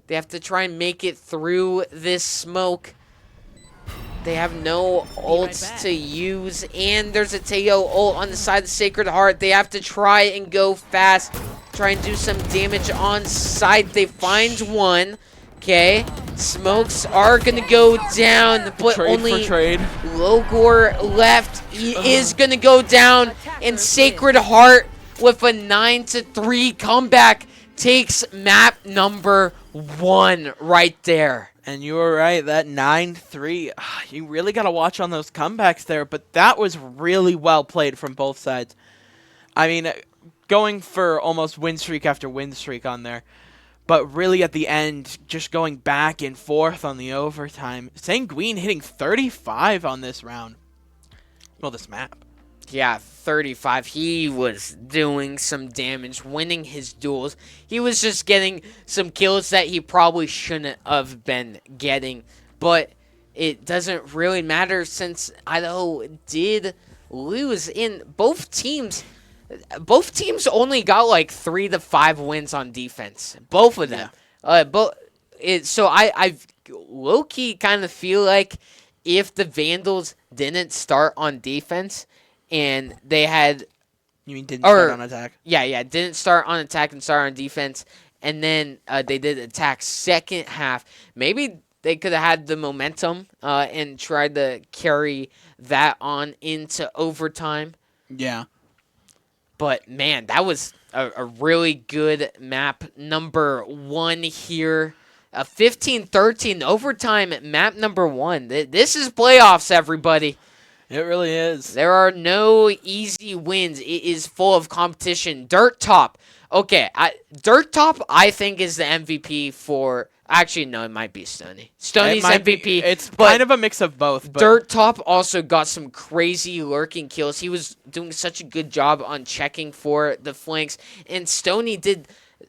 They have to try and make it through this smoke. They have no ults back. to use, and there's a Teo ult on the side of Sacred Heart. They have to try and go fast, try and do some damage on site. They find one. Okay, smokes are gonna go down, but Trade only for trade. Logor left. He is gonna go down, and Sacred Heart with a 9-3 comeback takes map number 1 right there. And you were right, that 9-3, you really got to watch on those comebacks there, but that was really well played from both sides. I mean, going for almost win streak after win streak on there, but really at the end, just going back and forth on the overtime. Sanguine hitting 35 on this round. Well, this map. Yeah, 35. He was doing some damage, winning his duels. He was just getting some kills that he probably shouldn't have been getting. But it doesn't really matter since Idaho did lose in both teams. Both teams only got like 3 to 5 wins on defense. Both of them. So I low-key kind of feel like if the Vandals didn't start on defense, and they had... You mean didn't start on attack? Yeah, didn't start on attack and start on defense, and then they did attack second half. Maybe they could have had the momentum and tried to carry that on into overtime. Yeah. But, man, that was a really good map. Number 1 here. 15-13 overtime map number 1. This is playoffs, everybody. It really is. There are no easy wins. It is full of competition. Dirt Top. Okay, Dirt Top, I think, is the MVP for... Actually, no, it might be Stoney. Stoney's MVP. It's but kind of a mix of both. But Dirt Top also got some crazy lurking kills. He was doing such a good job on checking for the flanks. And Stoney did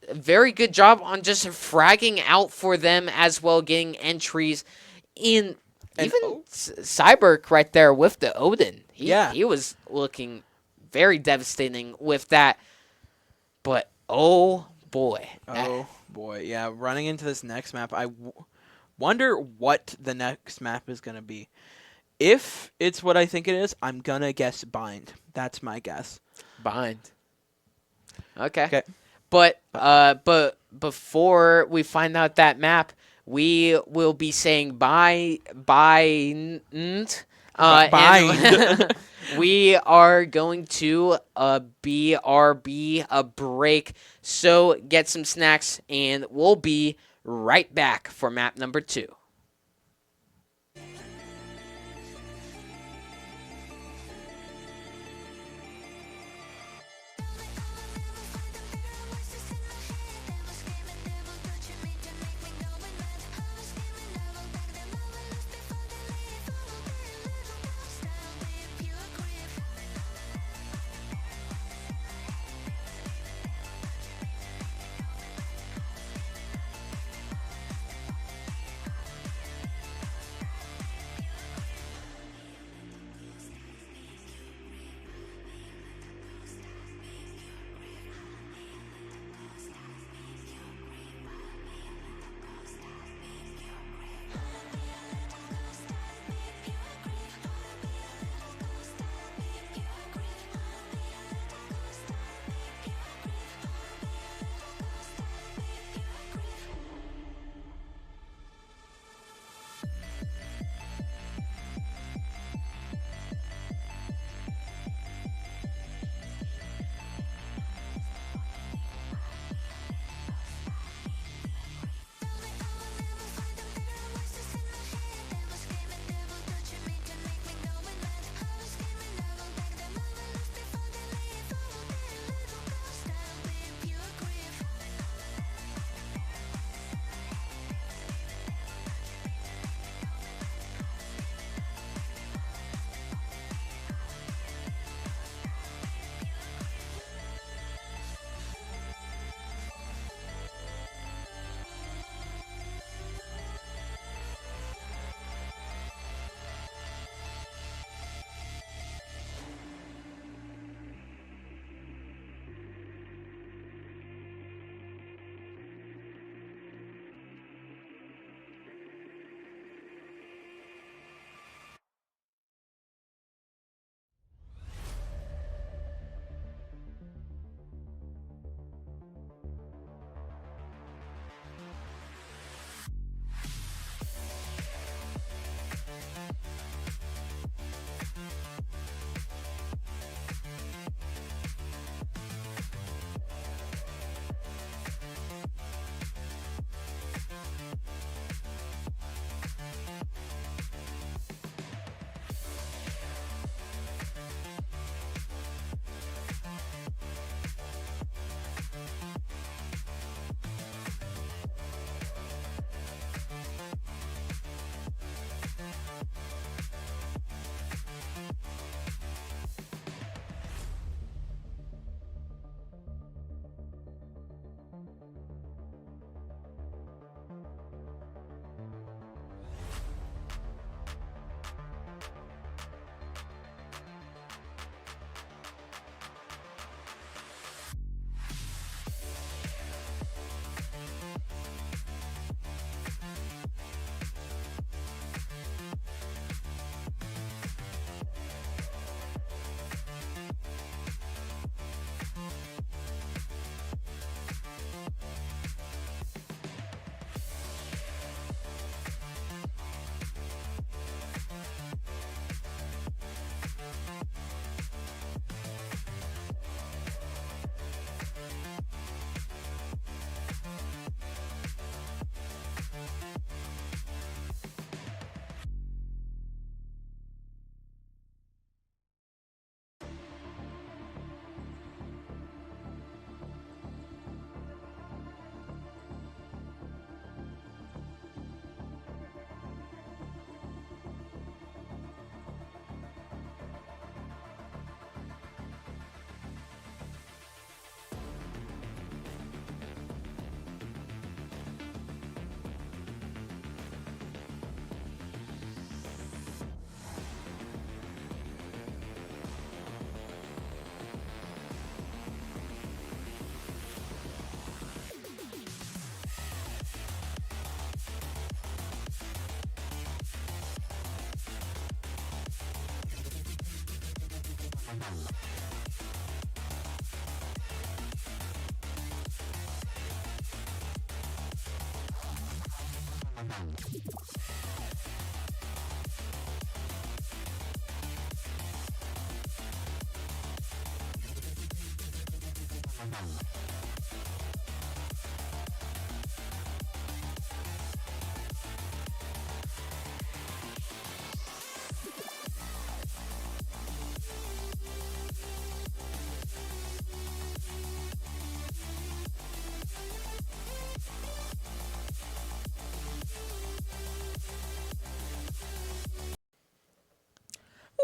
a very good job on just fragging out for them as well, getting entries in... Even Cyberk right there with the Odin. He was looking very devastating with that. But, oh, boy. Oh, boy. Yeah, running into this next map, I wonder what the next map is going to be. If it's what I think it is, I'm going to guess Bind. That's my guess. Bind. Okay. But before we find out that map, we will be saying bye. And we are going to BRB a break. So get some snacks, and we'll be right back for map number 2.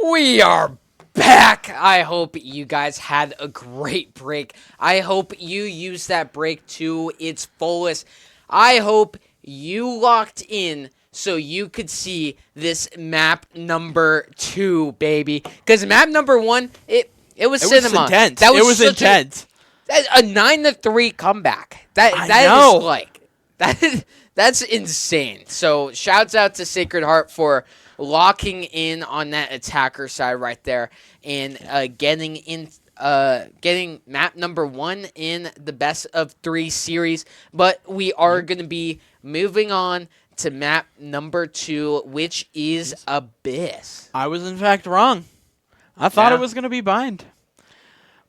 We are back. I hope you guys had a great break. I hope you used that break to its fullest. I hope you locked in so you could see this map number 2, baby. Because map number 1, it was cinema. Intense. That was it was intense. A 9-3 comeback. That know. is like that's insane. So shouts out to Sacred Heart for locking in on that attacker side right there and getting map number 1 in the best of 3 series. But we are going to be moving on to map number 2, which is Abyss. I was in fact wrong. I thought it was going to be Bind.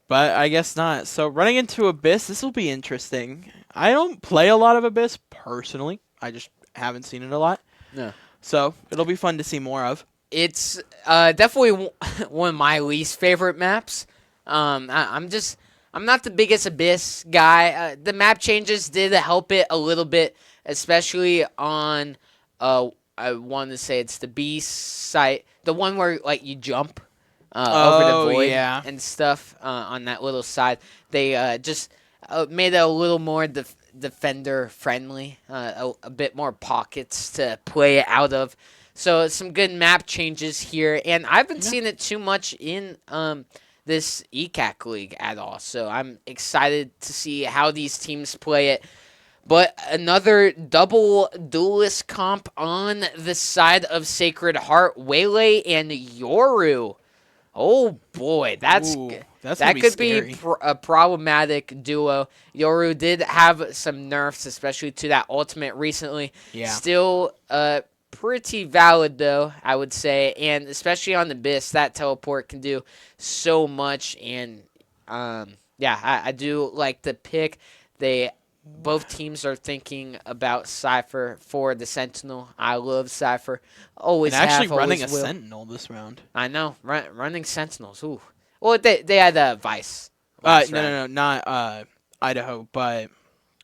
But I guess not. So running into Abyss, this will be interesting. I don't play a lot of Abyss personally. I just haven't seen it a lot. No. So it'll be fun to see more of. It's definitely one of my least favorite maps. I'm not the biggest Abyss guy. The map changes did help it a little bit, especially on I want to say it's the B site, the one where like you jump over the void and stuff on that little side. They just made it a little more defender friendly, a bit more pockets to play out of. So some good map changes here, and I haven't seen it too much in this ECAC league at all. So I'm excited to see how these teams play it. But another double duelist comp on the side of Sacred Heart, Waylay and Yoru. Oh boy, that could be a problematic duo. Yoru did have some nerfs, especially to that ultimate recently. Yeah. Still pretty valid though, I would say, and especially on the Abyss, that teleport can do so much. And I do like the pick. Both teams are thinking about Cypher for the Sentinel. I love Cypher. Always and actually have, running always a will. Sentinel this round. I know, running Sentinels. Ooh. Well, they had a Vice. No, not Idaho, but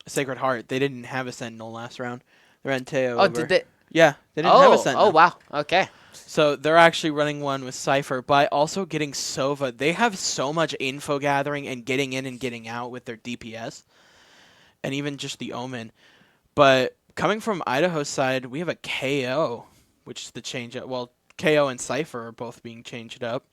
Sacred Heart. They didn't have a Sentinel last round. They ran Teo over. Did they? Yeah, they didn't have a Sentinel. Oh, wow. Okay. So they're actually running one with Cypher, but also getting Sova. They have so much info gathering and getting in and getting out with their DPS. And even just the Omen. But coming from Idaho's side, we have a KO, which is the change up. Well, KO and Cypher are both being changed up.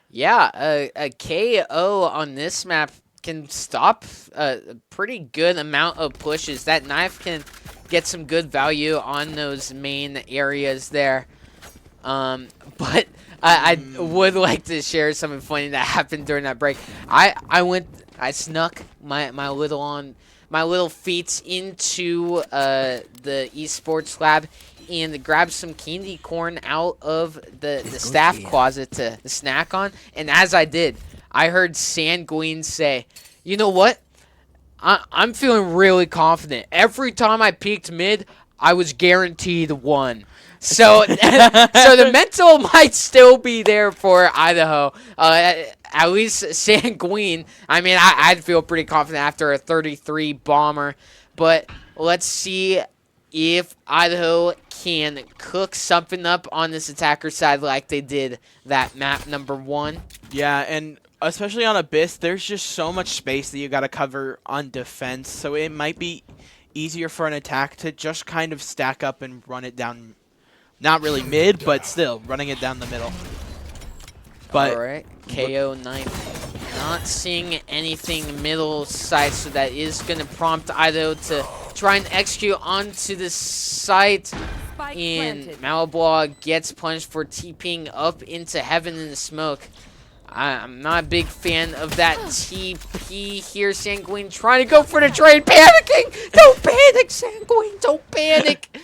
Yeah, a KO on this map can stop a pretty good amount of pushes. That knife can get some good value on those main areas there. But I would like to share something funny that happened during that break. I snuck my little feet into the esports lab and grabbed some candy corn out of the staff closet to snack on. And as I did, I heard Sanguine say, "You know what? I'm feeling really confident. Every time I peeked mid, I was guaranteed 1." So, so the mental might still be there for Idaho. At least Sanguine. I mean, I'd feel pretty confident after a 33 bomber. But let's see if Idaho can cook something up on this attacker side like they did that map number 1. Yeah, and especially on Abyss, there's just so much space that you got to cover on defense. So it might be easier for an attack to just kind of stack up and run it down. Not really mid, but still running it down the middle. But all right, KO knife. Not seeing anything middle side, so that is going to prompt Idaho to try and execute onto the site. Spike And planted. Malablaw gets punished for TPing up into heaven in the smoke. I'm not a big fan of that TP here. Sanguine trying to go for the trade, panicking. Don't panic, Sanguine. Don't panic.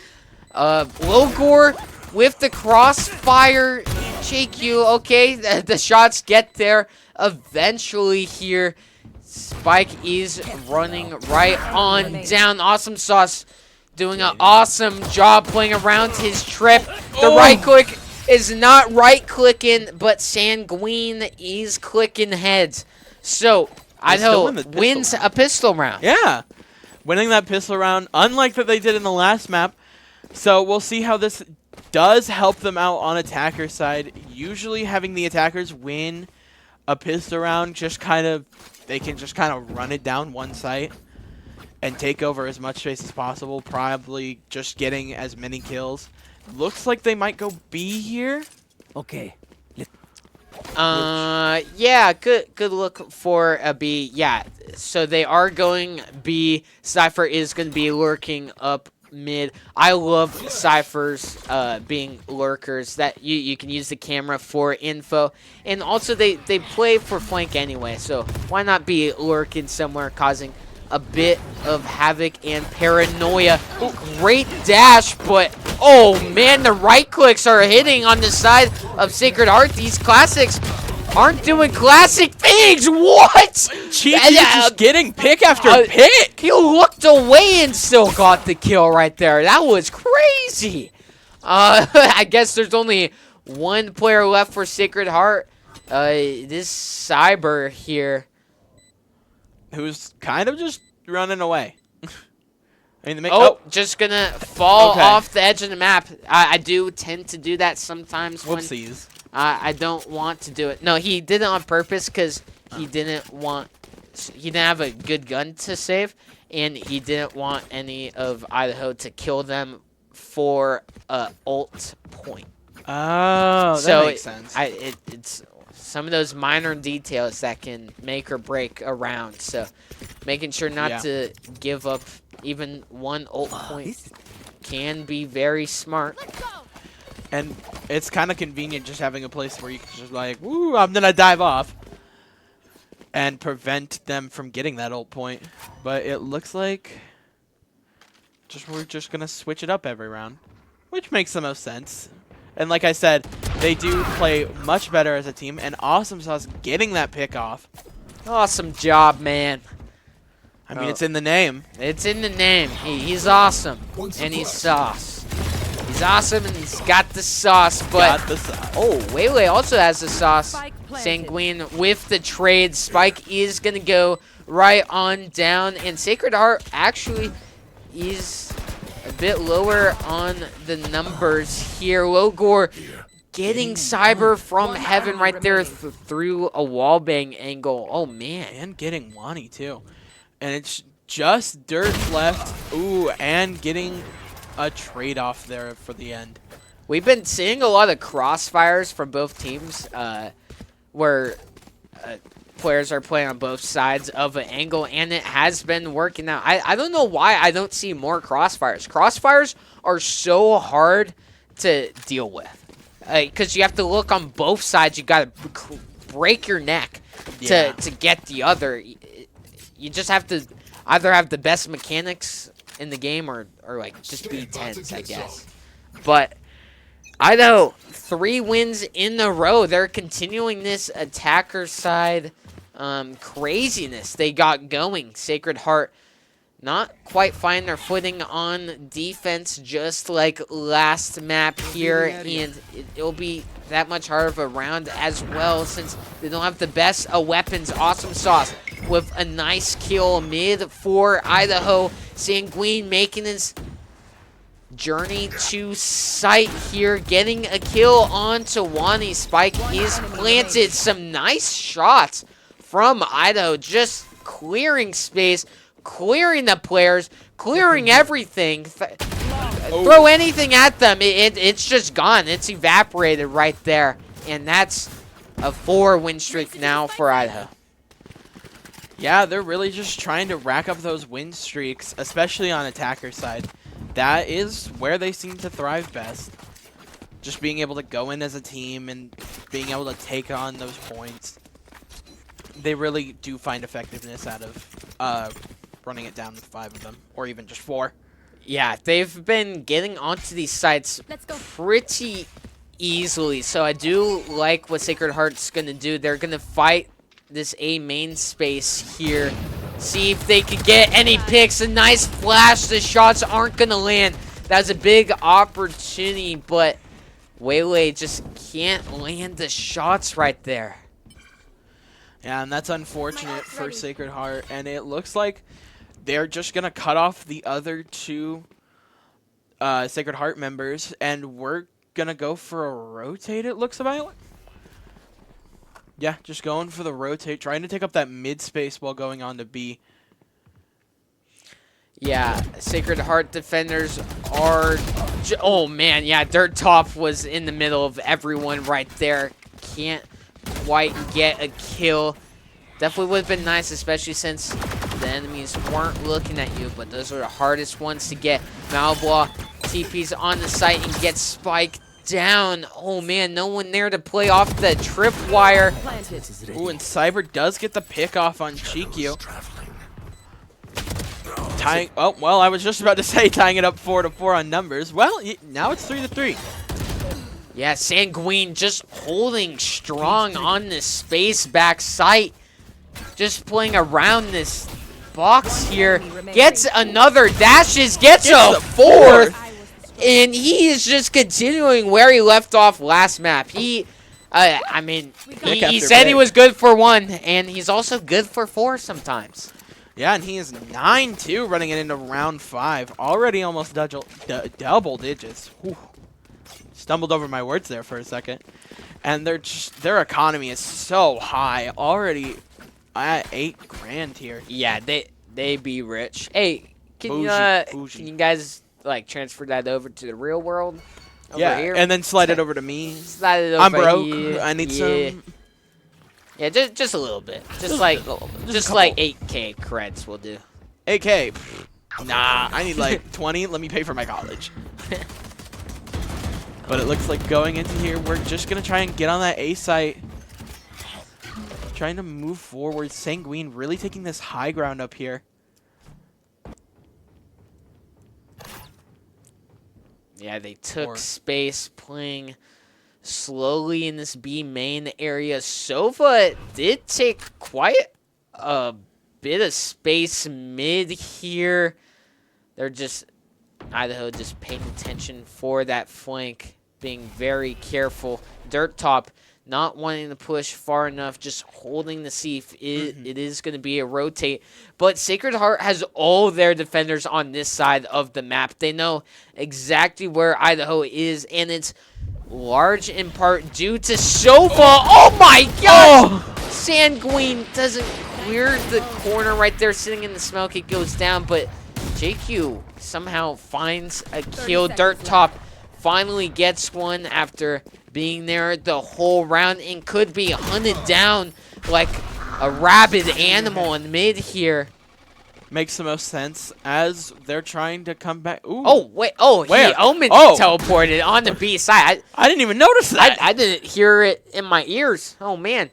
Logor with the crossfire. JQ, okay, the shots get there eventually here. Spike is running right on down. Awesome Sauce doing an awesome job playing around his trip. The right click is not right clicking, but Sanguine is clicking heads. So Idaho wins a pistol round. Yeah, winning that pistol round, unlike that they did in the last map. So we'll see how this does help them out on attacker side. Usually having the attackers win a pistol round, they can just kind of run it down one site and take over as much space as possible, probably just getting as many kills. Looks like they might go B here. Okay. Yeah, good look for a B. Yeah, so they are going B. Cypher is going to be lurking up mid. I love Cyphers being lurkers. That you can use the camera for info, and also they play for flank anyway. So why not be lurking somewhere, causing a bit of havoc and paranoia. Ooh, great dash, but oh man, the right clicks are hitting on the side of Sacred Heart. These classics aren't doing classic things. What? Cheeky just getting pick after pick. He looked away and still got the kill right there. That was crazy. I guess there's only one player left for Sacred Heart. This Cyber here, who's kind of just running away. I mean, just gonna fall off the edge of the map. I do tend to do that sometimes. Whoopsies. I don't want to do it. No, he did it on purpose because he didn't have a good gun to save, and he didn't want any of Idaho to kill them for ult point. Oh, that makes sense. It's some of those minor details that can make or break a round. So making sure not to give up even one ult point can be very smart. And it's kind of convenient just having a place where you can just like, woo, I'm going to dive off and prevent them from getting that ult point. But it looks like we're just going to switch it up every round, which makes the most sense. And like I said, they do play much better as a team, and Awesome Sauce getting that pick off. Awesome job, man. I mean, it's in the name. It's in the name. He's awesome, and he's sauce. He's awesome, and he's got the sauce, but... Oh, Waylay also has the sauce. Sanguine with the trade. Spike is going to go right on down, and Sacred Heart actually is a bit lower on the numbers here. Logor getting Cyber from heaven right there through a wallbang angle. Oh, man. And getting Wani, too. And it's just dirt left. Ooh, and getting a trade-off there for the end. We've been seeing a lot of crossfires from both teams where players are playing on both sides of an angle, and it has been working out. I don't know why I don't see more crossfires. Crossfires are so hard to deal with because you have to look on both sides. You got to break your neck to get the other. You just have to either have the best mechanics in the game or like just be tense, I guess. But Idaho, 3 wins in a row. They're continuing this attacker side craziness they got going. Sacred Heart not quite finding their footing on defense, just like last map here, and it'll be that much harder of a round as well since they don't have the best weapons. Awesome Sauce with a nice kill mid for Idaho. Sanguine making his journey to site here, getting a kill on Wani. Spike is planted. Some nice shots from Idaho, just clearing space, clearing the players, clearing everything. Throw anything at them, it's just gone. It's evaporated right there. And that's a 4-win streak now for Idaho. Yeah, they're really just trying to rack up those win streaks, especially on attacker side. That is where they seem to thrive best. Just being able to go in as a team and being able to take on those points, they really do find effectiveness out of running it down with 5 of them, or even just 4. Yeah, they've been getting onto these sites pretty easily. So I do like what Sacred Heart's going to do. They're going to fight this A main space here. See if they could get any picks. A nice flash. The shots aren't going to land. That's a big opportunity, but Waylay just can't land the shots right there. Yeah, and that's unfortunate for Sacred Heart. And it looks like they're just going to cut off the other 2 Sacred Heart members, and we're going to go for a rotate, it looks about. Yeah, just going for the rotate, trying to take up that mid space while going on to B. Yeah, Sacred Heart defenders are... Oh, man, yeah, Dirt Top was in the middle of everyone right there. Can't quite get a kill. Definitely would have been nice, especially since the enemies weren't looking at you, but those are the hardest ones to get. Malbois TP's on the site and gets spiked down. Oh, man, no one there to play off the tripwire. Ooh, and Cyber does get the pick off on Chikyu. Tying, oh, well, I was just about to say tying it up 4-4 on numbers. Well, now it's 3-3. Yeah, Sanguine just holding strong on this space back site. Just playing around this box here. Gets another dashes, gets a 4th. And he is just continuing where he left off last map. He said he was good for 1, and he's also good for 4 sometimes. Yeah, and he is 9-2 running it into round 5. Already almost double digits. Whew. Stumbled over my words there for a second. And their economy is so high. Already at 8 grand here. Yeah, they be rich. Hey, can you guys like transfer that over to the real world? Over here? And then slide it over to me. Slide it over I'm broke. here. I need some. Yeah, just a little bit. Just like 8K creds will do. 8K. Nah, I need like 20. Let me pay for my college. But it looks like going into here, we're just going to try and get on that A site. Trying to move forward. Sanguine really taking this high ground up here. Yeah, they took space playing slowly in this B main area. Sova did take quite a bit of space mid here. They're just, Idaho just paying attention for that flank, being very careful. Dirt Top not wanting to push far enough, just holding to see if it is going to be a rotate. But Sacred Heart has all their defenders on this side of the map. They know exactly where Idaho is, and it's large in part due to Sova. Oh my gosh! Oh. Sanguine doesn't clear the corner right there, sitting in the smoke. It goes down, but JQ somehow finds a kill. Dirt Top finally gets one after being there the whole round and could be hunted down like a rabid animal in mid here. Makes the most sense as they're trying to come back. Ooh. Oh, wait. Oh, where? Omen teleported on the B side. I didn't even notice that. I didn't hear it in my ears. Oh, man.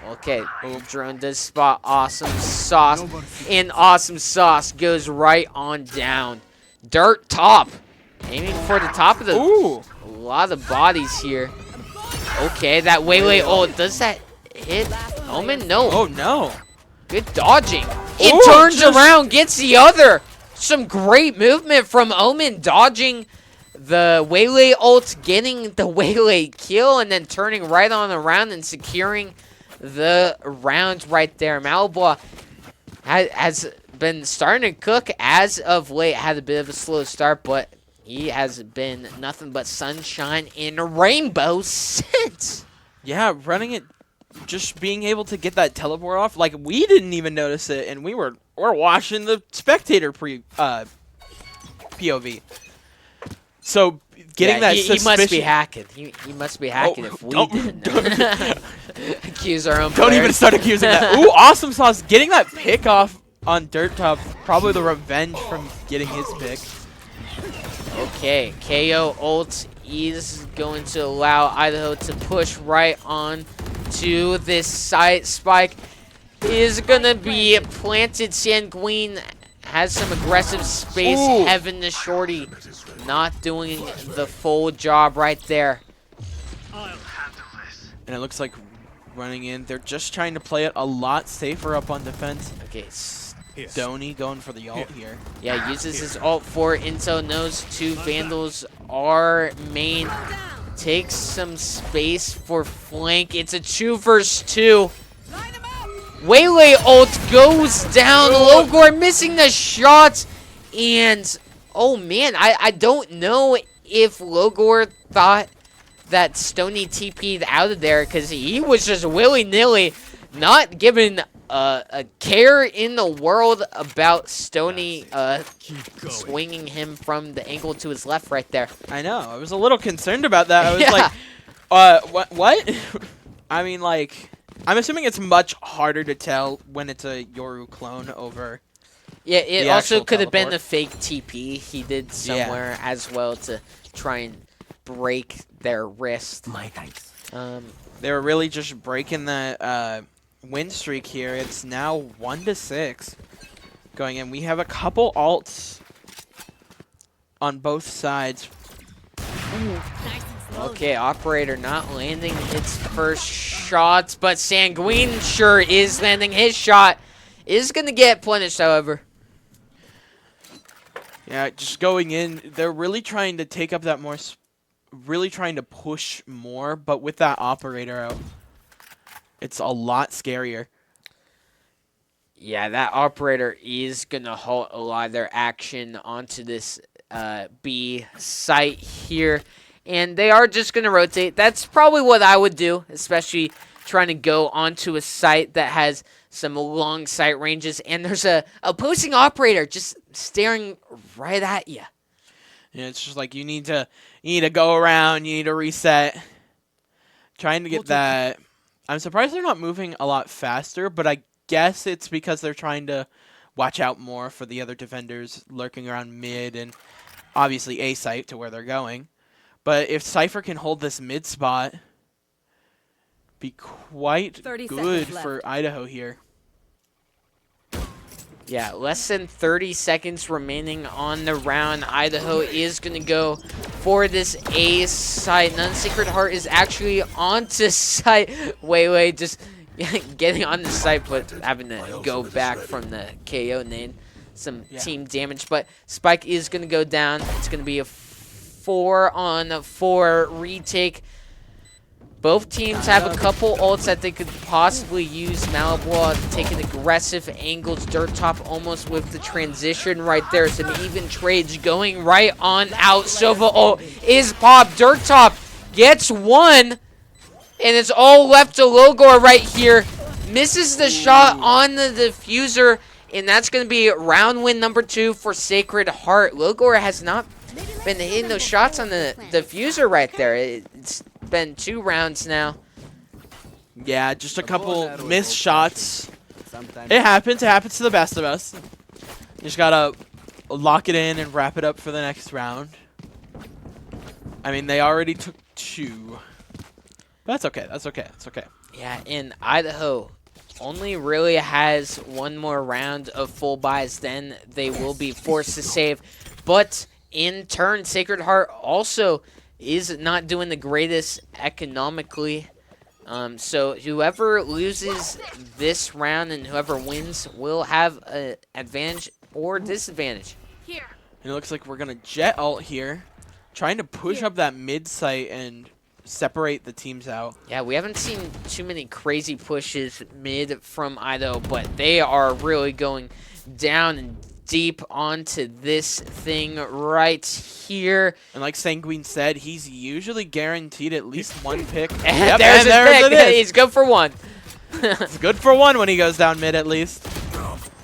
Okay, drone does spot Awesome Sauce, and Awesome Sauce goes right on down. Dirt Top, aiming for the top of the... Ooh. A lot of bodies here. Okay, that Waylay ult, does that hit Omen? No. Oh, no. Good dodging. It turns around, gets the other. Some great movement from Omen, dodging the Waylay ult, getting the Waylay kill, and then turning right on around and securing the round right there. Malbois has been starting to cook as of late. Had a bit of a slow start, but he has been nothing but sunshine and rainbow since. Yeah, running it, just being able to get that teleport off. Like, we didn't even notice it, and we're watching the spectator POV. So getting that he suspicion. must be hacking. He must be hacking if we didn't know. Accuse our own Don't players. even start accusing that. Ooh, Awesome Sauce getting that pick off on Dirt Top. Probably the revenge from getting his pick. Okay, KO ult is going to allow Idaho to push right on to this site. Spike is going to be planted. Sanguine has some aggressive space. Ooh. Heaven to Shorty not doing the full job right there. And it looks like running in. They're just trying to play it a lot safer up on defense. Okay, Stoney going for the ult here. yeah, uses his ult for intel, knows 2 Vandals are main. Takes some space for flank. It's a 2 versus 2. Waylay ult goes down. Logor missing the shots. And, oh man, I don't know if Logor thought that Stoney TP'd out of there, because he was just willy-nilly not giving a care in the world about Stoney swinging him from the angle to his left right there. I know. I was a little concerned about that. I was Yeah. like, what? I mean, like, I'm assuming it's much harder to tell when it's a Yoru clone over. Yeah, it The also actual could have been teleport. a fake TP he did somewhere as well to try and break their wrist. My thanks. They were really just breaking the win streak here. It's now 1-6 going in. We have a couple alts on both sides. Okay, Operator not landing its first shots, but Sanguine sure is landing his shot. Is going to get punished, however. Yeah, just going in. They're really trying to take up that more, really trying to push more, but with that Operator out, it's a lot scarier. Yeah, that Operator is going to halt a lot of their action onto this B site here. And they are just going to rotate. That's probably what I would do, especially trying to go onto a site that has some long sight ranges. And there's a opposing Operator just staring right at you. Yeah, it's just like you need to go around, you need to reset. Trying to get that. I'm surprised they're not moving a lot faster, but I guess it's because they're trying to watch out more for the other defenders lurking around mid and obviously A site to where they're going. But if Cypher can hold this mid spot, be quite 30 good seconds for Idaho here. Yeah, less than 30 seconds remaining on the round. Idaho is going to go for this A site. Sacred Heart is actually onto site. Wait, just getting on the site, but having to go back from the KO nade. Some team damage, but Spike is going to go down. It's going to be a 4-on-4 retake. Both teams have a couple ults that they could possibly use. Malibwa taking aggressive angles. Dirt Top almost with the transition right there. Some even trades going right on out. Sova ult is popped. Dirt Top gets one. And it's all left to Logor right here. Misses the shot on the diffuser. And that's going to be round win number 2 for Sacred Heart. Logor has not been hitting those shots on the diffuser right there. It's been 2 rounds now. Yeah, just a couple missed shots. It happens to the best of us. You just gotta lock it in and wrap it up for the next round. I mean, they already took 2. But that's okay, that's okay. Yeah, and Idaho only really has one more round of full buys, then they will be forced to save. But in turn, Sacred Heart also is not doing the greatest economically. So whoever loses this round and whoever wins will have an advantage or disadvantage. Here. And it looks like we're gonna jet ult here, trying to push up that mid site and separate the teams out. Yeah, we haven't seen too many crazy pushes mid from Idaho, but they are really going down and deep onto this thing right here. And like Sanguine said, he's usually guaranteed at least 1 pick. And there's his pick. it is. He's good for 1. It's good for 1 when he goes down mid at least.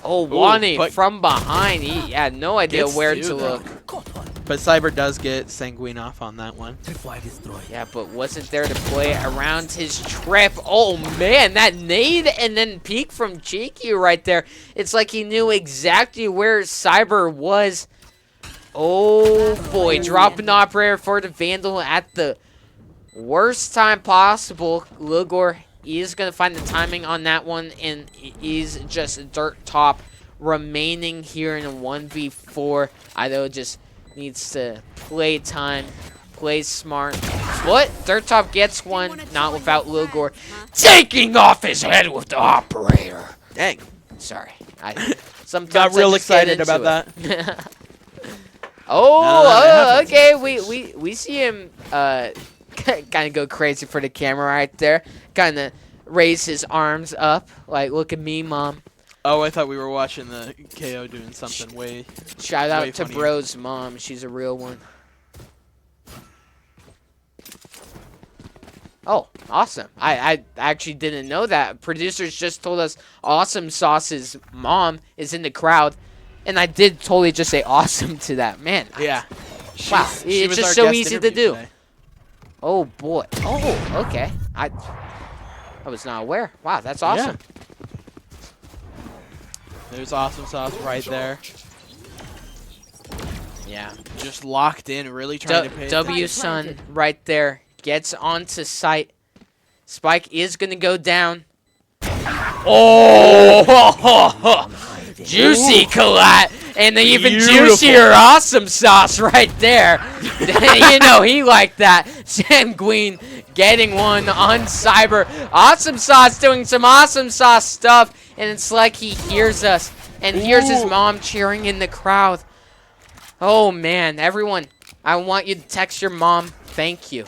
Oh, Wani but- from behind. He had no idea Gets where 2 to though. look. Caught one. But Cyber does get Sanguine off on that one. Tripwire destroyed. Yeah, but wasn't there to play around his trip. Oh, man, that nade and then peek from Cheeky right there. It's like he knew exactly where Cyber was. Oh boy, dropping the operator for the Vandal at the worst time possible. Lugor is going to find the timing on that one, and is just dirt top remaining here in a 1v4. Idaho just needs to play time, play smart. What? Dirt top gets one, not without Lugor taking off his head with the operator. Dang. Sorry. Sometimes Got real I just get excited into about it. that. Okay. We see him kind of go crazy for the camera right there. Kind of raise his arms up, like, look at me, mom. Oh, I thought we were watching the KO doing something way. Shout out way to funnier. Bro's mom. She's a real one. Oh, awesome. I actually didn't know that. Producers just told us Awesome Sauce's mom is in the crowd. And I did totally just say awesome to that. Man. Yeah. Wow. She It's was just our so guest easy to interview do. today. Oh, boy. Oh, okay. I was not aware. Wow, that's awesome. There's Awesome Sauce right there. Yeah. Just locked in, really trying to pay W Sun right there gets onto site. Spike is going to go down. Oh! Juicy collat. And the even juicier Awesome Sauce right there. You know he liked that. Sanguine getting one on Cyber. Awesome Sauce doing some Awesome Sauce stuff. And it's like he hears us. And hears his mom cheering in the crowd. Oh, man. Everyone, I want you to text your mom. Thank you.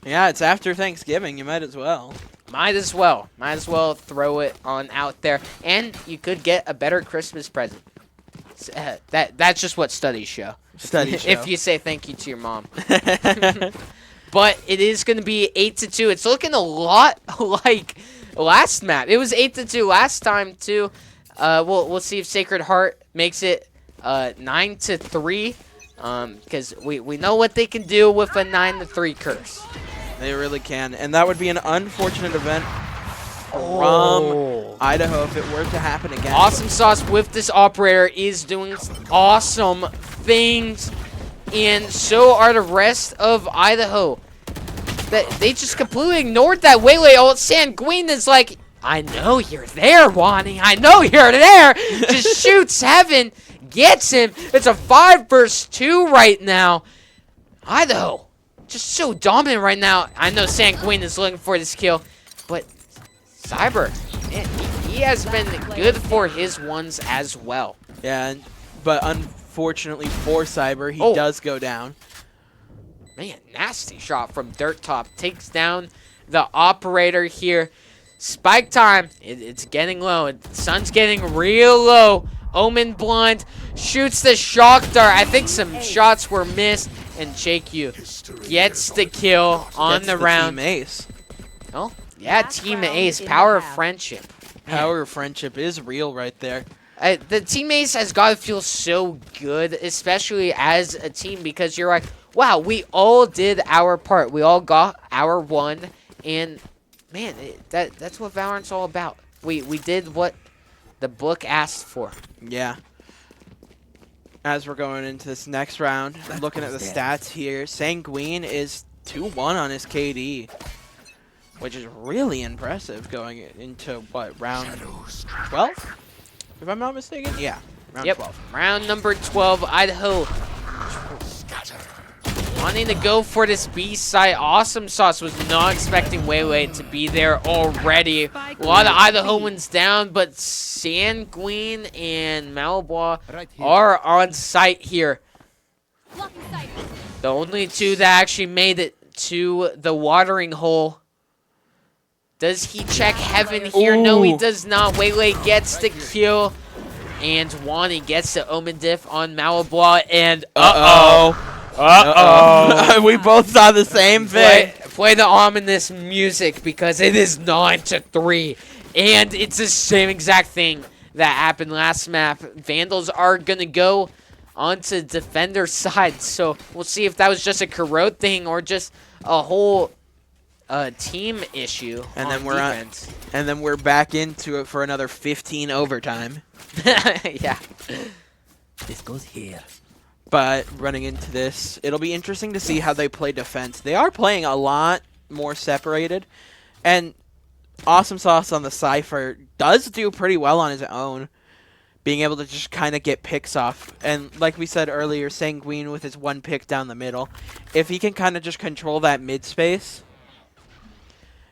Yeah, it's after Thanksgiving. You might as well. Might as well. Might as well throw it on out there. And you could get a better Christmas present. That's just what studies show. Studies show. If you say thank you to your mom. But it is going to be 8-2. It's looking a lot like last map. It was 8-2 last time, too. We'll see if Sacred Heart makes it 9-3. Because we know what they can do with a 9-3 curse. They really can. And that would be an unfortunate event from Idaho if it were to happen again. Awesome Sauce with this operator is doing awesome things. And so are the rest of Idaho. They just completely ignored that Waylay ult. Sanguine is like, I know you're there, Wani. I know you're there. Just shoots Heaven. Gets him. It's a 5 versus 2 right now. Idaho, just so dominant right now. I know Sanguine is looking for this kill, but Cyber, man, he has been good for his ones as well. Yeah, but unfortunately for Cyber, he does go down. Man, nasty shot from Dirt Top. Takes down the operator here. Spike time. It's getting low. Sun's getting real low. Omen blind. Shoots the shock dart. I think some shots were missed. And JQ gets the kill on the round. Team ace. Oh, yeah, Team Ace. Power of friendship. Power of friendship is real right there. The Team Ace has got to feel so good, especially as a team, because you're like, wow, we all did our part. We all got our one. And, man, that's what Valorant's all about. We did what the book asked for. Yeah. As we're going into this next round, looking at the stats here, Sanguine is 2-1 on his KD, which is really impressive going into, what, round 12? If I'm not mistaken? Yeah, round 12. Round number 12, Idaho wanting to go for this B side. Awesome Sauce was not expecting Waylay to be there already. A lot of Idahoans down, but Sanguine and Malbois are on site here. The only two that actually made it to the watering hole. Does he check Heaven here? No, he does not. Waylay gets the kill. And Wani gets the Omen diff on Malbois. And We both saw the same thing. Play the ominous music because it is 9-3. And it's the same exact thing that happened last map. Vandals are going to go onto defender side. So we'll see if that was just a corrode thing or just a whole team issue. And on then we're defense. And then we're back into it for another 15 overtime. Yeah. This goes here. But running into this, it'll be interesting to see how they play defense. They are playing a lot more separated. And Awesome Sauce on the Cypher does do pretty well on his own, being able to just kind of get picks off. And like we said earlier, Sanguine with his one pick down the middle, if he can kind of just control that mid space,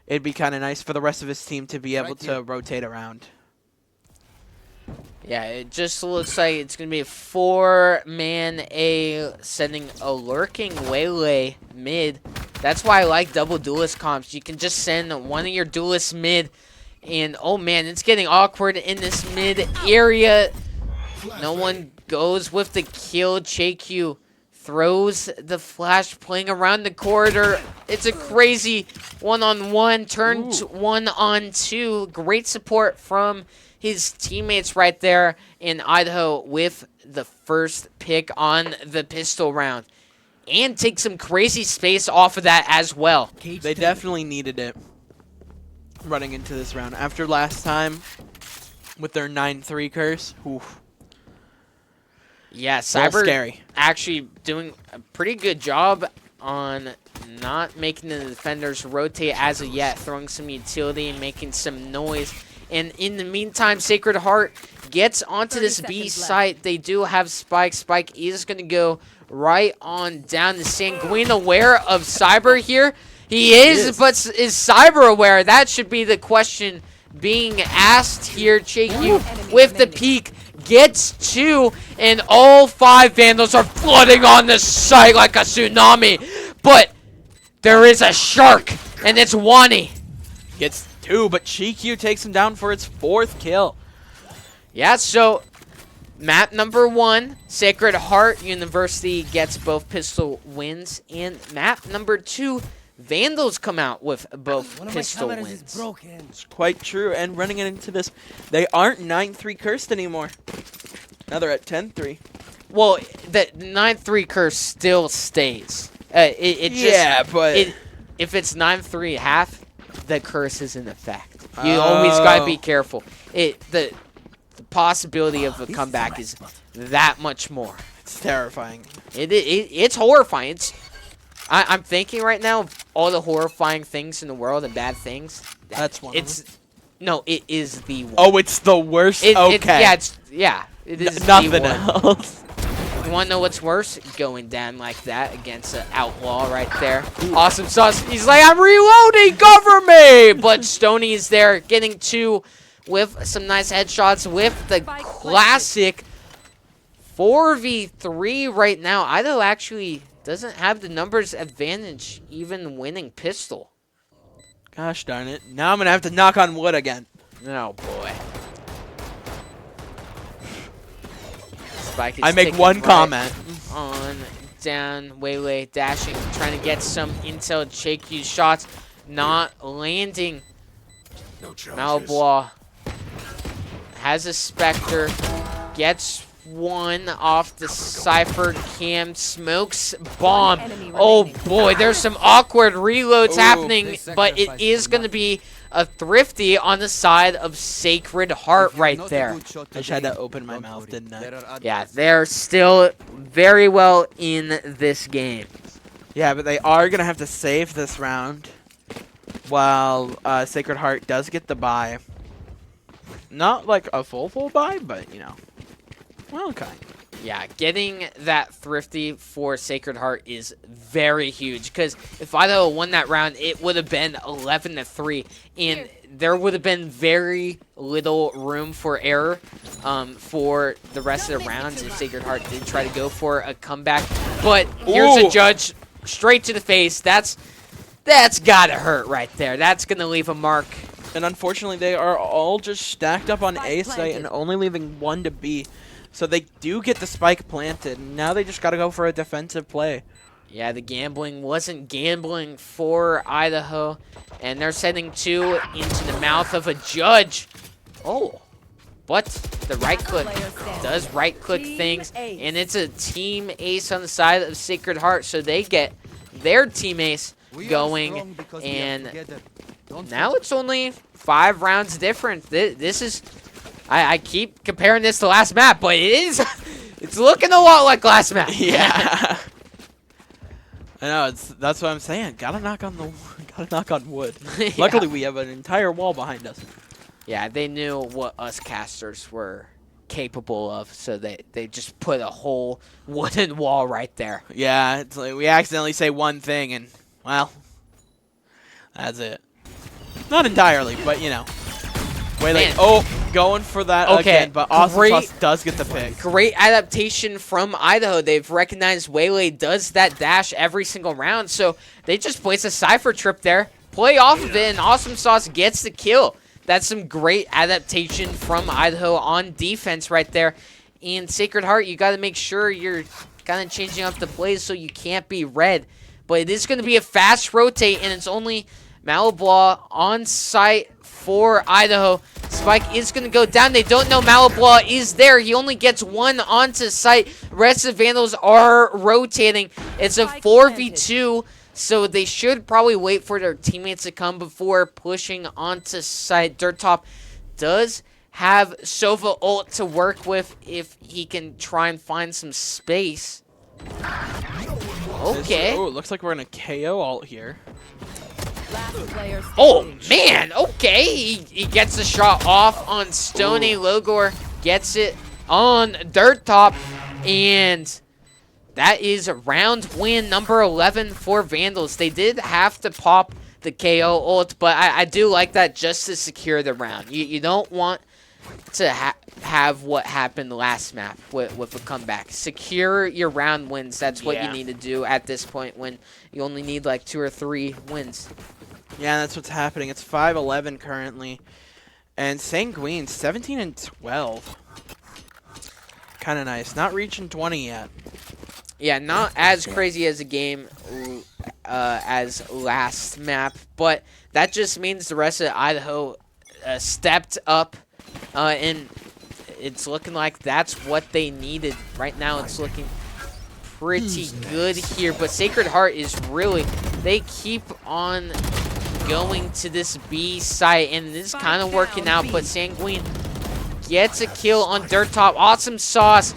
it'd be kind of nice for the rest of his team to be able to rotate around. Yeah, it just looks like it's going to be a 4-man A sending a lurking Waylay mid. That's why I like double duelist comps. You can just send one of your duelists mid, and oh man, it's getting awkward in this mid area. No one goes with the kill. JQ throws the flash, playing around the corridor. It's a crazy one-on-one, turned 1-on-2. Great support from his teammates right there in Idaho with the first pick on the pistol round. And take some crazy space off of that as well. They definitely needed it running into this round. After last time with their 9-3 curse, oof. Yeah, Cyber scary. actually doing a pretty good job on not making the defenders rotate as of yet, throwing some utility and making some noise. And in the meantime, Sacred Heart gets onto this B site. They do have Spike. Spike is going to go right on down to Sanguine. Aware of Cyber here? He is, but is Cyber aware? That should be the question being asked here. JQ with the peak gets 2, and all 5 Vandals are flooding on the site like a tsunami. But there is a shark, and it's Wani. Gets 2, but GQ takes him down for its 4th kill. Yeah, so map number 1, Sacred Heart University gets both pistol wins, and map number 2, Vandals come out with both pistol wins. It's quite true, and running into this, they aren't 9-3 cursed anymore. Now they're at 10-3. Well, the 9-3 curse still stays. It just, yeah, but if it's 9-3 half, the curse is in effect. You always gotta be careful. The possibility of a comeback is that much more. It's terrifying. It's horrifying. I'm thinking right now of all the horrifying things in the world and bad things. That's one. No, it is the one. Oh, it's the worst. Okay. It is nothing the one. else. You want to know what's worse? Going down like that against an outlaw right there. Awesome Sauce. He's like, I'm reloading, cover me! But Stoney is there, getting 2 with some nice headshots with the classic 4v3 right now. Idaho actually doesn't have the numbers advantage, even winning pistol. Gosh darn it. Now I'm going to have to knock on wood again. Oh, boy. Spike is I make one comment. On down, Waylay dashing, trying to get some intel. JQ's shots not landing. Malbois has a Spectre, gets 1 off the Cypher cam, smokes bomb. Oh boy, there's some awkward reloads happening, but it is going to be a thrifty on the side of Sacred Heart right there. I just had to open my mouth, didn't I? Yeah, they're still very well in this game. Yeah, but they are going to have to save this round while Sacred Heart does get the bye. Not like a full bye, but, you know, well, okay. Yeah, getting that thrifty for Sacred Heart is very huge, because if Idaho won that round, it would have been 11-3, and there would have been very little room for error for the rest of the rounds if Sacred Heart did try to go for a comeback. But here's a judge straight to the face. That's gotta hurt right there. That's gonna leave a mark. And unfortunately, they are all just stacked up on A site and only leaving 1 to B. So they do get the spike planted. Now they just got to go for a defensive play. Yeah, the gambling wasn't gambling for Idaho. And they're sending 2 into the mouth of a judge. Oh, but the right click does right click things. And it's a team ace on the side of Sacred Heart. So they get their team ace going. And now it's only 5 rounds different. This is... I keep comparing this to last map, but it is It's looking a lot like last map. Yeah. I know. That's what I'm saying. Gotta knock on wood. Yeah. Luckily, we have an entire wall behind us. Yeah, they knew what us casters were capable of, so they just put a whole wooden wall right there. Yeah, it's like we accidentally say one thing, and well, that's it. Not entirely, but you know. Man. Oh, going for that Okay, again, but Awesome great- Sauce does get the pick. Great adaptation from Idaho. They've recognized Waylay does that dash every single round, so they just place a Cypher trip there, play off of it, and Awesome Sauce gets the kill. That's some great adaptation from Idaho on defense right there. And Sacred Heart, you got to make sure you're kind of changing up the plays so you can't be red. But it is going to be a fast rotate, and it's only Malablaw on site for Idaho. Spike is going to go down. They don't know Malablaw is there. He only gets one onto site. Rest of the Vandals are rotating. It's a 4v2, so they should probably wait for their teammates to come before pushing onto site. Dirt Top does have Sova ult to work with if he can try and find some space. Okay. Oh, it looks like we're going to KO ult here. Last player Oh, standing. man. Okay. He gets the shot off on Stony. Logor gets it on Dirt Top. And that is round win number 11 for Vandals. They did have to pop the KO ult, but I do like that just to secure the round. You don't want to have what happened last map with a comeback. Secure your round wins. That's what you need to do at this point when you only need like 2 or 3 wins. Yeah, that's what's happening. It's 5-11 currently. And Sanguine, 17 and 12. Kind of nice. Not reaching 20 yet. Yeah, not as crazy as a game as last map, but that just means the rest of Idaho stepped up, and it's looking like that's what they needed. Right now it's looking pretty good here, but Sacred Heart is really, they keep on going to this B site, and it is kind of working out, but Sanguine gets a kill on Dirt Top. Awesome Sauce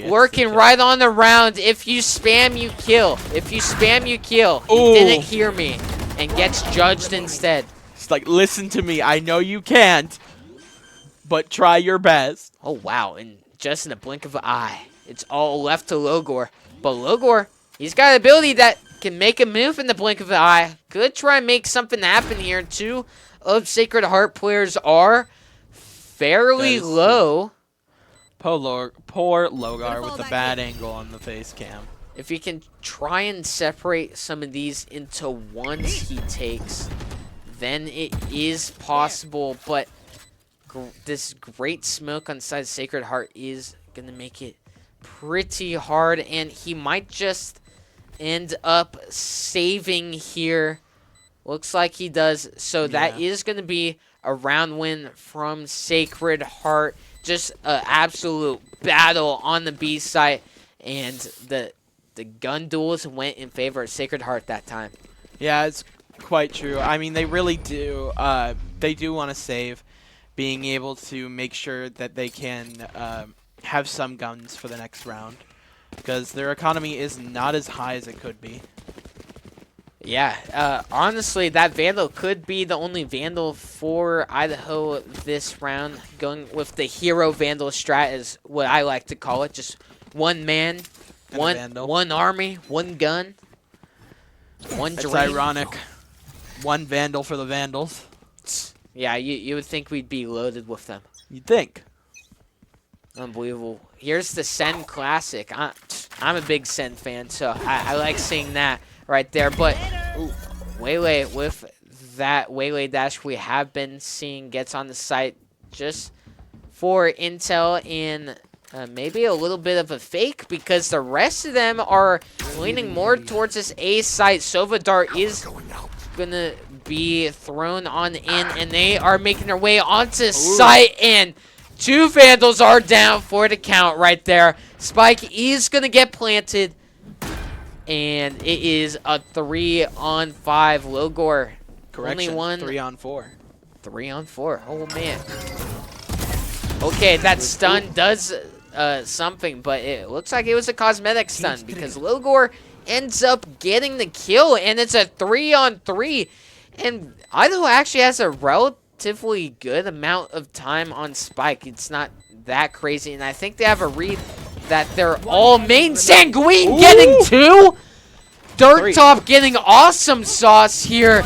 working right on the round. If you spam, you kill. If you spam, you kill. Ooh. He didn't hear me and gets judged instead. It's like, listen to me. I know you can't, but try your best. Oh, wow. And just in a blink of an eye, it's all left to Logor. But Logor, he's got an ability that can make a move in the blink of an eye. Could try and make something happen here. 2 of Sacred Heart players are fairly low. Poor Logar with the bad angle on the face cam. If he can try and separate some of these into ones he takes, then it is possible. But this great smoke on side Sacred Heart is going to make it pretty hard. And he might just end up saving here. Looks like he does. So that is going to be a round win from Sacred Heart. Just an absolute battle on the B site. And the gun duels went in favor of Sacred Heart that time. Yeah, it's quite true. I mean, they really do. They do want to save, being able to make sure that they can have some guns for the next round, because their economy is not as high as it could be. Yeah, honestly, that Vandal could be the only Vandal for Idaho this round. Going with the hero Vandal strat is what I like to call it. Just one man, one army, one gun, one It's drain. ironic. One Vandal for the Vandals. Yeah, you would think we'd be loaded with them. You'd think. Unbelievable. Here's the Sen Classic. I'm a big Sen fan, so I like seeing that right there. But Waylay with that Waylay dash we have been seeing gets on the site just for intel and maybe a little bit of a fake, because the rest of them are leaning more towards this A site. Sova Dart is going to be thrown on in, and they are making their way onto site, and 2 Vandals are down for the count right there. Spike is going to get planted, and it is a 3-on-5. Logor, Correction. only one. 3-on-4. 3-on-4. Oh, man. Okay, that stun does something, but it looks like it was a cosmetic stun because Logor ends up getting the kill, and it's a 3-on-3. And Idaho actually has a relatively good amount of time on Spike. It's not that crazy, and I think they have a read that they're all main. Sanguine getting 2. Dirt Top getting awesome sauce here.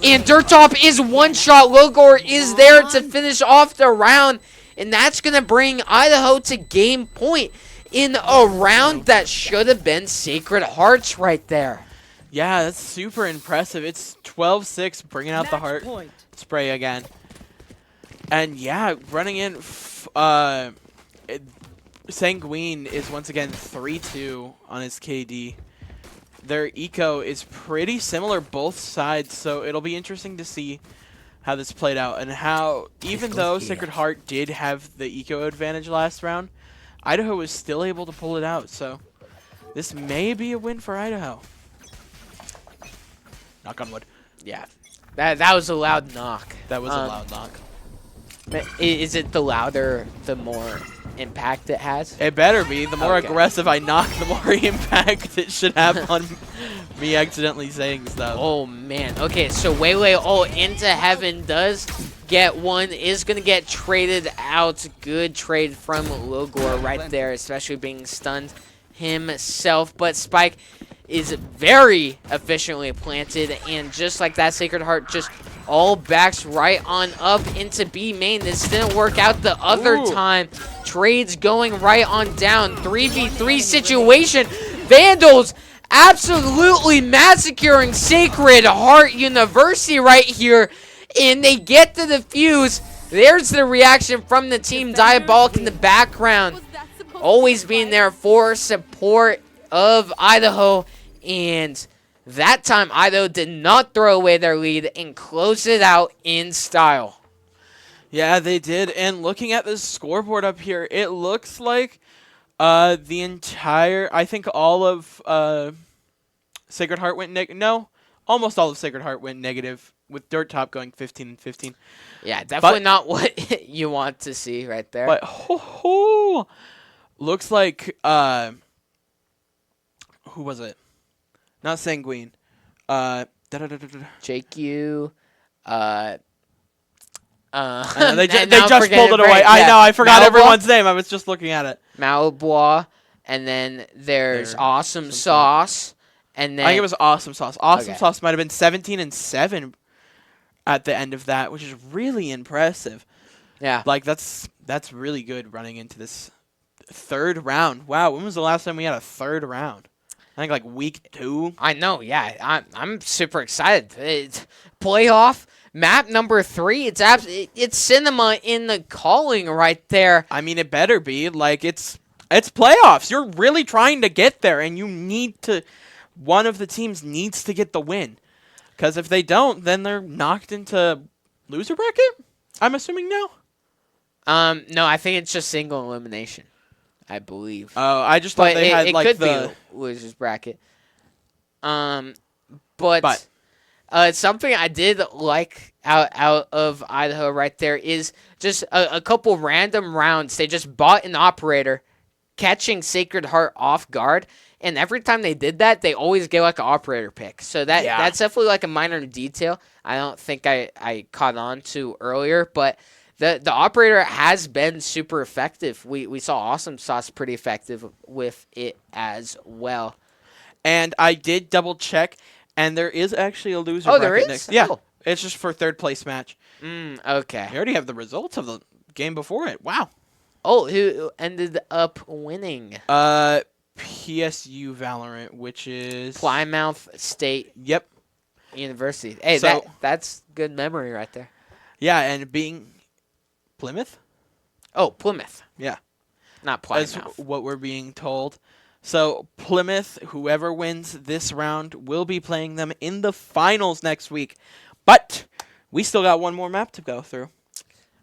And Dirt Top is one shot. Logor is there to finish off the round. And that's going to bring Idaho to game point in a round that should have been Sacred Hearts right there. Yeah, that's super impressive. It's 12-6, bringing out the heart spray again. And yeah, running in, Sanguine is once again 3-2 on his KD. Their eco is pretty similar both sides, so it'll be interesting to see how this played out and how, even though Sacred Heart did have the eco advantage last round, Idaho was still able to pull it out. So this may be a win for Idaho. Knock on wood. Yeah, that was a loud knock. That was a loud knock. But is it the louder, the more impact it has? It better be. The more Okay. aggressive I knock, the more impact it should have on me accidentally saying stuff. Oh, man. Okay, so Waylay into heaven does get one. Is going to get traded out. Good trade from Logor right there, especially being stunned himself. But Spike is very efficiently planted, and just like that, Sacred Heart just all backs right on up into B main. This didn't work out the other time. Trades going right on down. 3v3 situation. Vandals absolutely massacring Sacred Heart University right here, and they get to the fuse. There's the reaction from the team. Diabolic in the background, always being there for support of Idaho, and that time Idaho did not throw away their lead and close it out in style. Yeah, they did. And looking at the scoreboard up here, it looks like the entire, I think all of Sacred Heart went negative. No, almost all of Sacred Heart went negative, with Dirt Top going 15-15. Yeah, definitely not what you want to see right there. But looks like who was it? Not Sanguine. JQ. I know, they just pulled it away. Yeah. I know, I forgot Malbois? everyone's name. I was just looking at it. Malbois, and then there's Awesome Sauce, and then I think it was Awesome Sauce. Awesome Okay. Sauce might have been 17-7 at the end of that, which is really impressive. yeah. Like that's really good running into this third round. Wow, when was the last time we had a third round? I think like week 2. I know, yeah. I'm super excited. It's playoff map number 3. It's cinema in the calling right there. I mean, it better be. Like it's playoffs. You're really trying to get there, and you need to. One of the teams needs to get the win, because if they don't, then they're knocked into loser bracket. I'm assuming now. No, I think it's just single elimination, I believe. Oh, I just thought But they had it like could the. be losers bracket. But something I did like out of Idaho right there is just a couple random rounds. They just bought an operator, catching Sacred Heart off guard, and every time they did that, they always get like an operator pick. So that's definitely like a minor detail I don't think I caught on to earlier, but the operator has been super effective. We saw Awesome Sauce pretty effective with it as well. And I did double check, and there is actually a loser Oh, bracket there is? next. Yeah, Oh. it's just for third place match. Okay. I already have the results of the game before it. Wow. Oh, who ended up winning? PSU Valorant, which is Plymouth State Yep. University. Hey, So- that's good memory right there. Yeah, and being Plymouth. Oh, Plymouth. Yeah. Not That's Plymouth. what we're being told. So Plymouth, whoever wins this round, will be playing them in the finals next week. But we still got one more map to go through.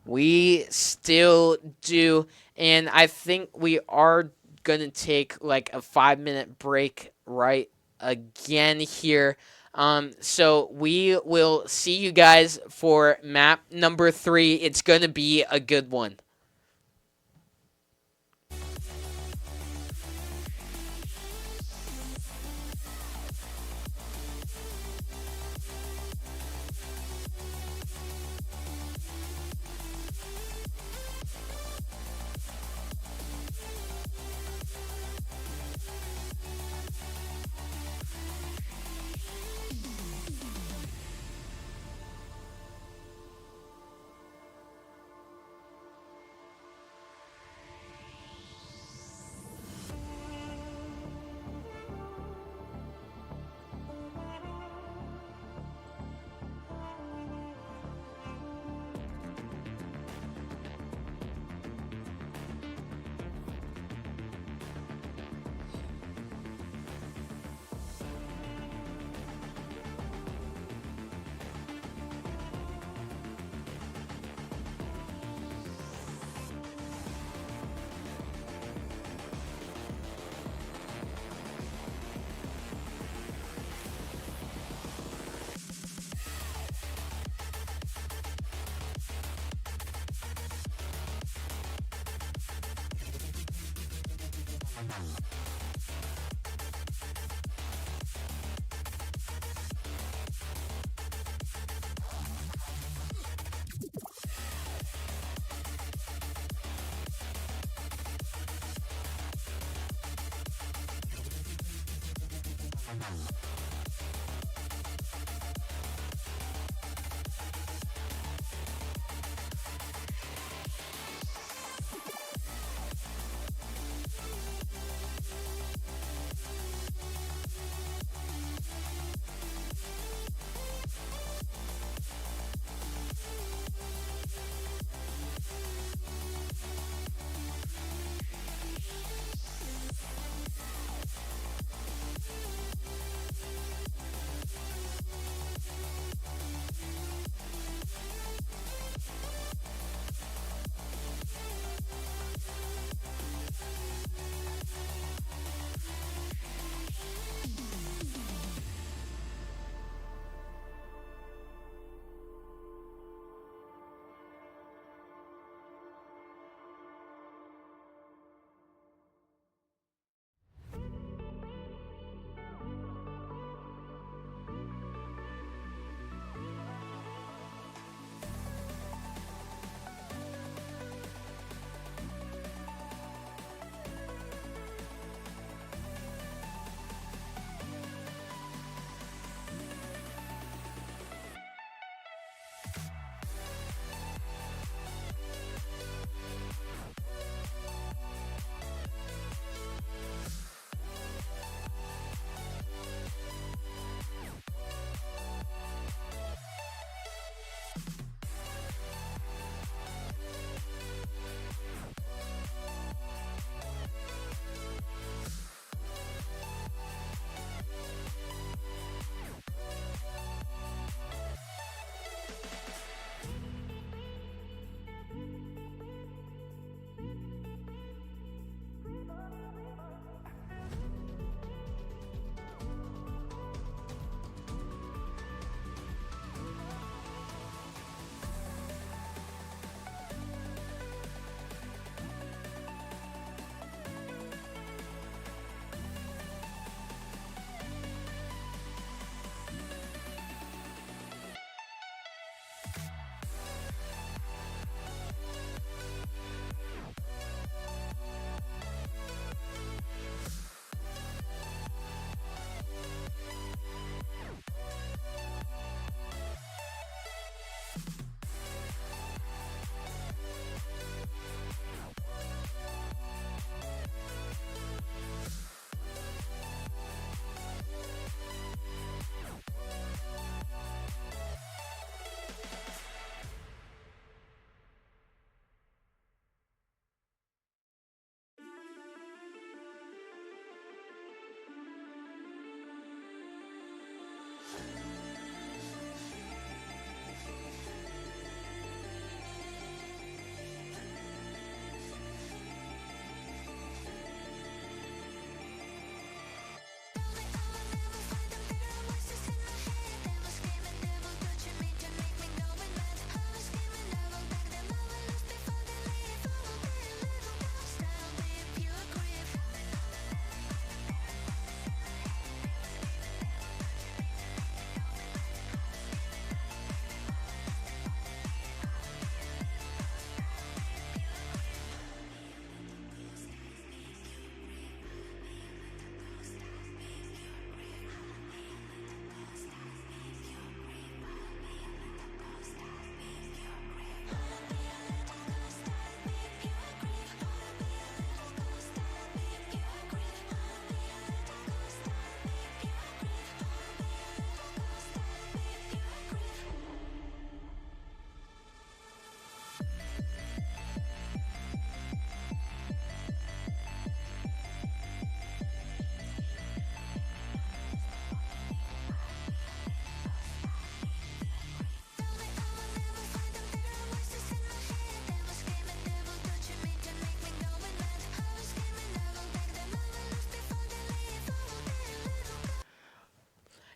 We still do, and I think we are going to take like a 5-minute break right again here. So we will see you guys for map number 3. It's going to be a good one.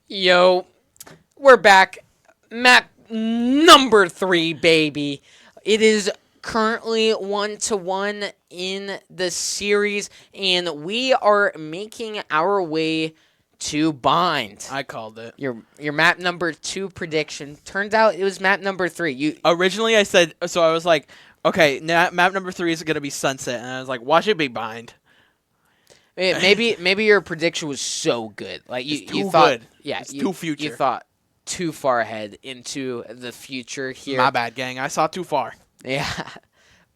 Yo, we're back. Map number 3, baby. It is currently 1-1 in the series, and we are making our way to bind. I called it. Your map number 2 prediction turns out it was map number 3. You Originally, I said so. I was like, okay, map number 3 is gonna be Sunset, and I was like, watch it be Bind. maybe your prediction was so good, like It's you too thought, good. yeah, It's you, too future. You thought too far ahead into the future here. My bad, gang. I saw too far. Yeah,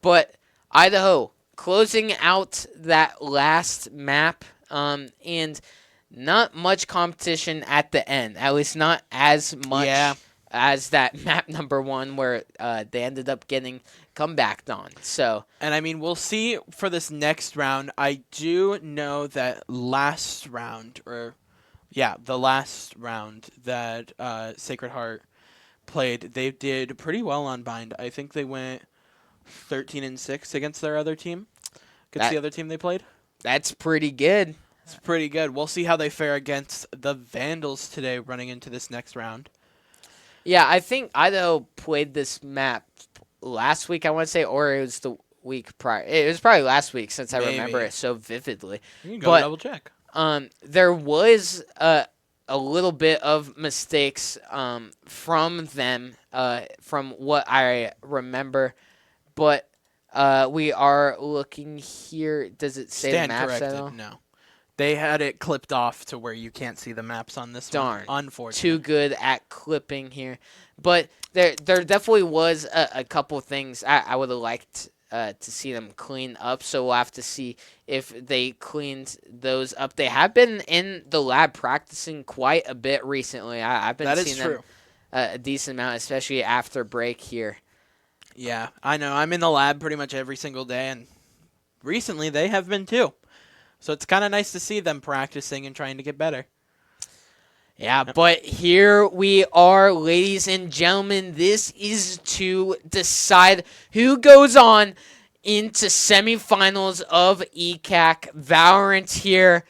but Idaho closing out that last map, and not much competition at the end. At least not as much as that map number 1 where they ended up getting comebacked on. So, And I mean, we'll see for this next round. I do know that the last round that Sacred Heart played, they did pretty well on Bind. I think they went 13-6 against their other team. Against the other team they played. that's pretty good. It's pretty good. We'll see how they fare against the Vandals today running into this next round. Yeah, I think Idaho played this map last week, I want to say, or it was the week prior. It was probably last week since I remember Maybe. it so vividly. You can go But- double check. There was a little bit of mistakes from them, from what I remember, but we are looking here. Does it say Stand the maps corrected. at all? No. They had it clipped off to where you can't see the maps on this Darn. one. Unfortunately. Too good at clipping here, but there definitely was a couple things I would have liked to see them clean up. So we'll have to see if they cleaned those up. They have been in the lab practicing quite a bit recently. I've been That seeing is them true. a decent amount, especially after break here. Yeah, I know. I'm in the lab pretty much every single day, and recently they have been too. So it's kind of nice to see them practicing and trying to get better. Yeah, but here we are, ladies and gentlemen. This is to decide who goes on into semifinals of ECAC. Valorant here.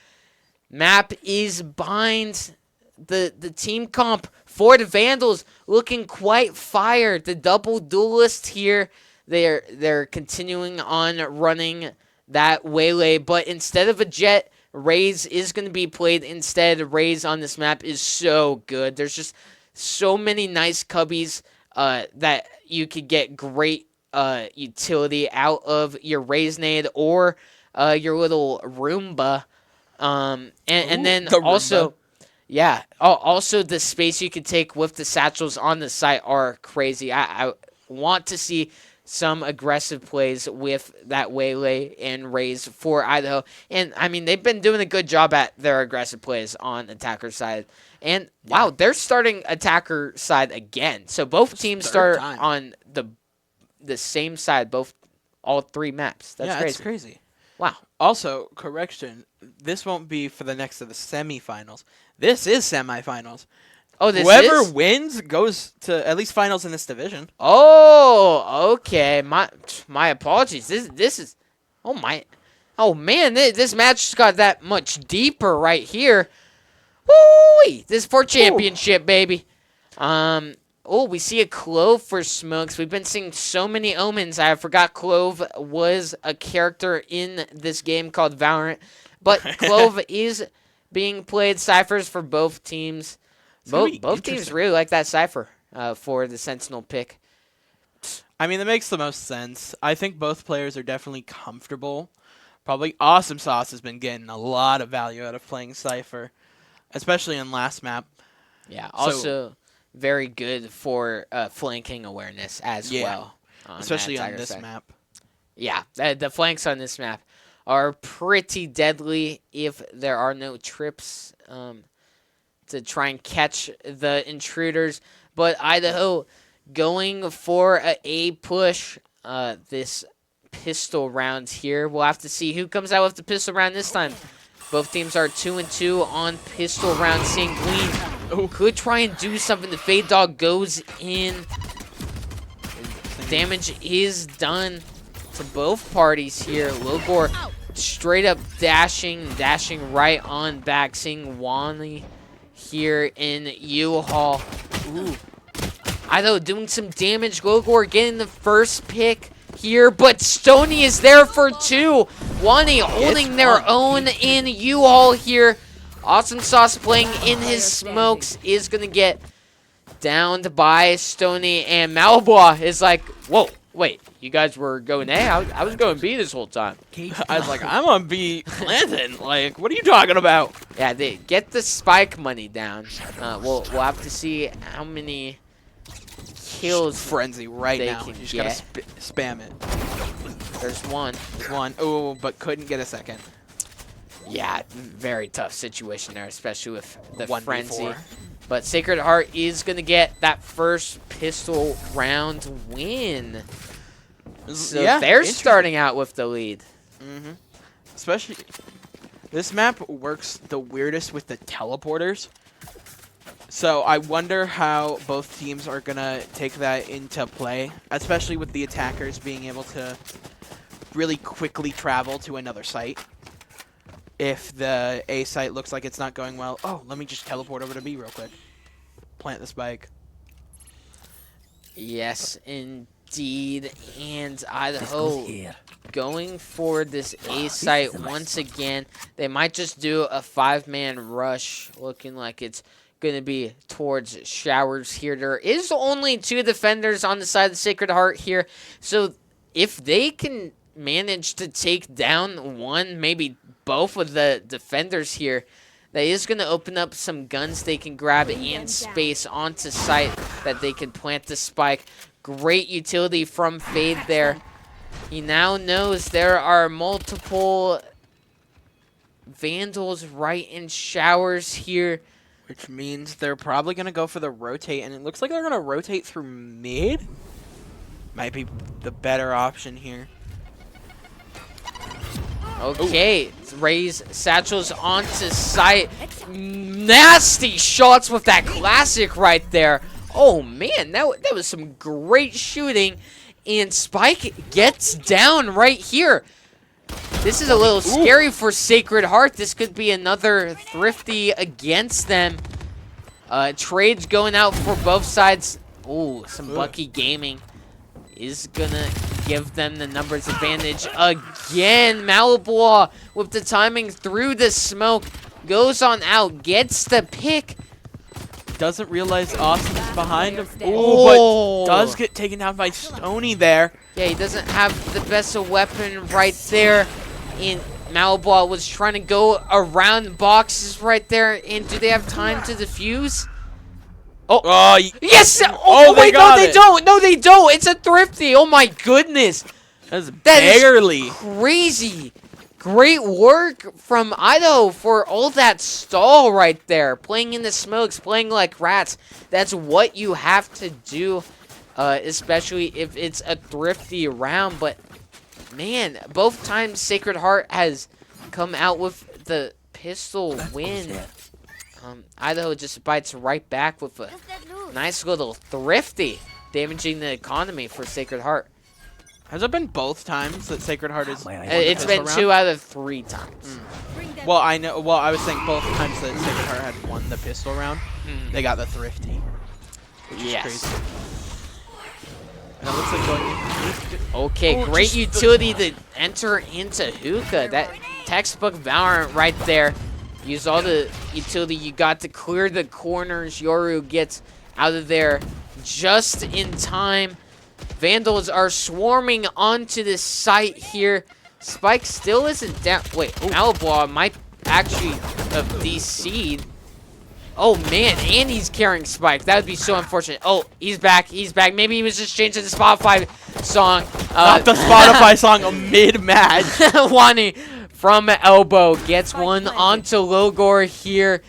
Map is Bind. The team comp for the Vandals looking quite fired. The double duelist here. They're continuing on running that Waylay, but instead of a Jet, Raze is going to be played instead. Raze on this map is so good. There's just so many nice cubbies that you could get great utility out of your Raze nade or your little Roomba. And then the also, Roomba. yeah, also the space you could take with the satchels on the site are crazy. I want to see some aggressive plays with that Waylay and Raze for Idaho. And, I mean, they've been doing a good job at their aggressive plays on attacker side. And, wow, they're starting attacker side again. So both teams start on the same side, all 3 maps. That's crazy. That's crazy. Wow. Also, correction, this won't be for the next of the semifinals. This is semifinals. Oh, this Whoever is? wins goes to at least finals in this division. Oh, okay. My apologies. This is. Oh man, this match just got that much deeper right here. Woo! This is for championship, baby. Oh, we see a Clove for Smokes. We've been seeing so many omens. I forgot Clove was a character in this game called Valorant, but Clove is being played. Ciphers for both teams. Both teams interesting. really like that Cypher for the Sentinel pick. I mean, that makes the most sense. I think both players are definitely comfortable. Probably Awesome Sauce has been getting a lot of value out of playing Cypher, especially in last map. Yeah, also very good for flanking awareness as well. Especially on Tiger this side. map. Yeah, the flanks on this map are pretty deadly if there are no trips to try and catch the intruders. But Idaho going for a push this pistol round here. We'll have to see who comes out with the pistol round this time. Both teams are 2-2 on pistol round. St. Glean could try and do something. The Fade Dog goes in. Damage is done to both parties here. Logor straight up dashing right on back. Seeing Wani here in U-Haul. Ooh. Idaho doing some damage. Logor getting the first pick here, but Stony is there for 2. Wani holding their own in U-Haul here. Awesome Sauce playing in his smokes is going to get downed by Stony, and Malbois is like, whoa, wait, you guys were going A? I was going B this whole time. I was like, I'm on B Landon. Like, what are you talking about? Yeah, they get the spike money down. We'll have to see how many kills Frenzy right they now. can You just get. gotta spam it. There's one. One. Oh, but couldn't get a second. Yeah, very tough situation there, especially with the 1v4. Frenzy. But Sacred Heart is going to get that first pistol round win. So Yeah, they're interesting. starting out with the lead. Mm-hmm. Especially, this map works the weirdest with the teleporters. So I wonder how both teams are going to take that into play, especially with the attackers being able to really quickly travel to another site. If the A site looks like it's not going well, oh, let me just teleport over to B real quick. Plant the spike. Yes, indeed. And Idaho going for this A site once again. They might just do a 5-man rush, looking like it's going to be towards Showers here. There is only 2 defenders on the side of Sacred Heart here. So if they can manage to take down one, maybe both of the defenders here, that is going to open up some guns they can grab and space onto site that they can plant the spike. Great utility from Fade there. He now knows there are multiple Vandals right in Showers here. Which means they're probably going to go for the rotate, and it looks like they're going to rotate through mid. Might be the better option here. Okay, raise satchels onto site. Nasty shots with that classic right there. Oh man, that was some great shooting. And Spike gets down right here. This is a little scary for Sacred Heart. This could be another Thrifty against them. Trades going out for both sides. Ooh, some Bucky Gaming is gonna give them the numbers advantage again. Malbois with the timing through the smoke. Goes on out, gets the pick. Doesn't realize Austin's behind him. Oh. But does get taken down by Stony there. Yeah, he doesn't have the best of weapon right there. And Malbois was trying to go around boxes right there. And do they have time to defuse? Oh, Yes! Oh, they wait, no, got they it. don't. No, they don't. It's a Thrifty. Oh, my goodness. that is That is barely. crazy. Great work from Idaho for all that stall right there. Playing in the smokes, playing like rats. That's what you have to do, especially if it's a Thrifty round. But, man, both times Sacred Heart has come out with the pistol win. Idaho just bites right back with a nice little Thrifty, damaging the economy for Sacred Heart. Has it been both times that Sacred Heart is? It's been 2 out of 3 times. Well, I know. Well, I was saying both times that Sacred Heart had won the pistol round, they got the Thrifty. Yes. Crazy. And it looks like going. Okay, Oh, great just the- utility to enter into Hookah. That textbook Valorant right there. Use all the utility you got to clear the corners. Yoru gets out of there just in time. Vandals are swarming onto this site here. Spike still isn't down. Wait, Malbois might actually have DC'd. Oh, man, and he's carrying Spike. That would be so unfortunate. Oh, he's back. He's back. Maybe he was just changing the Spotify song. Not the Spotify song mid-match. Wani from elbow gets one onto Logor here.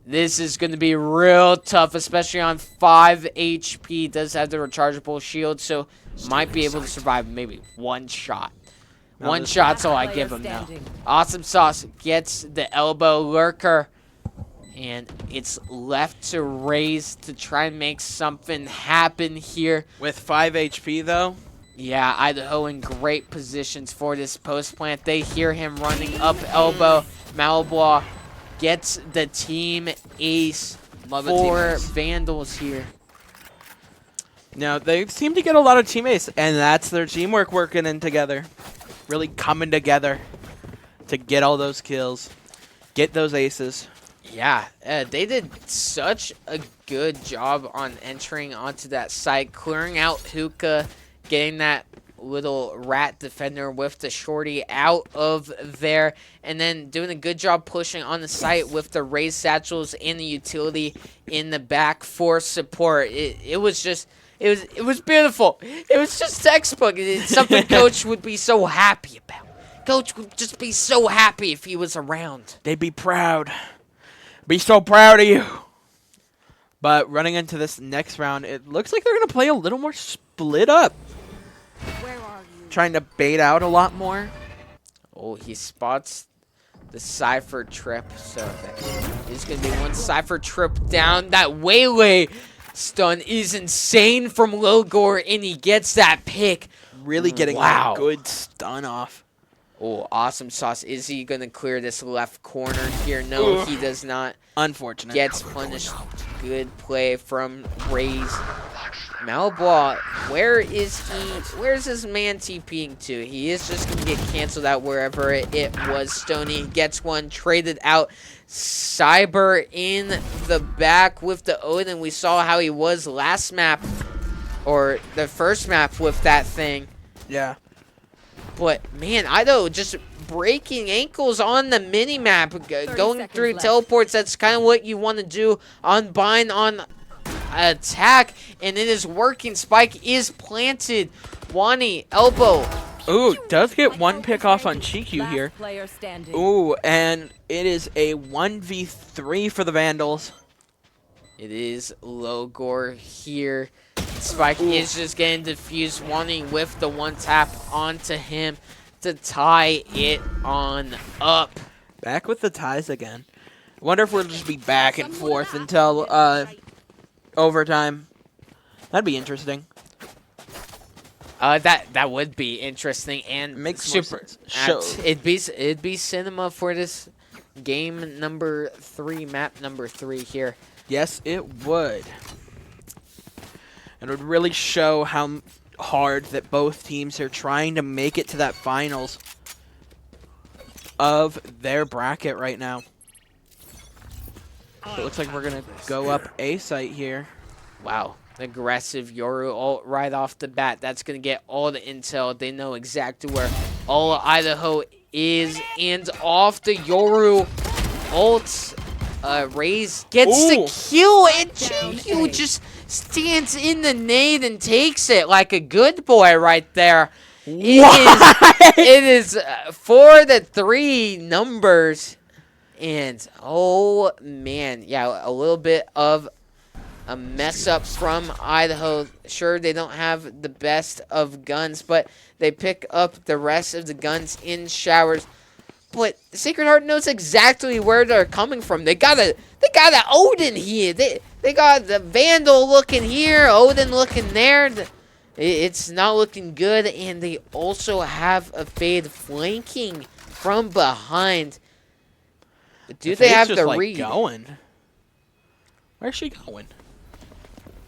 This is going to be real tough, especially on 5 HP. Does have the rechargeable shield, so might be able to survive maybe one shot. One shot's all I give him now. Awesome Sauce gets the elbow lurker. And it's left to Raze to try and make something happen here. With 5 HP though. Yeah, Idaho in great positions for this post plant. They hear him running up elbow. Malbois gets the team ace for Vandals here. Now, they seem to get a lot of teammates, and that's their teamwork working in together. Really coming together to get all those kills, get those aces. Yeah, they did such a good job on entering onto that site, clearing out Hookah, getting that little rat defender with the shorty out of there, and then doing a good job pushing on the site with the raised satchels and the utility in the back for support. It was just... It was beautiful. It was just textbook. It's something Coach would be so happy about. Coach would just be so happy if he was around. They'd be proud. Be so proud of you. But running into this next round, it looks like they're going to play a little more split up. Where are you? Trying to bait out a lot more. Oh, he spots the Cypher trip. So that is going to be one Cypher trip down. That waylay stun is insane from Logor, and he gets that pick. Really getting Wow. a good stun off. Oh, awesome sauce. Is he going to clear this left corner here? No, he does not. Unfortunate. Gets punished. Good play from Raze. Malbois, where is he? Where's his man TPing to? He is just going to get canceled out wherever it was. Stoney gets one traded out. Cyber in the back with the Odin. We saw how he was last map, or the first map with that thing. Yeah. But, man, Idaho just breaking ankles on the mini-map, going through teleports. That's kind of what you want to do on bind on attack, and it is working. Spike is planted. Wani, elbow. Ooh, does get one pick off on Chiku Last here. player standing. Ooh, and it is a 1v3 for the Vandals. It is Logor here. Spike is just getting diffused, wanting with the one tap onto him to tie it on up. Back with the ties again. Wonder if we'll just be back and forth until overtime. That'd be interesting. That would be interesting and Makes more super. sense. Show. It'd be cinema for this game number 3, map number 3 here. Yes, it would. And it would really show how hard that both teams are trying to make it to that finals of their bracket right now. So it looks like we're going to go up A site here. Wow. Aggressive Yoru ult right off the bat. That's going to get all the intel. They know exactly where all of Idaho is. And off the Yoru ult, Raze gets the kill. And Chiku just stands in the nade and takes it like a good boy right there. It is for the 3 numbers. And, oh, man. Yeah, a little bit of a mess up from Idaho. Sure, they don't have the best of guns, but they pick up the rest of the guns in showers. But Sacred Heart knows exactly where they're coming from. They got a Odin here. They got the Vandal looking here, Odin looking there. It's not looking good, and they also have a Fade flanking from behind. Do they have the read? Going. Where's she going?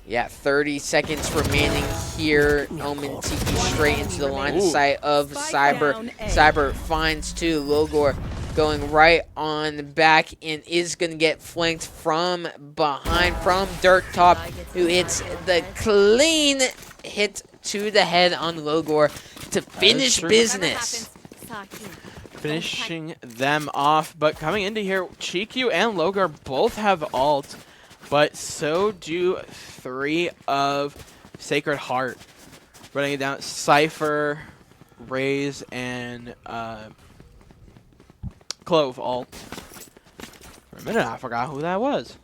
Yeah, 30 seconds remaining here. Omen Tiki straight into the line of sight of Cyber. Cyber finds 2. Logor going right on back and is going to get flanked from behind from Dirt Top, who hits the clean hit to the head on Logor to finish business. Finishing them off, but coming into here, Chiku and Logor both have ult, but so do 3 of Sacred Heart. Running it down, Cypher, Raze, and Clove ult. For a minute, I forgot who that was.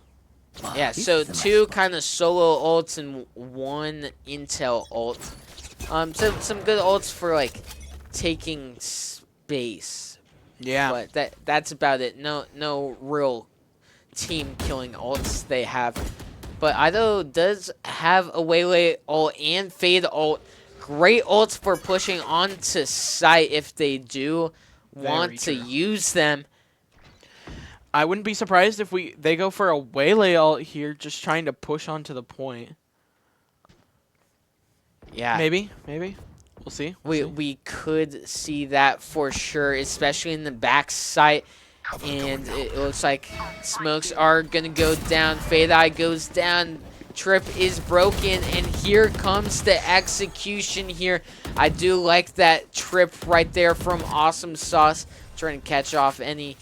Yeah, so 2 kind of solo ults and 1 intel ult. So some good ults for like taking space. Yeah. But that's about it. No real team killing ults they have. But Idaho does have a Waylay ult and Fade ult. Great ults for pushing onto site if they do want to use them. I wouldn't be surprised if they go for a Waylay ult here, just trying to push onto the point. Yeah. Maybe. We'll see. We could see that for sure, especially in the back sight. And it looks like smokes are going to go down. Fade Eye goes down. Trip is broken. And here comes the execution here. I do like that trip right there from Awesome Sauce. Trying to catch off any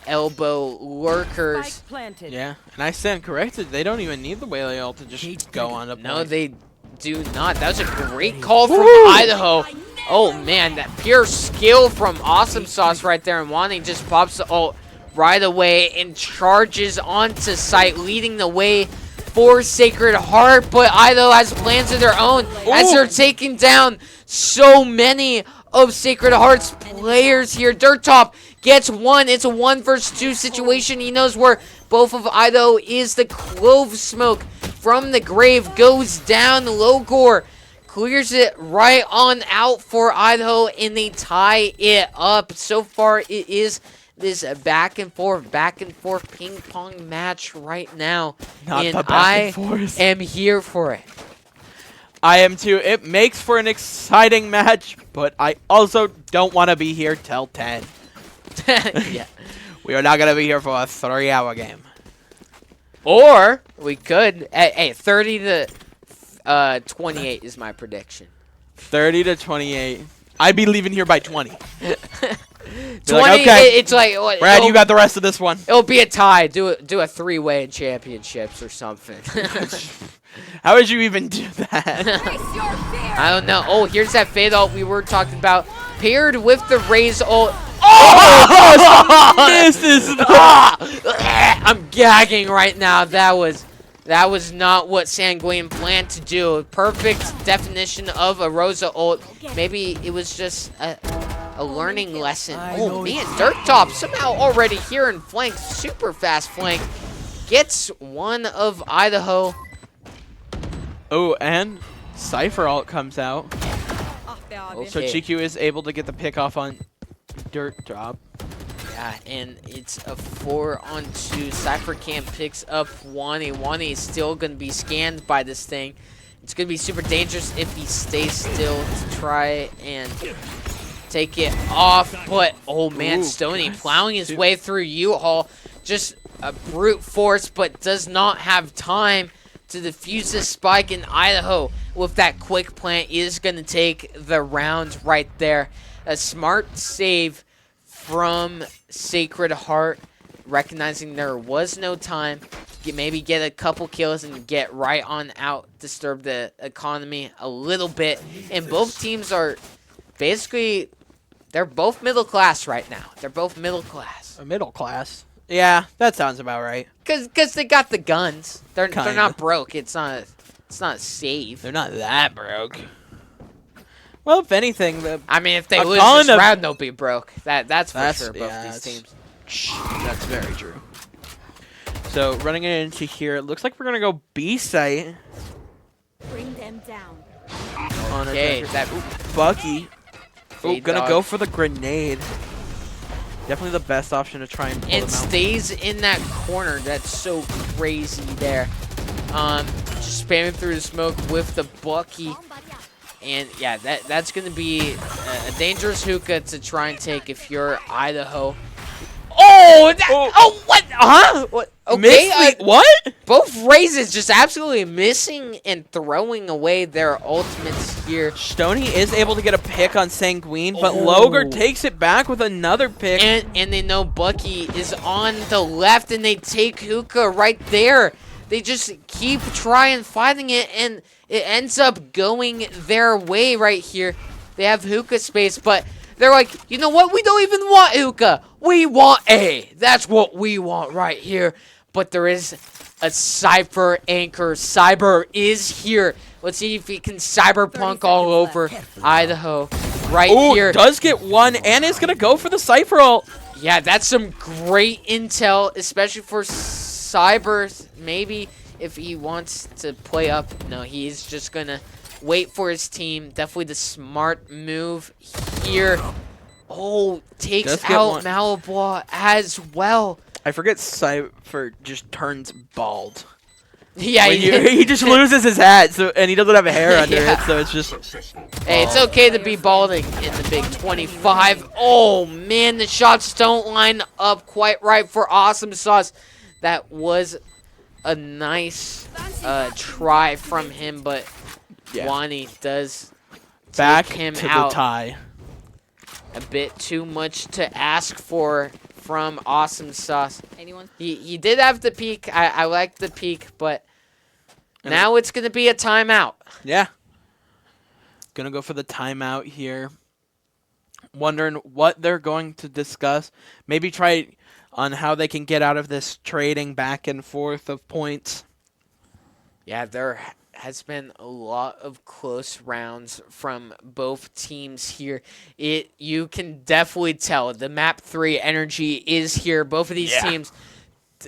elbow lurkers. Yeah, and I stand corrected. They don't even need the Waylay ult to just go on up. No, they do not. That was a great call from Idaho. Oh, man, that pure skill from Awesome Sauce right there. And Wani just pops the ult right away and charges onto site, leading the way for Sacred Heart. But Idaho has plans of their own as they're taking down so many of Sacred Heart's players here. Dirt Top gets one. It's a 1 versus 2 situation. He knows where both of Idaho is. The Clove Smoke from the grave goes down. Logor clears it right on out for Idaho, and they tie it up. So far, it is this back and forth ping pong match right now. Not and the back I and forth. am here for it. I am too. It makes for an exciting match, but I also don't want to be here till 10. Yeah. We are not going to be here for a 3-hour game. Or we could. Hey, 30 to 28 is my prediction. 30 to 28. I'd be leaving here by 20. 20. Like, okay, It's like what, Brad, you got the rest of this one. It'll be a tie. Do a 3-way in championships or something. How would you even do that? I don't know. Oh, here's that fade ult we were talking about, paired with the raise ult. Misses. I'm gagging right now. That was not what Sanguine planned to do. Perfect definition of a Rosa ult. Maybe it was just a learning lesson. Oh man, Dirt Top somehow already here in flank, super fast flank, gets one of Idaho. Oh, and Cypher ult comes out. Okay. So GQ is able to get the pick off on Dirt Top. Yeah, and it's a 4-on-2. Cypher Camp picks up Wani. Wani is still going to be scanned by this thing. It's going to be super dangerous if he stays still to try and take it off. But, oh man, Stoney plowing his way through U-Haul. Just a brute force, but does not have time to defuse this spike. In Idaho with that quick plant is going to take the round right there. A smart save from Sacred Heart, recognizing there was no time. Maybe get a couple kills and get right on out, disturb the economy a little bit. And both teams are basically, they're both middle class right now. They're both middle class. A middle class? Yeah, that sounds about right. Cause they got the guns. They're Kinda. not broke. It's not save. They're not that broke. Well, if anything, I mean, if they I've lose gone this to- round, they'll be broke. That's for That's- sure. Both yeah, these that's- teams. that's very true. So running into here, it looks like we're gonna go B site Bring them down. on Okay, a that Bucky. Oh, Fade gonna dog. go for the grenade. Definitely the best option to try and pull and them out. stays in that corner. That's so crazy there. Just spamming through the smoke with the Bucky. And yeah, that's going to be a dangerous hookah to try and take if you're Idaho. What? Huh? What? Okay, What? both raises just absolutely missing and throwing away their ultimates here. Stoney is able to get a pick on Sanguine, but Logor takes it back with another pick. And they know Bucky is on the left, and they take hookah right there. They just keep trying fighting it, and it ends up going their way right here. They have hookah space, but they're like, you know what? We don't even want hookah. We want A. That's what we want right here. But there is a Cypher anchor. Cyber is here. Let's see if he can cyberpunk all over Idaho right here. Does get one, and is going to go for the Cypher ult. Yeah, that's some great intel, especially for Cyber. Maybe if he wants to play up. No, he's just going to wait for his team. Definitely the smart move here. Oh, takes Does get out one. Malbois as well. I forget Cypher just turns bald. Yeah, he just loses his hat, and he doesn't have hair under it, so it's just. Hey, it's okay to be balding in the Big 25. Oh man, the shots don't line up quite right for Awesome Sauce. That was a nice try from him, but Wani does Back take him to out. the tie. A bit too much to ask for from Awesome Sauce. Anyone? He did have the peak. I like the peak, but now it's going to be a timeout. Yeah. Gonna go for the timeout here. Wondering what they're going to discuss. Maybe try on how they can get out of this trading back and forth of points. Yeah, there has been a lot of close rounds from both teams here. You can definitely tell the map 3 energy is here. Both of these teams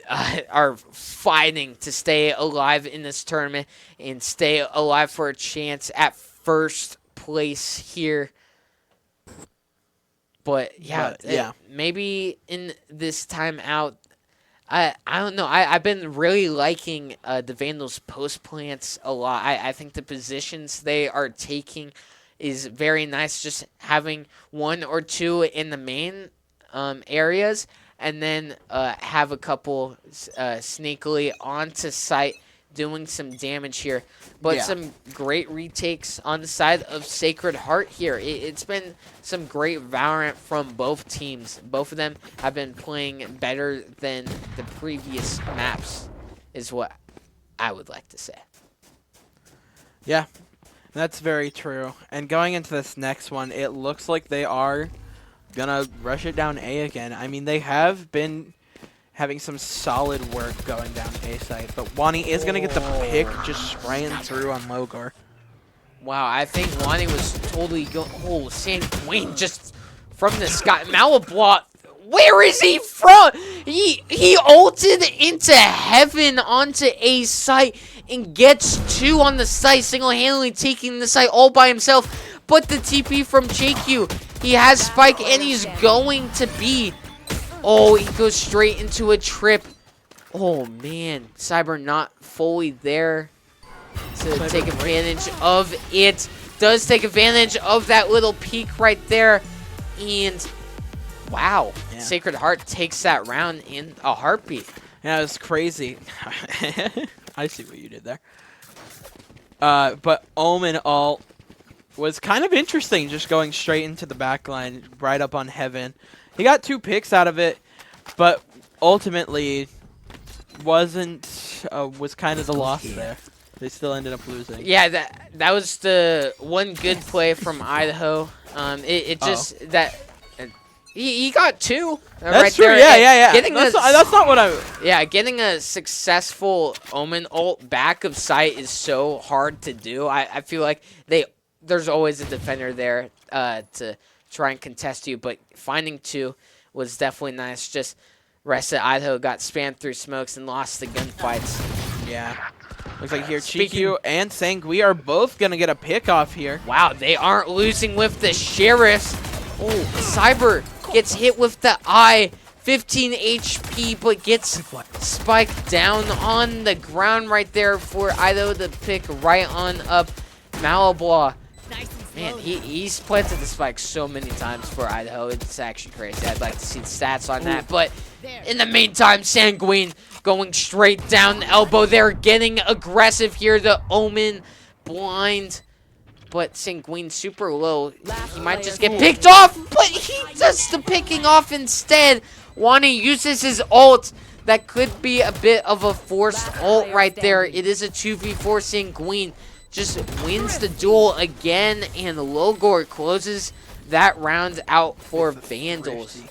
are fighting to stay alive in this tournament and stay alive for a chance at first place here. But maybe in this timeout, I don't know. I've been really liking the Vandals post plants a lot. I think the positions they are taking is very nice. Just having 1 or 2 in the main areas, and then have a couple sneakily onto site doing some damage here. But some great retakes on the side of Sacred Heart here. It's been some great Valorant from both teams. Both of them have been playing better than the previous maps, is what I would like to say. Yeah, that's very true. And going into this next one, it looks like they are gonna rush it down A again. I mean, they have been having some solid work going down A site, but Wani is gonna get the pick, just spraying through on Logor. Wow, I think Wani was totally going. Oh, Sanguine just from the sky. Malablois, where is he from? He ulted into heaven onto A site and gets 2 on the site, single-handedly taking the site all by himself. But the TP from JQ, he has Spike and he's going to be. Oh, he goes straight into a trip. Oh, man. Cyber not fully there to take advantage of it. Does take advantage of that little peak right there. And, wow. Yeah. Sacred Heart takes that round in a heartbeat. Yeah, it's crazy. I see what you did there. But Omen ult was kind of interesting, just going straight into the back line, right up on Heaven. He got 2 picks out of it, but ultimately was kind of the loss there. They still ended up losing. Yeah, that was the one good play from Idaho. He got 2. That's right true. There. Yeah. That's not what I. Yeah, getting a successful Omen ult back of sight is so hard to do. I feel like there's always a defender there to try and contest you, but finding 2 was definitely nice. Just rest of Idaho got spammed through smokes and lost the gunfights. Yeah. Looks like here Chiku and Sangui are both going to get a pick off here. Wow, they aren't losing with the Sheriffs. Oh, Cyber gets hit with the eye. 15 HP, but gets spiked down on the ground right there for Idaho to pick right on up Malablois. Man, he's planted the spike so many times for Idaho. It's actually crazy. I'd like to see the stats on that. But in the meantime, Sanguine going straight down the elbow there, getting aggressive here. The Omen blind. But Sanguine super low. He might just get picked off, but he does the picking off instead. Wani uses his ult. That could be a bit of a forced ult right there. It is a 2v4. Sanguine just wins the duel again, and Logor closes that round out for Vandals.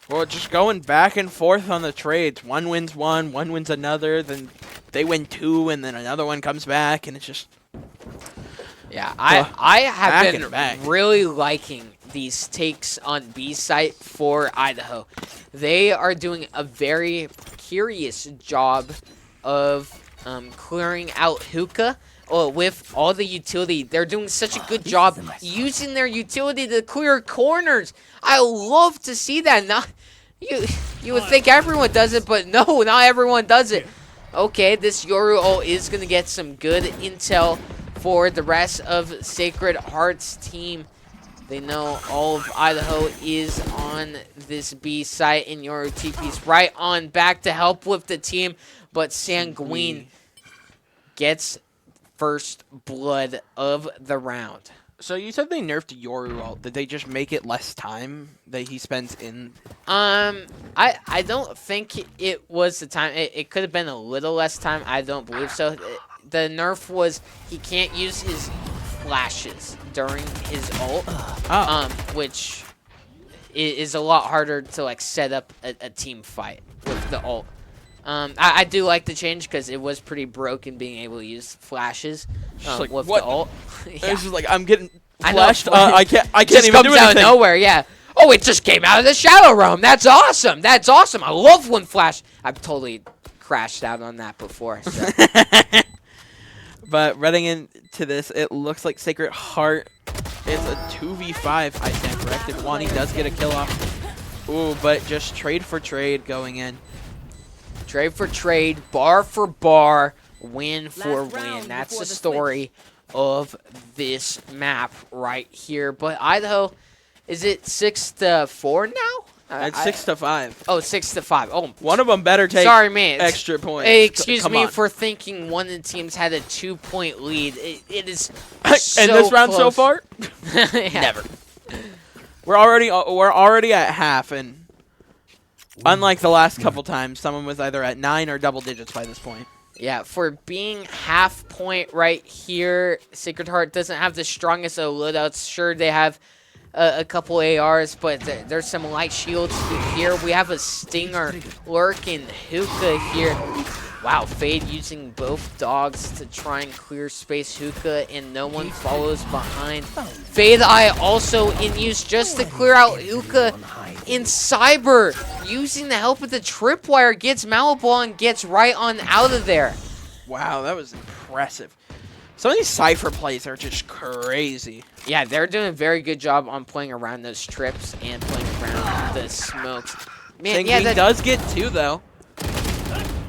Well, just going back and forth on the trades. One wins one wins another, then they win 2, and then another one comes back, and it's just... Yeah, I have been back. really liking these takes on B site for Idaho. They are doing a very curious job of clearing out hookah with all the utility. They're doing such a good job using their utility to clear corners. I love to see that. Not you would think everyone does it, but no, not everyone does it. okay, this Yoru ult is going to get some good intel for the rest of Sacred Heart's team. They know all of Idaho is on this B site, and Yoru TP's right on back to help with the team. But Sanguine gets first blood of the round. So you said they nerfed Yoru ult. Did they just make it less time that he spends in? I don't think it was the time. It could have been a little less time. I don't believe so. The nerf was he can't use his flashes during his ult, which is a lot harder to like set up a team fight with the ult. I do like the change because it was pretty broken being able to use flashes like, with what? the ult. It's just like I'm getting I know. flashed. I can't Just even comes do out of anything. nowhere. Yeah. Oh, it just came out of the shadow realm. That's awesome. That's awesome. I love when flash. I've totally crashed out on that before. So. But running into this, it looks like Sacred Heart is a 2v5. I stand corrected. Wani does get a kill off. Ooh, but just trade for trade going in. Trade for trade, bar for bar, win for win. That's the story of this map right here. But Idaho, is it 6-4 now? It's 6-5. Oh, 6-5. Oh, One of them better take sorry, man. extra points. Hey, excuse Come me on. for thinking one of the teams had a 2-point lead. It is so And this round so close. far, Yeah. never. We're already at half, and unlike the last couple times, someone was either at 9 or double digits by this point. Yeah, for being half point right here, Sacred Heart doesn't have the strongest of loadouts. Sure, they have a couple ARs, but there's some light shields here. We have a Stinger lurking Hookah here. Wow, Fade using both dogs to try and clear space. Hookah, and no one follows behind. Fade Eye also in use just to clear out Hookah. And Cyber, using the help of the tripwire, gets Malibol and gets right on out of there. Wow, that was impressive. Some of these Cypher plays are just crazy. Yeah, they're doing a very good job on playing around those trips and playing around the smokes. Man, Sanguine yeah, that does get 2, though.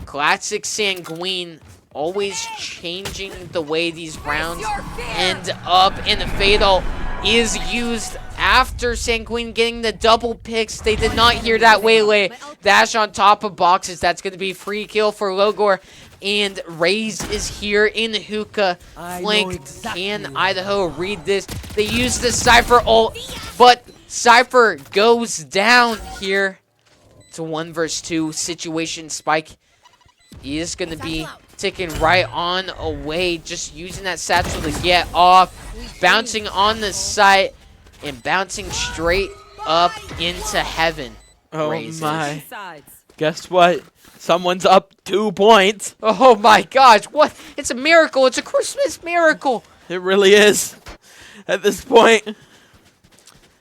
classic Sanguine, always changing the way these rounds end up. And the Fatal is used after Sanguine getting the double picks. They did not hear that waylay. Dash on top of boxes. That's going to be free kill for Logor. And Raze is here in the Hookah flank. Can Idaho read this? They use the Cypher ult, but Cypher goes down here. It's a 1 versus 2 situation. Spike is going to be ticking right on away, just using that satchel to get off, bouncing on the site, and bouncing straight up into heaven. Oh Raises. my. Guess what? Someone's up 2 points. Oh my gosh, what? It's a miracle. It's a Christmas miracle. It really is. At this point.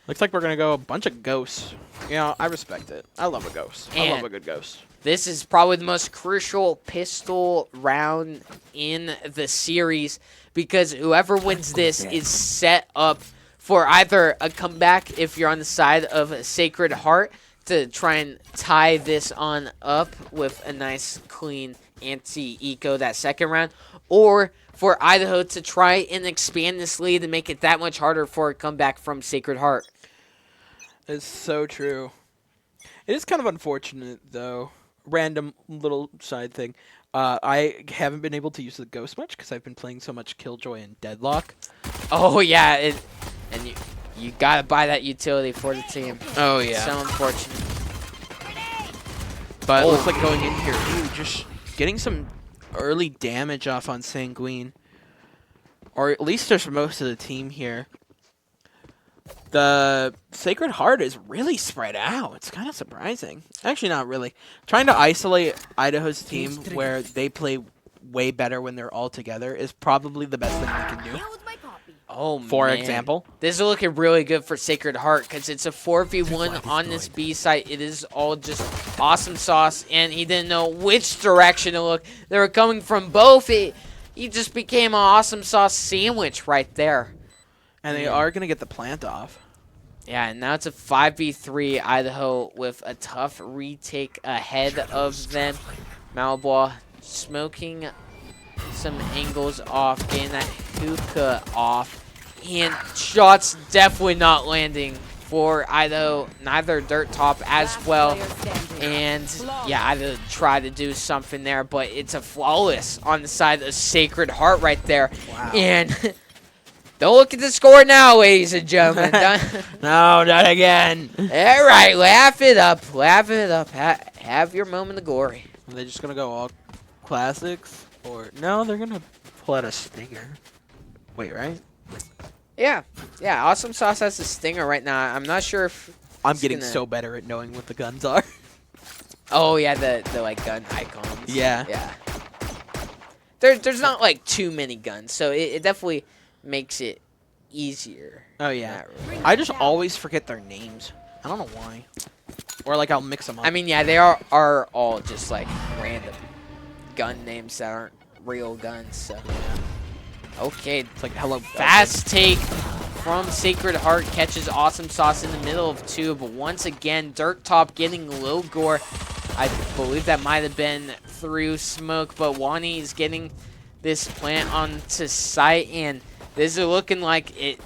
Looks like we're going to go a bunch of ghosts. You know, I respect it. I love a ghost. I love And a good ghost. this is probably the most crucial pistol round in the series because whoever wins this is set up for either a comeback if you're on the side of Sacred Heart to try and tie this on up with a nice clean anti-eco that second round, or for Idaho to try and expand this lead and make it that much harder for a comeback from Sacred Heart. It's so true. It is kind of unfortunate, though. Random little side thing. I haven't been able to use the ghost much because I've been playing so much Killjoy and Deadlock. Oh yeah, and you gotta buy that utility for the team. Oh, So unfortunate. But it looks like going in here, ooh, just getting some early damage off on Sanguine. Or at least there's most of the team here. The Sacred Heart is really spread out. It's kind of surprising. Actually, not really. Trying to isolate Idaho's team where they play way better when they're all together is probably the best thing they can do. Oh, For man. example. This is looking really good for Sacred Heart because it's a 4v1 on this B site. It is all just awesome sauce, and he didn't know which direction to look. They were coming from both. He just became an awesome sauce sandwich right there. And they are going to get the plant off. Yeah, and now it's a 5v3 Idaho with a tough retake ahead of them. Malbois smoking some angles off, getting that hookah off, and shots definitely not landing for Idaho, neither Dirt Top as well. And yeah, Idaho tried to do something there, but it's a flawless on the side of Sacred Heart right there. Wow. And don't look at the score now, ladies and gentlemen. No, not again. All right, laugh it up. Laugh it up. Have your moment of glory. Are they just going to go all classics? Or no, they're going to pull out a stinger. Wait, right? Yeah. Yeah, Awesome Sauce has the stinger right now. I'm not sure if I'm it's getting gonna- so better at knowing what the guns are. Oh, yeah, the like gun icons. Yeah. Yeah. There's not like too many guns, so it definitely makes it easier. Oh, in yeah. that regard. I just always forget their names. I don't know why. Or like I'll mix them up. I mean, yeah, they are all just like random gun names that aren't real guns, so. Okay, it's like hello. fast take from Sacred Heart, catches Awesome Sauce in the middle of two, but once again, Dirt Top getting low gore. I believe that might have been through smoke, but Wani is getting this plant onto site, and this is looking like it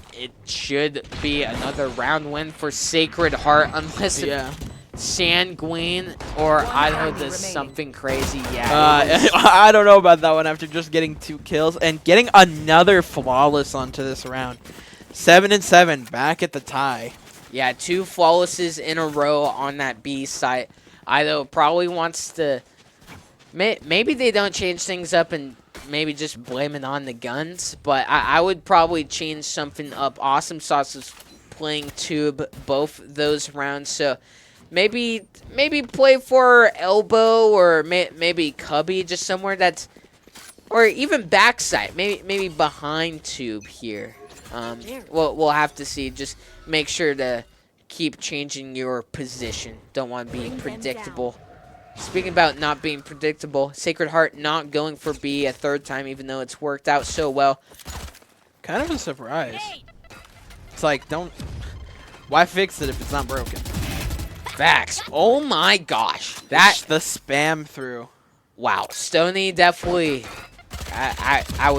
should be another round win for Sacred Heart, unless Sanguine or Idaho does something crazy. Yeah. I don't know about that one after just getting 2 kills and getting another flawless onto this round. 7-7, back at the tie. Yeah, 2 flawlesses in a row on that B site. Idaho probably wants to. Maybe they don't change things up and maybe just blame it on the guns, but I would probably change something up. Awesome Sauce is playing tube both those rounds, so maybe play for elbow or maybe cubby, just somewhere that's, or even backside, maybe behind tube here. We'll have to see. Just make sure to keep changing your position. Don't want to be predictable. Speaking about not being predictable, Sacred Heart not going for B a third time, even though it's worked out so well. Kind of a surprise. It's like, why fix it if it's not broken? Facts. Oh my gosh. That the spam through. Wow. Stoney definitely. I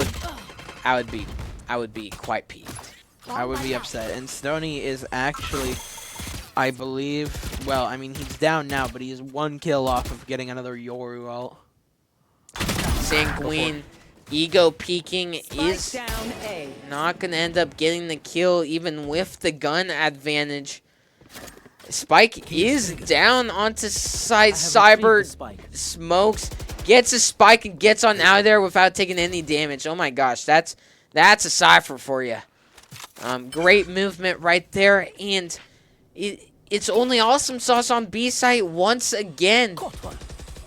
would be quite peeved. I would be upset. And Stoney is actually, I believe, well, I mean, he's down now, but he is 1 kill off of getting another Yoru ult. Sanguine ego peeking is not going to end up getting the kill, even with the gun advantage. Spike is down onto side. Cyber smokes, gets a spike, and gets on out of there without taking any damage. Oh my gosh, that's a Cypher for you. Great movement right there, and it's only Awesome Sauce on B site once again.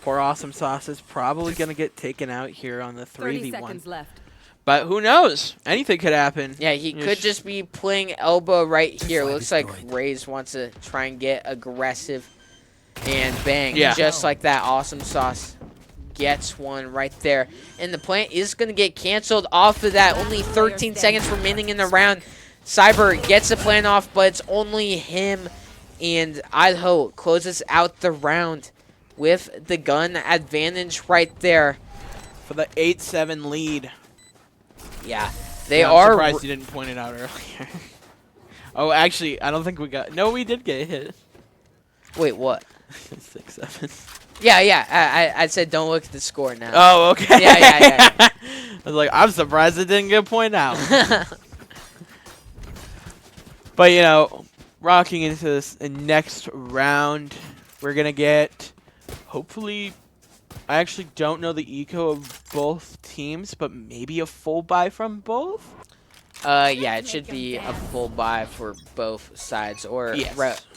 Poor Awesome Sauce is probably going to get taken out here on the 3v1. 30 seconds left. But who knows? Anything could happen. Yeah, he could just be playing elbow right here. Looks like Raze wants to try and get aggressive. And bang, just like that, Awesome Sauce gets one right there. And the plant is going to get canceled off of that. Only 13 seconds remaining in the round. Cyber gets the plant off, but it's only him. And Idaho closes out the round with the gun advantage right there. For the 8-7 lead. Yeah, they are. I'm surprised you didn't point it out earlier. Oh, actually, I don't think we got. No, we did get hit. Wait, what? 6-7. Yeah. I said don't look at the score now. Oh, okay. Yeah. I was like, I'm surprised it didn't get pointed out. But you know, rocking into this next round, we're gonna get, hopefully. I actually don't know the eco of both teams, but maybe a full buy from both? Yeah, it should be a full buy for both sides, or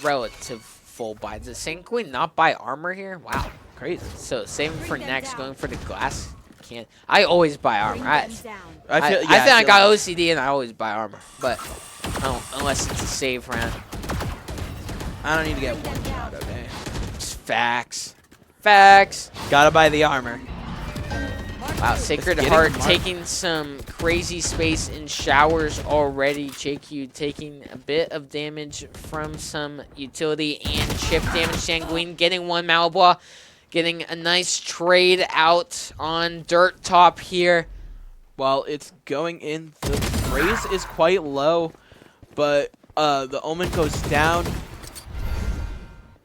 relative full buy. Does Sanguine not buy armor here? Wow. Crazy. So, same for next, going for the glass can. I always buy armor. I think I got OCD and I always buy armor, but unless it's a save round. I don't need to get one shot, okay? Facts. Facts. Gotta buy the armor. Wow, Sacred Heart taking some crazy space in showers already. JQ taking a bit of damage from some utility and chip damage. Sanguine getting one Malbois. getting a nice trade out on dirt top here. Well, it's going in. The raise is quite low, but the Omen goes down.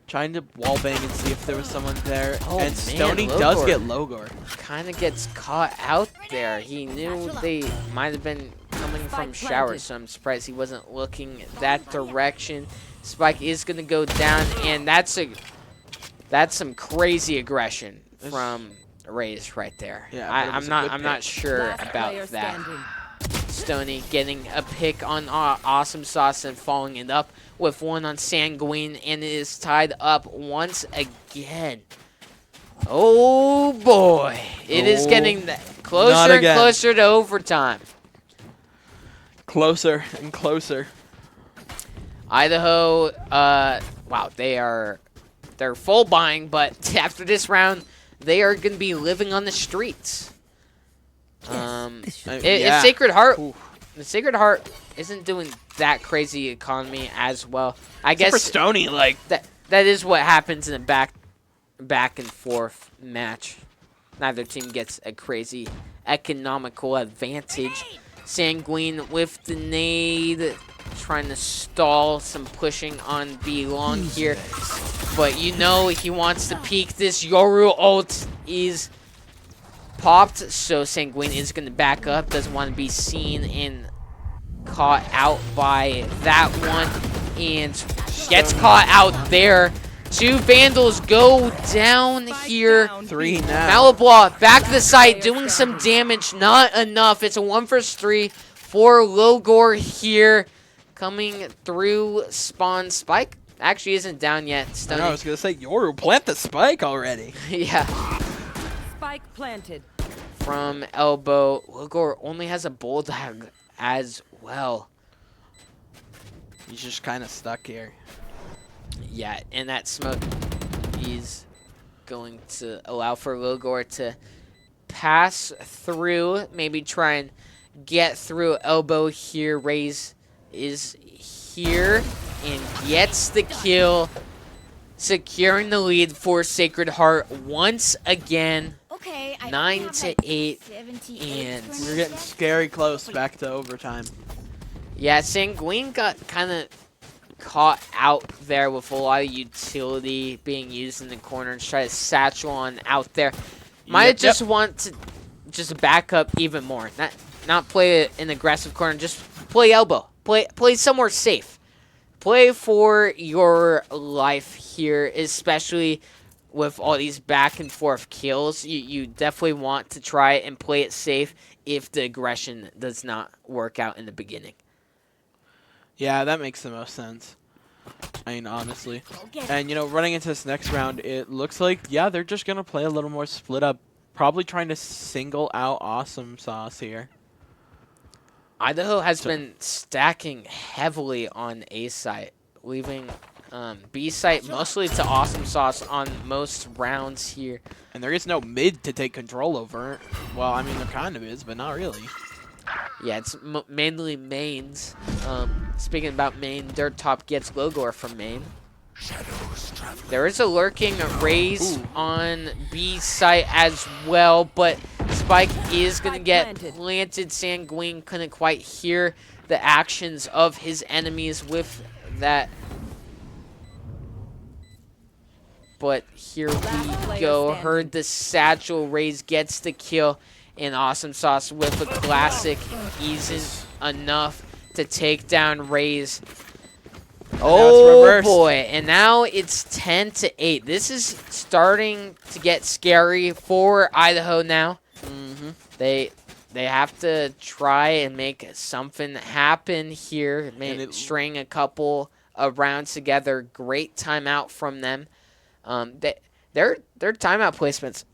Trying to wallbang and see if there was someone there. Oh, and man, Stony does Logor. get Logor. Kind of gets caught out there. He knew they might have been coming from shower, so I'm surprised he wasn't looking that direction. Spike is going to go down, and that's some crazy aggression from Raze right there. Yeah, I'm not sure about that. Stony getting a pick on Awesome Sauce and following it up with one on Sanguine, and it is tied up once again. Oh boy, it is getting closer and closer to overtime. Closer and closer. Idaho, wow, they're full buying, but after this round, they are going to be living on the streets. It's Sacred Heart. Ooh. The Sacred Heart isn't doing that crazy economy as well. I Except guess for Stony, like that is what happens in a back and forth match. Neither team gets a crazy economical advantage. Sanguine with the nade, trying to stall some pushing on B long here. But you know he wants to peek. This Yoru ult is popped, so Sanguine is going to back up. Doesn't want to be seen and caught out by that one. And gets caught out there. 2 Vandals go down here. 3 now. Malablaw back to the site, doing some damage. Not enough. It's a 1 vs 3 for Logor here. Coming through spawn. Spike actually isn't down yet. I know, I was going to say, Yoru, plant the spike already. Yeah. Spike planted. From elbow. Logor only has a bulldog as well. He's just kind of stuck here. Yeah, and that smoke is going to allow for Logor to pass through, maybe try and get through elbow here. Raze is here and gets the kill, securing the lead for Sacred Heart once again. Okay, 9-8, and We're getting scary close back to overtime. yeah, Sanguine got kind of caught out there with a lot of utility being used in the corner and try to satchel on out there. Might just want to just back up even more. Not play an aggressive corner, just play elbow. Play somewhere safe. Play for your life here, especially with all these back and forth kills. You definitely want to try and play it safe if the aggression does not work out in the beginning. Yeah, that makes the most sense. I mean, honestly. And, you know, running into this next round, it looks like, yeah, they're just going to play a little more split up. Probably trying to single out Awesome Sauce here. Idaho has been stacking heavily on A site, leaving B site mostly to Awesome Sauce on most rounds here. And there is no mid to take control over. Well, I mean, there kind of is, but not really. Yeah, it's mainly mains. Speaking about main, Dirt Top gets Logor from main. There is a lurking Raze on B site as well, but Spike is going to get planted. Sanguine couldn't quite hear the actions of his enemies with that. But here we go. Heard the satchel. Raze gets the kill. And Awesome Sauce with a classic isn't enough to take down Raze. Oh boy, and now it's 10-8. This is starting to get scary for Idaho now. They have to try and make something happen here. String a couple of rounds together. Great timeout from them. Their timeout placements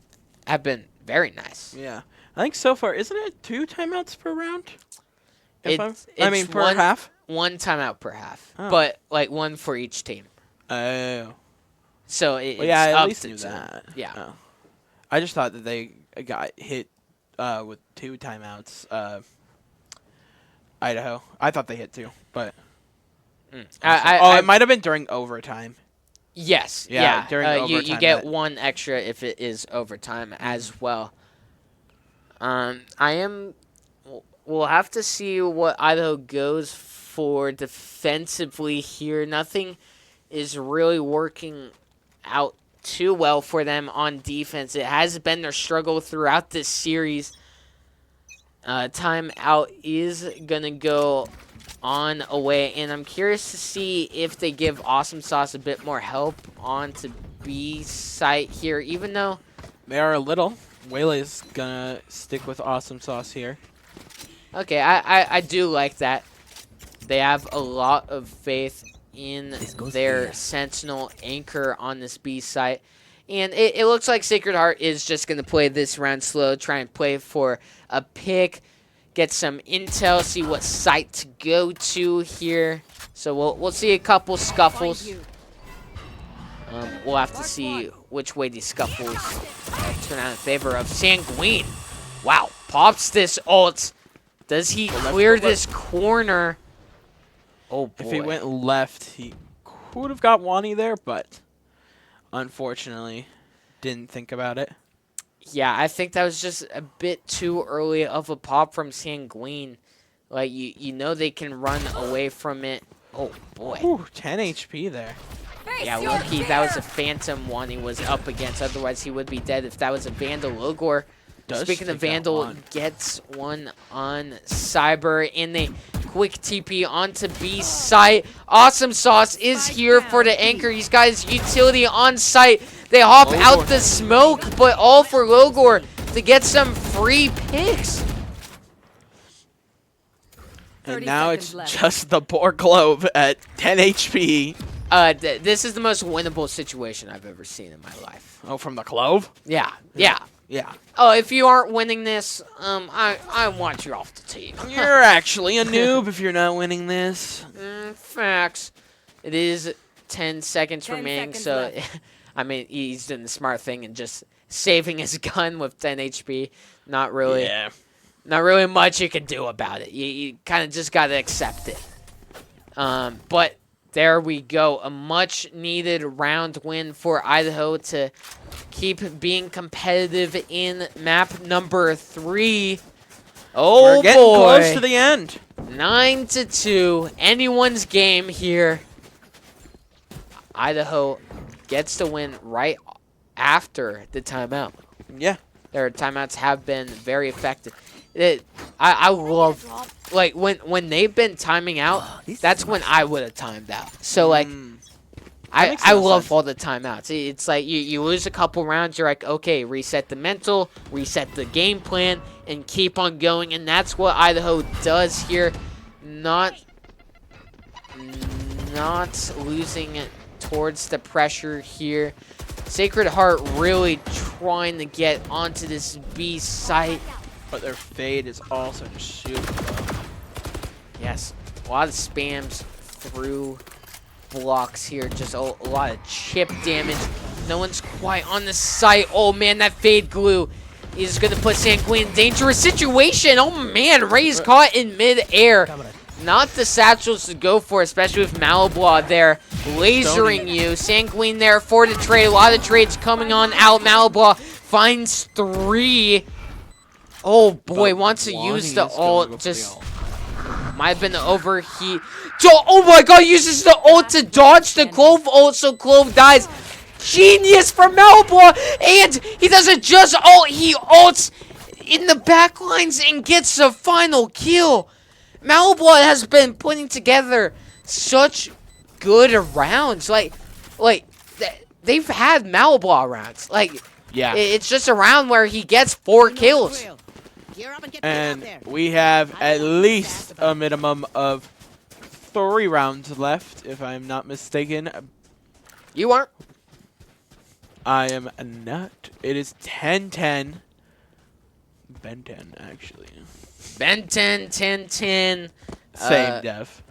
have been very nice. Yeah. I think so far, isn't it 2 timeouts per round? Per half? 1 timeout per half, but like 1 for each team. Oh. So it's I up at least to knew 2. that. Yeah. Oh. I just thought that they got hit with 2 timeouts. Idaho. I thought they hit 2, but It it might have been during overtime. Yes. Yeah, during you overtime, get that- 1 extra if it is overtime as well. I am. We'll have to see what Idaho goes for defensively here. Nothing is really working out too well for them on defense. It has been their struggle throughout this series. Timeout is going to go on away, and I'm curious to see if they give Awesome Sauce a bit more help on to B site here, even though... They are a little. Waylay's gonna stick with Awesome Sauce here. Okay, I do like that. They have a lot of faith in their Sentinel anchor on this B site. And it looks like Sacred Heart is just going to play this round slow, try and play for a pick, get some intel, see what site to go to here. So we'll see a couple scuffles. We'll have to see which way these scuffles turn out in favor of Sanguine. Wow, pops this ult. Does he clear this corner? Oh boy. If he went left, he could have got Wani there, but unfortunately didn't think about it. Yeah, I think that was just a bit too early of a pop from Sanguine. Like, you know they can run away from it. Oh boy. Ooh, 10 HP there. Yeah, lucky that was a Phantom one he was up against. Otherwise, he would be dead if that was a Vandal. Logor, speaking of Vandal, gets one on Cyber in the quick TP onto B site. Awesome Sauce is here for the anchor. He's got his utility on site. They hop out the smoke, but all for Logor to get some free picks. And now it's just the poor Glove at 10 HP. This is the most winnable situation I've ever seen in my life. Oh, from the Clove? Yeah. Yeah. Oh, if you aren't winning this, I want you off the team. You're actually a noob if you're not winning this. Facts. It is 10 seconds 10 remaining, seconds so left. I mean, he's doing the smart thing and just saving his gun with 10 HP. Not really much you can do about it. You kind of just got to accept it. But there we go. A much-needed round win for Idaho to keep being competitive in map number 3. Oh, We're getting boy. close to the end. 9-2. Anyone's game here. Idaho gets the win right after the timeout. Yeah. Their timeouts have been very effective. I love, like, when they've been timing out, that's when I would have timed out. So, like, I love all the timeouts. It's like you lose a couple rounds, you're like, okay, reset the mental, reset the game plan, and keep on going. And that's what Idaho does here. Not losing it towards the pressure here. Sacred Heart really trying to get onto this B site. But their fade is also just super low. Yes, a lot of spams through blocks here. Just a lot of chip damage. No one's quite on the site. Oh, man, that fade glue is going to put Sanguine in dangerous situation. Oh, man, Ray's caught in mid-air. Not the satchels to go for, especially with Malablaw there lasering you. Sanguine there for the trade. A lot of trades coming on out. Malablaw finds 3. Oh boy, wants to use the ult. Just might have been the overheat. Oh my god, uses the ult to dodge the Clove ult, so Clove dies. Genius from Malablaw, and he doesn't just ult, he ults in the backlines and gets the final kill. Malablaw has been putting together such good rounds. Like they've had Malablaw rounds. Like, yeah, it's just a round where he gets 4 kills. And we have at least a minimum of 3 rounds left, if I'm not mistaken. You aren't? I am not. It is 10-10. Ben 10, actually. Ben 10, 10-10. Same def.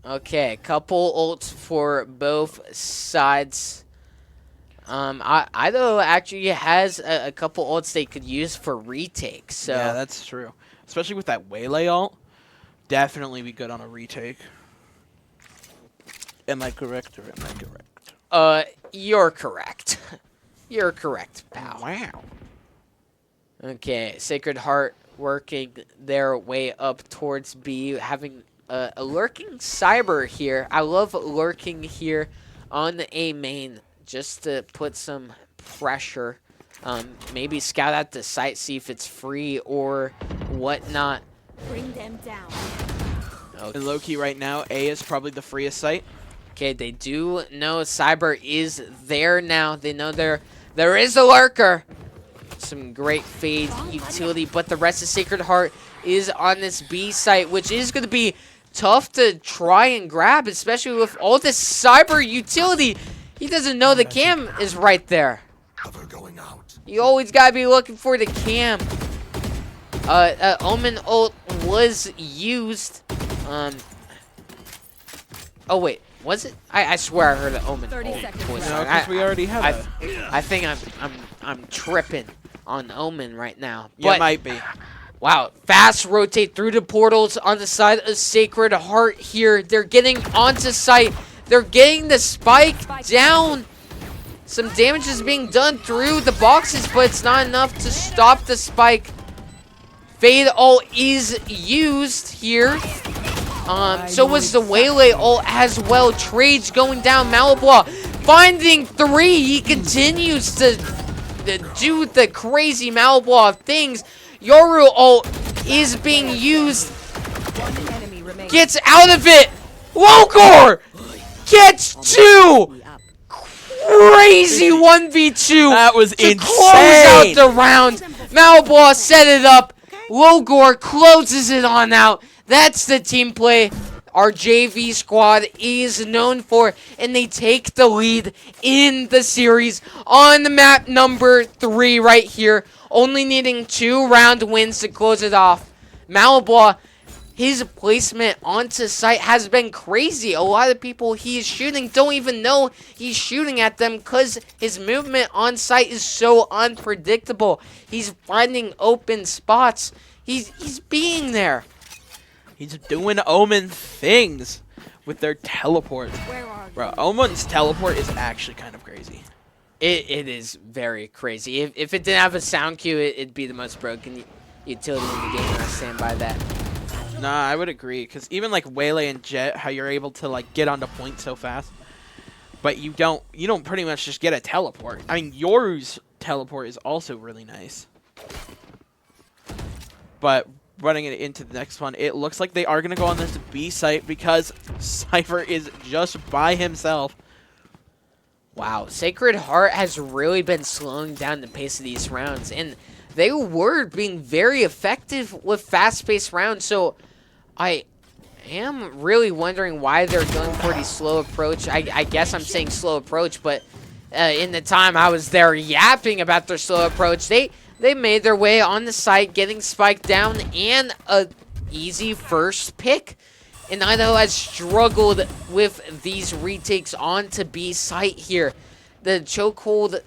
Okay, couple ults for both sides. Idaho actually has a couple ults they could use for retakes. So yeah, that's true. Especially with that Waylay ult. Definitely be good on a retake. Am I correct or am I correct? You're correct. You're correct, pal. Wow. Okay, Sacred Heart working their way up towards B, having a lurking Cyber here. I love lurking here on the A main just to put some pressure. Maybe scout out the site, see if it's free or whatnot. Bring them down. Okay. And low-key right now, A is probably the freest site. Okay, they do know Cyber is there now. They know there is a lurker. Some great fade utility, but the rest of Sacred Heart is on this B site, which is going to be tough to try and grab, especially with all this Cyber utility. He doesn't know the cam is right there. You always got to be looking for the cam. Omen ult was used. Oh, wait. Was it? I swear I heard an Omen 30 ult seconds was left. No, used. because we already have I think I'm tripping on Omen right now. Yeah, But might be. wow, fast rotate through the portals on the side of Sacred Heart here. They're getting onto site. They're getting the spike down. Some damage is being done through the boxes, but it's not enough to stop the spike. Fade ult is used here. So was the Waylay ult as well. Trades going down. Malablaw finding 3. He continues to do the crazy Malablaw things. Yoru ult is being used. One enemy remaining. Gets out of it. Logor gets 2. Crazy 1v2. That was to insane. close out the round. Malablaw set it up. Logor closes it on out. That's the team play our JV squad is known for, and they take the lead in the series on the map number 3 right here, only needing 2 round wins to close it off. Malablaw, his placement onto site has been crazy. A lot of people he is shooting don't even know he's shooting at them because his movement on site is so unpredictable. He's finding open spots. He's being there. He's doing Omen things with their teleport. Where are Bro, Omen's teleport is actually kind of crazy. It is very crazy. If it didn't have a sound cue, it'd be the most broken utility in the game, and I stand by that. Nah, I would agree, because even like Waylay and Jet, how you're able to like get onto point so fast, but you don't pretty much just get a teleport. I mean, Yoru's teleport is also really nice. But running it into the next one, it looks like they are going to go on this B site because Cypher is just by himself. Wow, Sacred Heart has really been slowing down the pace of these rounds, and they were being very effective with fast-paced rounds, so I am really wondering why they're going for the slow approach. I guess I'm saying slow approach, but in the time I was there yapping about their slow approach, they made their way on the site, getting spiked down, and a easy first pick. And Idaho has struggled with these retakes onto B site here. The chokehold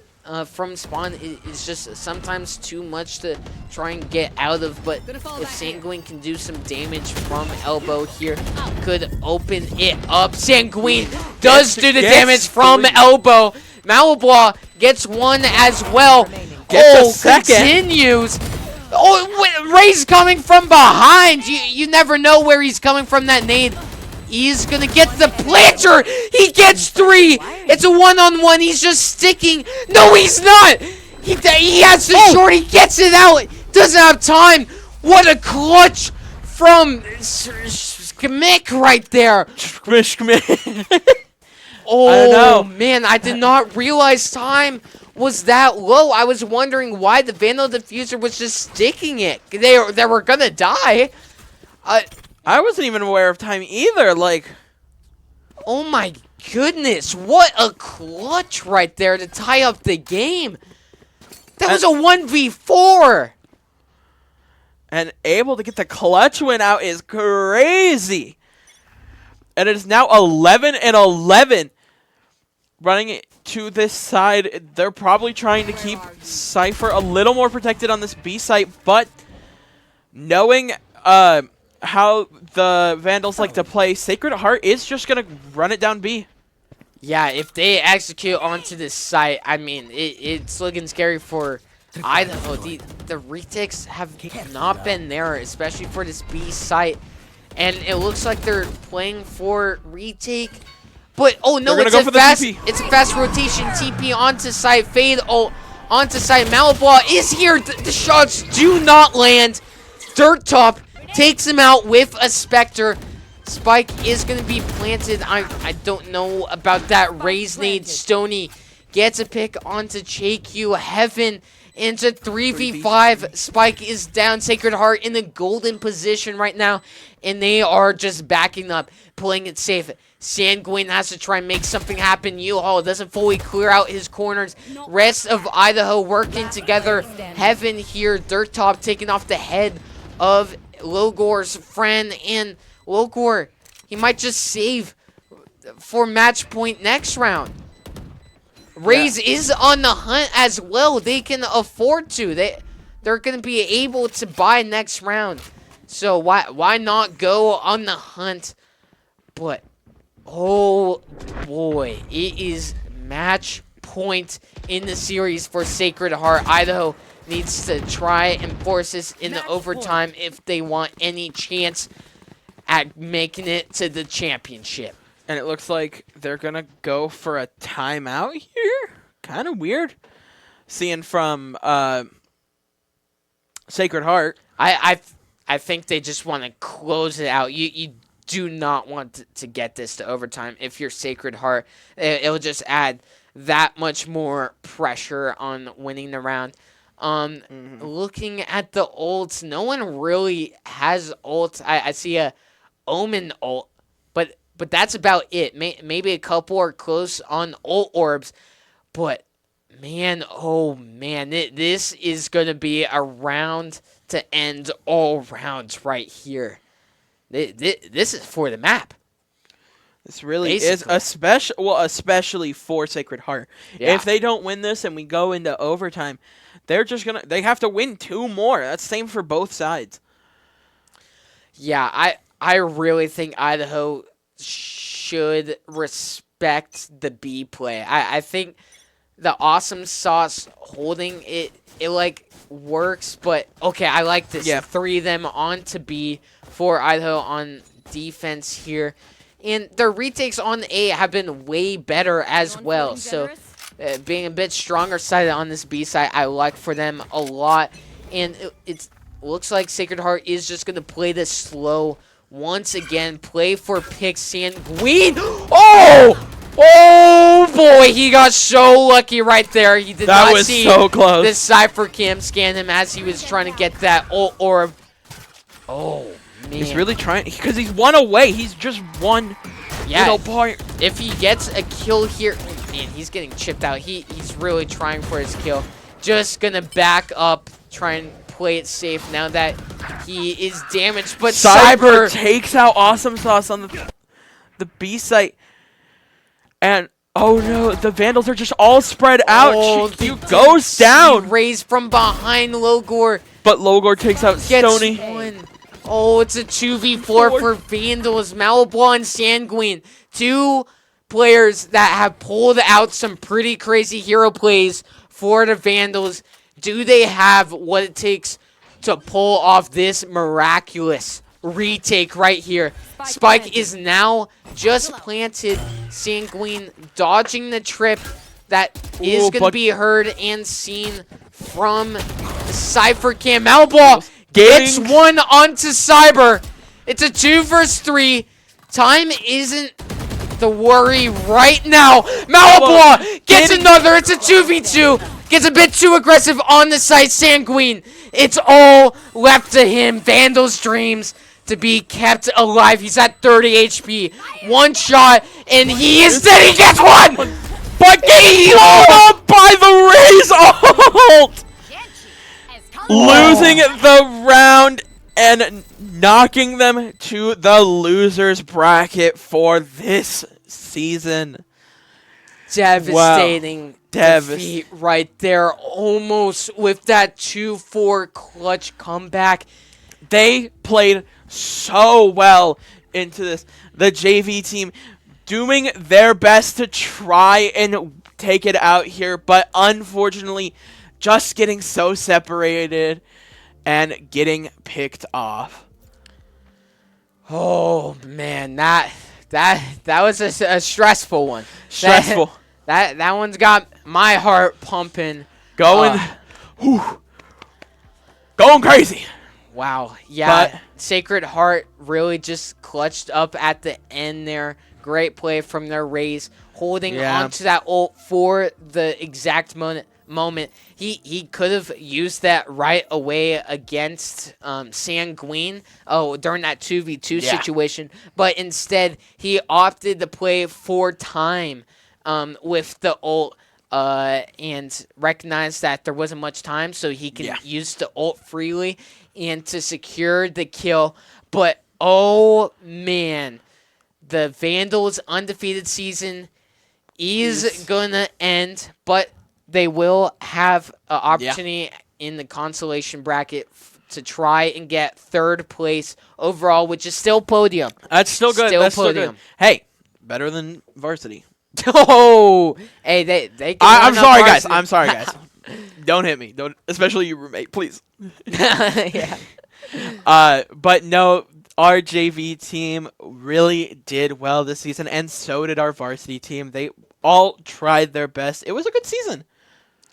from spawn is just sometimes too much to try and get out of, but if Sanguine can do some damage from elbow here, could open it up. Sanguine does do the damage from elbow. Malablaw gets 1 as well. Gets a second. Continues. Oh, Ray's coming from behind. You never know where he's coming from that nade. He's going to get the planter. He gets 3. It's a 1-on-1. He's just sticking. No, he's not. He has the short. He gets it out. Doesn't have time. What a clutch from Schmick right there. Oh, man. I did not realize time was that low. I was wondering why the Vandal Diffuser was just sticking it. They were going to die. I wasn't even aware of time either. Like, oh my goodness, what a clutch right there to tie up the game. That was a 1v4. And able to get the clutch win out is crazy. And it is now 11-11. Running it to this side, they're probably trying to keep Cypher a little more protected on this B site, but knowing how the Vandals like to play, Sacred Heart is just going to run it down B. Yeah, if they execute onto this site, I mean, it's looking scary for Idaho. The retakes have not been there, especially for this B site. And it looks like they're playing for retake. But, oh no, it's a fast rotation. TP onto site. Fade onto site. Malabwa is here. The shots do not land. Dirt Top takes him out with a Spectre. Spike is going to be planted. I don't know about that. Raise nade. Stony gets a pick onto JQ. Heaven into 3v5. Spike is down. Sacred Heart in the golden position right now. And they are just backing up, playing it safe. Sanguine has to try and make something happen. U-Haul doesn't fully clear out his corners. Rest of Idaho working together. Heaven here. Dirt Top taking off the head of Logor's friend. And Logor, he might just save for match point next round. Raze is on the hunt as well. They can afford to. They're going to be able to buy next round. So why not go on the hunt? But, oh boy, it is match point in the series for Sacred Heart. Idaho needs to try and force this in the overtime if they want any chance at making it to the championship. And it looks like they're going to go for a timeout here. Kind of weird. Seeing from Sacred Heart. I think they just want to close it out. You do not want to get this to overtime. If you're Sacred Heart, it'll just add that much more pressure on winning the round. Looking at the ults, no one really has ults. I see a Omen ult, but that's about it. Maybe a couple are close on ult orbs, but man, oh man, this is going to be a round to end all rounds right here. This is for the map. This really is especially for Sacred Heart. Yeah. If they don't win this and we go into overtime, they have to win 2 more. That's the same for both sides. Yeah, I really think Idaho should respect the B play. I think the awesome sauce holding it like works, but okay, I like this. Yeah. 3 of them on to B for Idaho on defense here. And their retakes on A have been way better as well. So being a bit stronger sided on this B side, I like for them a lot. And it looks like Sacred Heart is just going to play this slow once again. Play for pick Sanguine. Oh! Oh boy, he got so lucky right there. He did not see so close. The Cypher Cam scan him as he was trying to get that ult orb. Oh, man. He's really trying, because he's 1 away. He's just 1 little part. If he gets a kill here, oh, man, he's getting chipped out. He's really trying for his kill. Just gonna back up, try and play it safe now that he is damaged. But Cyber takes out Awesome Sauce on the B site. And, oh no, the Vandals are just all spread out. Oh, GQ goes down. Raised from behind Logor. But Logor takes out Stony. Oh, it's a 2v4 for Vandals. Malabwa and Sanguine. 2 players that have pulled out some pretty crazy hero plays for the Vandals. Do they have what it takes to pull off this miraculous retake right here? Spike is now just planted. Sanguine dodging the trip that is going to be heard and seen from Cypher Cam. Malabwa gets 1 onto Cyber. It's a 2 versus 3. Time isn't the worry right now. Malabwa gets another. It's a 2v2. Gets a bit too aggressive on the site. Sanguine. It's all left to him. Vandal's dreams to be kept alive. He's at 30 HP. 1 shot, and he is dead. He gets 1! But getting healed up by the Raze ult! Losing the round and knocking them to the losers bracket for this season. Devastating defeat right there. Almost with that 2-4 clutch comeback. They played so well into this. The JV team doing their best to try and take it out here, but unfortunately, just getting so separated and getting picked off. Oh man, that was a stressful one. Stressful. That one's got my heart pumping. Going crazy. Wow. Yeah. But Sacred Heart really just clutched up at the end there. Great play from their Rays, holding on to that ult for the exact moment. He could have used that right away against Sanguine during that 2v2 situation, but instead he opted to play for time with the ult and recognized that there wasn't much time, so he can use the ult freely and to secure the kill. But oh man, the Vandals' undefeated season is gonna end, but they will have an opportunity in the consolation bracket to try and get third place overall, which is still podium. That's still good. Still That's podium. still good. Hey, better than varsity. Oh, hey, they can I'm run up sorry, guys. varsity. I'm sorry, guys. Don't hit me. Don't, especially you, roommate, please. Yeah. But no, our JV team really did well this season, and so did our varsity team. They all tried their best. It was a good season.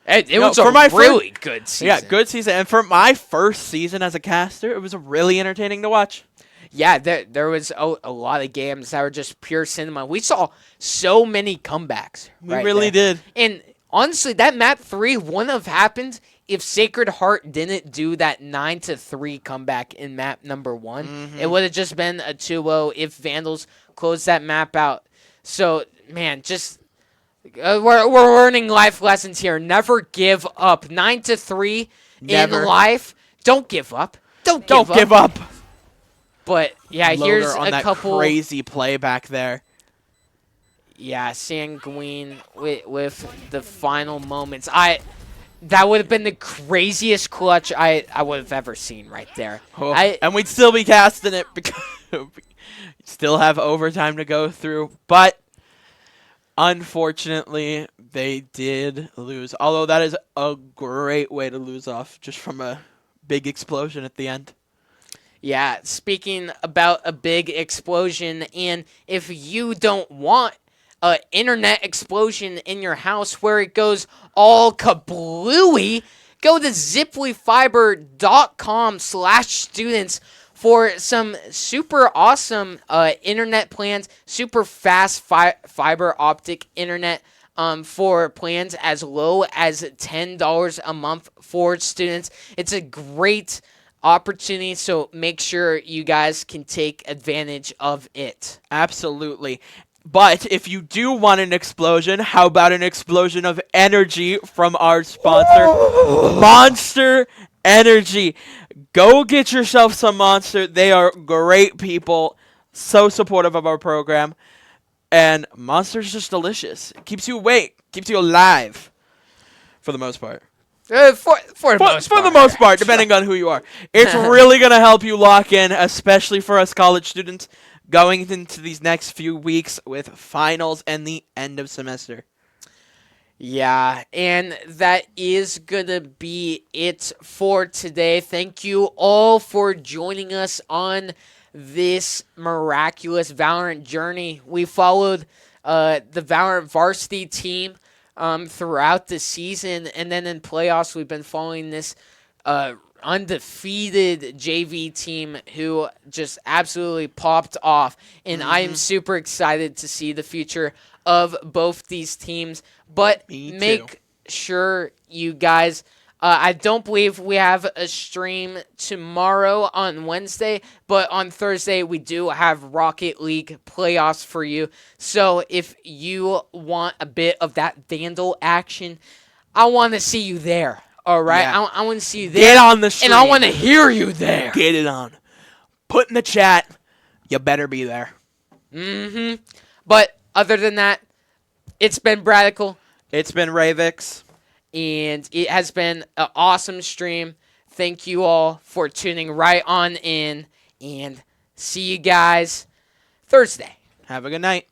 It was a really good season. Yeah, good season. And for my first season as a caster, it was really entertaining to watch. Yeah, there was a lot of games that were just pure cinema. We saw so many comebacks. We really did. And honestly, that map 3 wouldn't have happened if Sacred Heart didn't do that 9-3 comeback in map number 1. It would have just been a 2-0 if Vandals closed that map out. So, man, just we're learning life lessons here. Never give up. 9-3 in life. Don't give up. Don't give up. But yeah, here's on a that couple crazy play back there. Yeah, Sanguine with the final moments. That would have been the craziest clutch I would have ever seen right there. Oh, and we'd still be casting it because we still have overtime to go through. But unfortunately, they did lose. Although that is a great way to lose off, just from a big explosion at the end. Yeah, speaking about a big explosion, and if you don't want an internet explosion in your house where it goes all kablooey, go to ziplyfiber.com/students for some super awesome internet plans, super fast fiber optic internet for plans as low as $10 a month for students. It's a great opportunity, so make sure you guys can take advantage of it. Absolutely. But if you do want an explosion, how about an explosion of energy from our sponsor, Monster Energy? Go get yourself some Monster. They are great people, so supportive of our program. And Monster's just delicious. It keeps you awake, keeps you alive, for the most part. For the most part, depending on who you are. It's really going to help you lock in, especially for us college students going into these next few weeks with finals and the end of semester. Yeah, and that is going to be it for today. Thank you all for joining us on this miraculous Valorant journey. We followed the Valorant varsity team throughout the season, and then in playoffs we've been following this undefeated JV team who just absolutely popped off, and I am super excited to see the future of both these teams. But make sure you guys, I don't believe we have a stream tomorrow on Wednesday, but on Thursday we do have Rocket League playoffs for you. So if you want a bit of that Vandal action, I want to see you there. All right? Yeah. I want to see you there. Get on the stream. And I want to hear you there. Get it on. Put in the chat. You better be there. But other than that, it's been Bradical. It's been Ravix. And it has been an awesome stream. Thank you all for tuning right on in. And see you guys Thursday. Have a good night.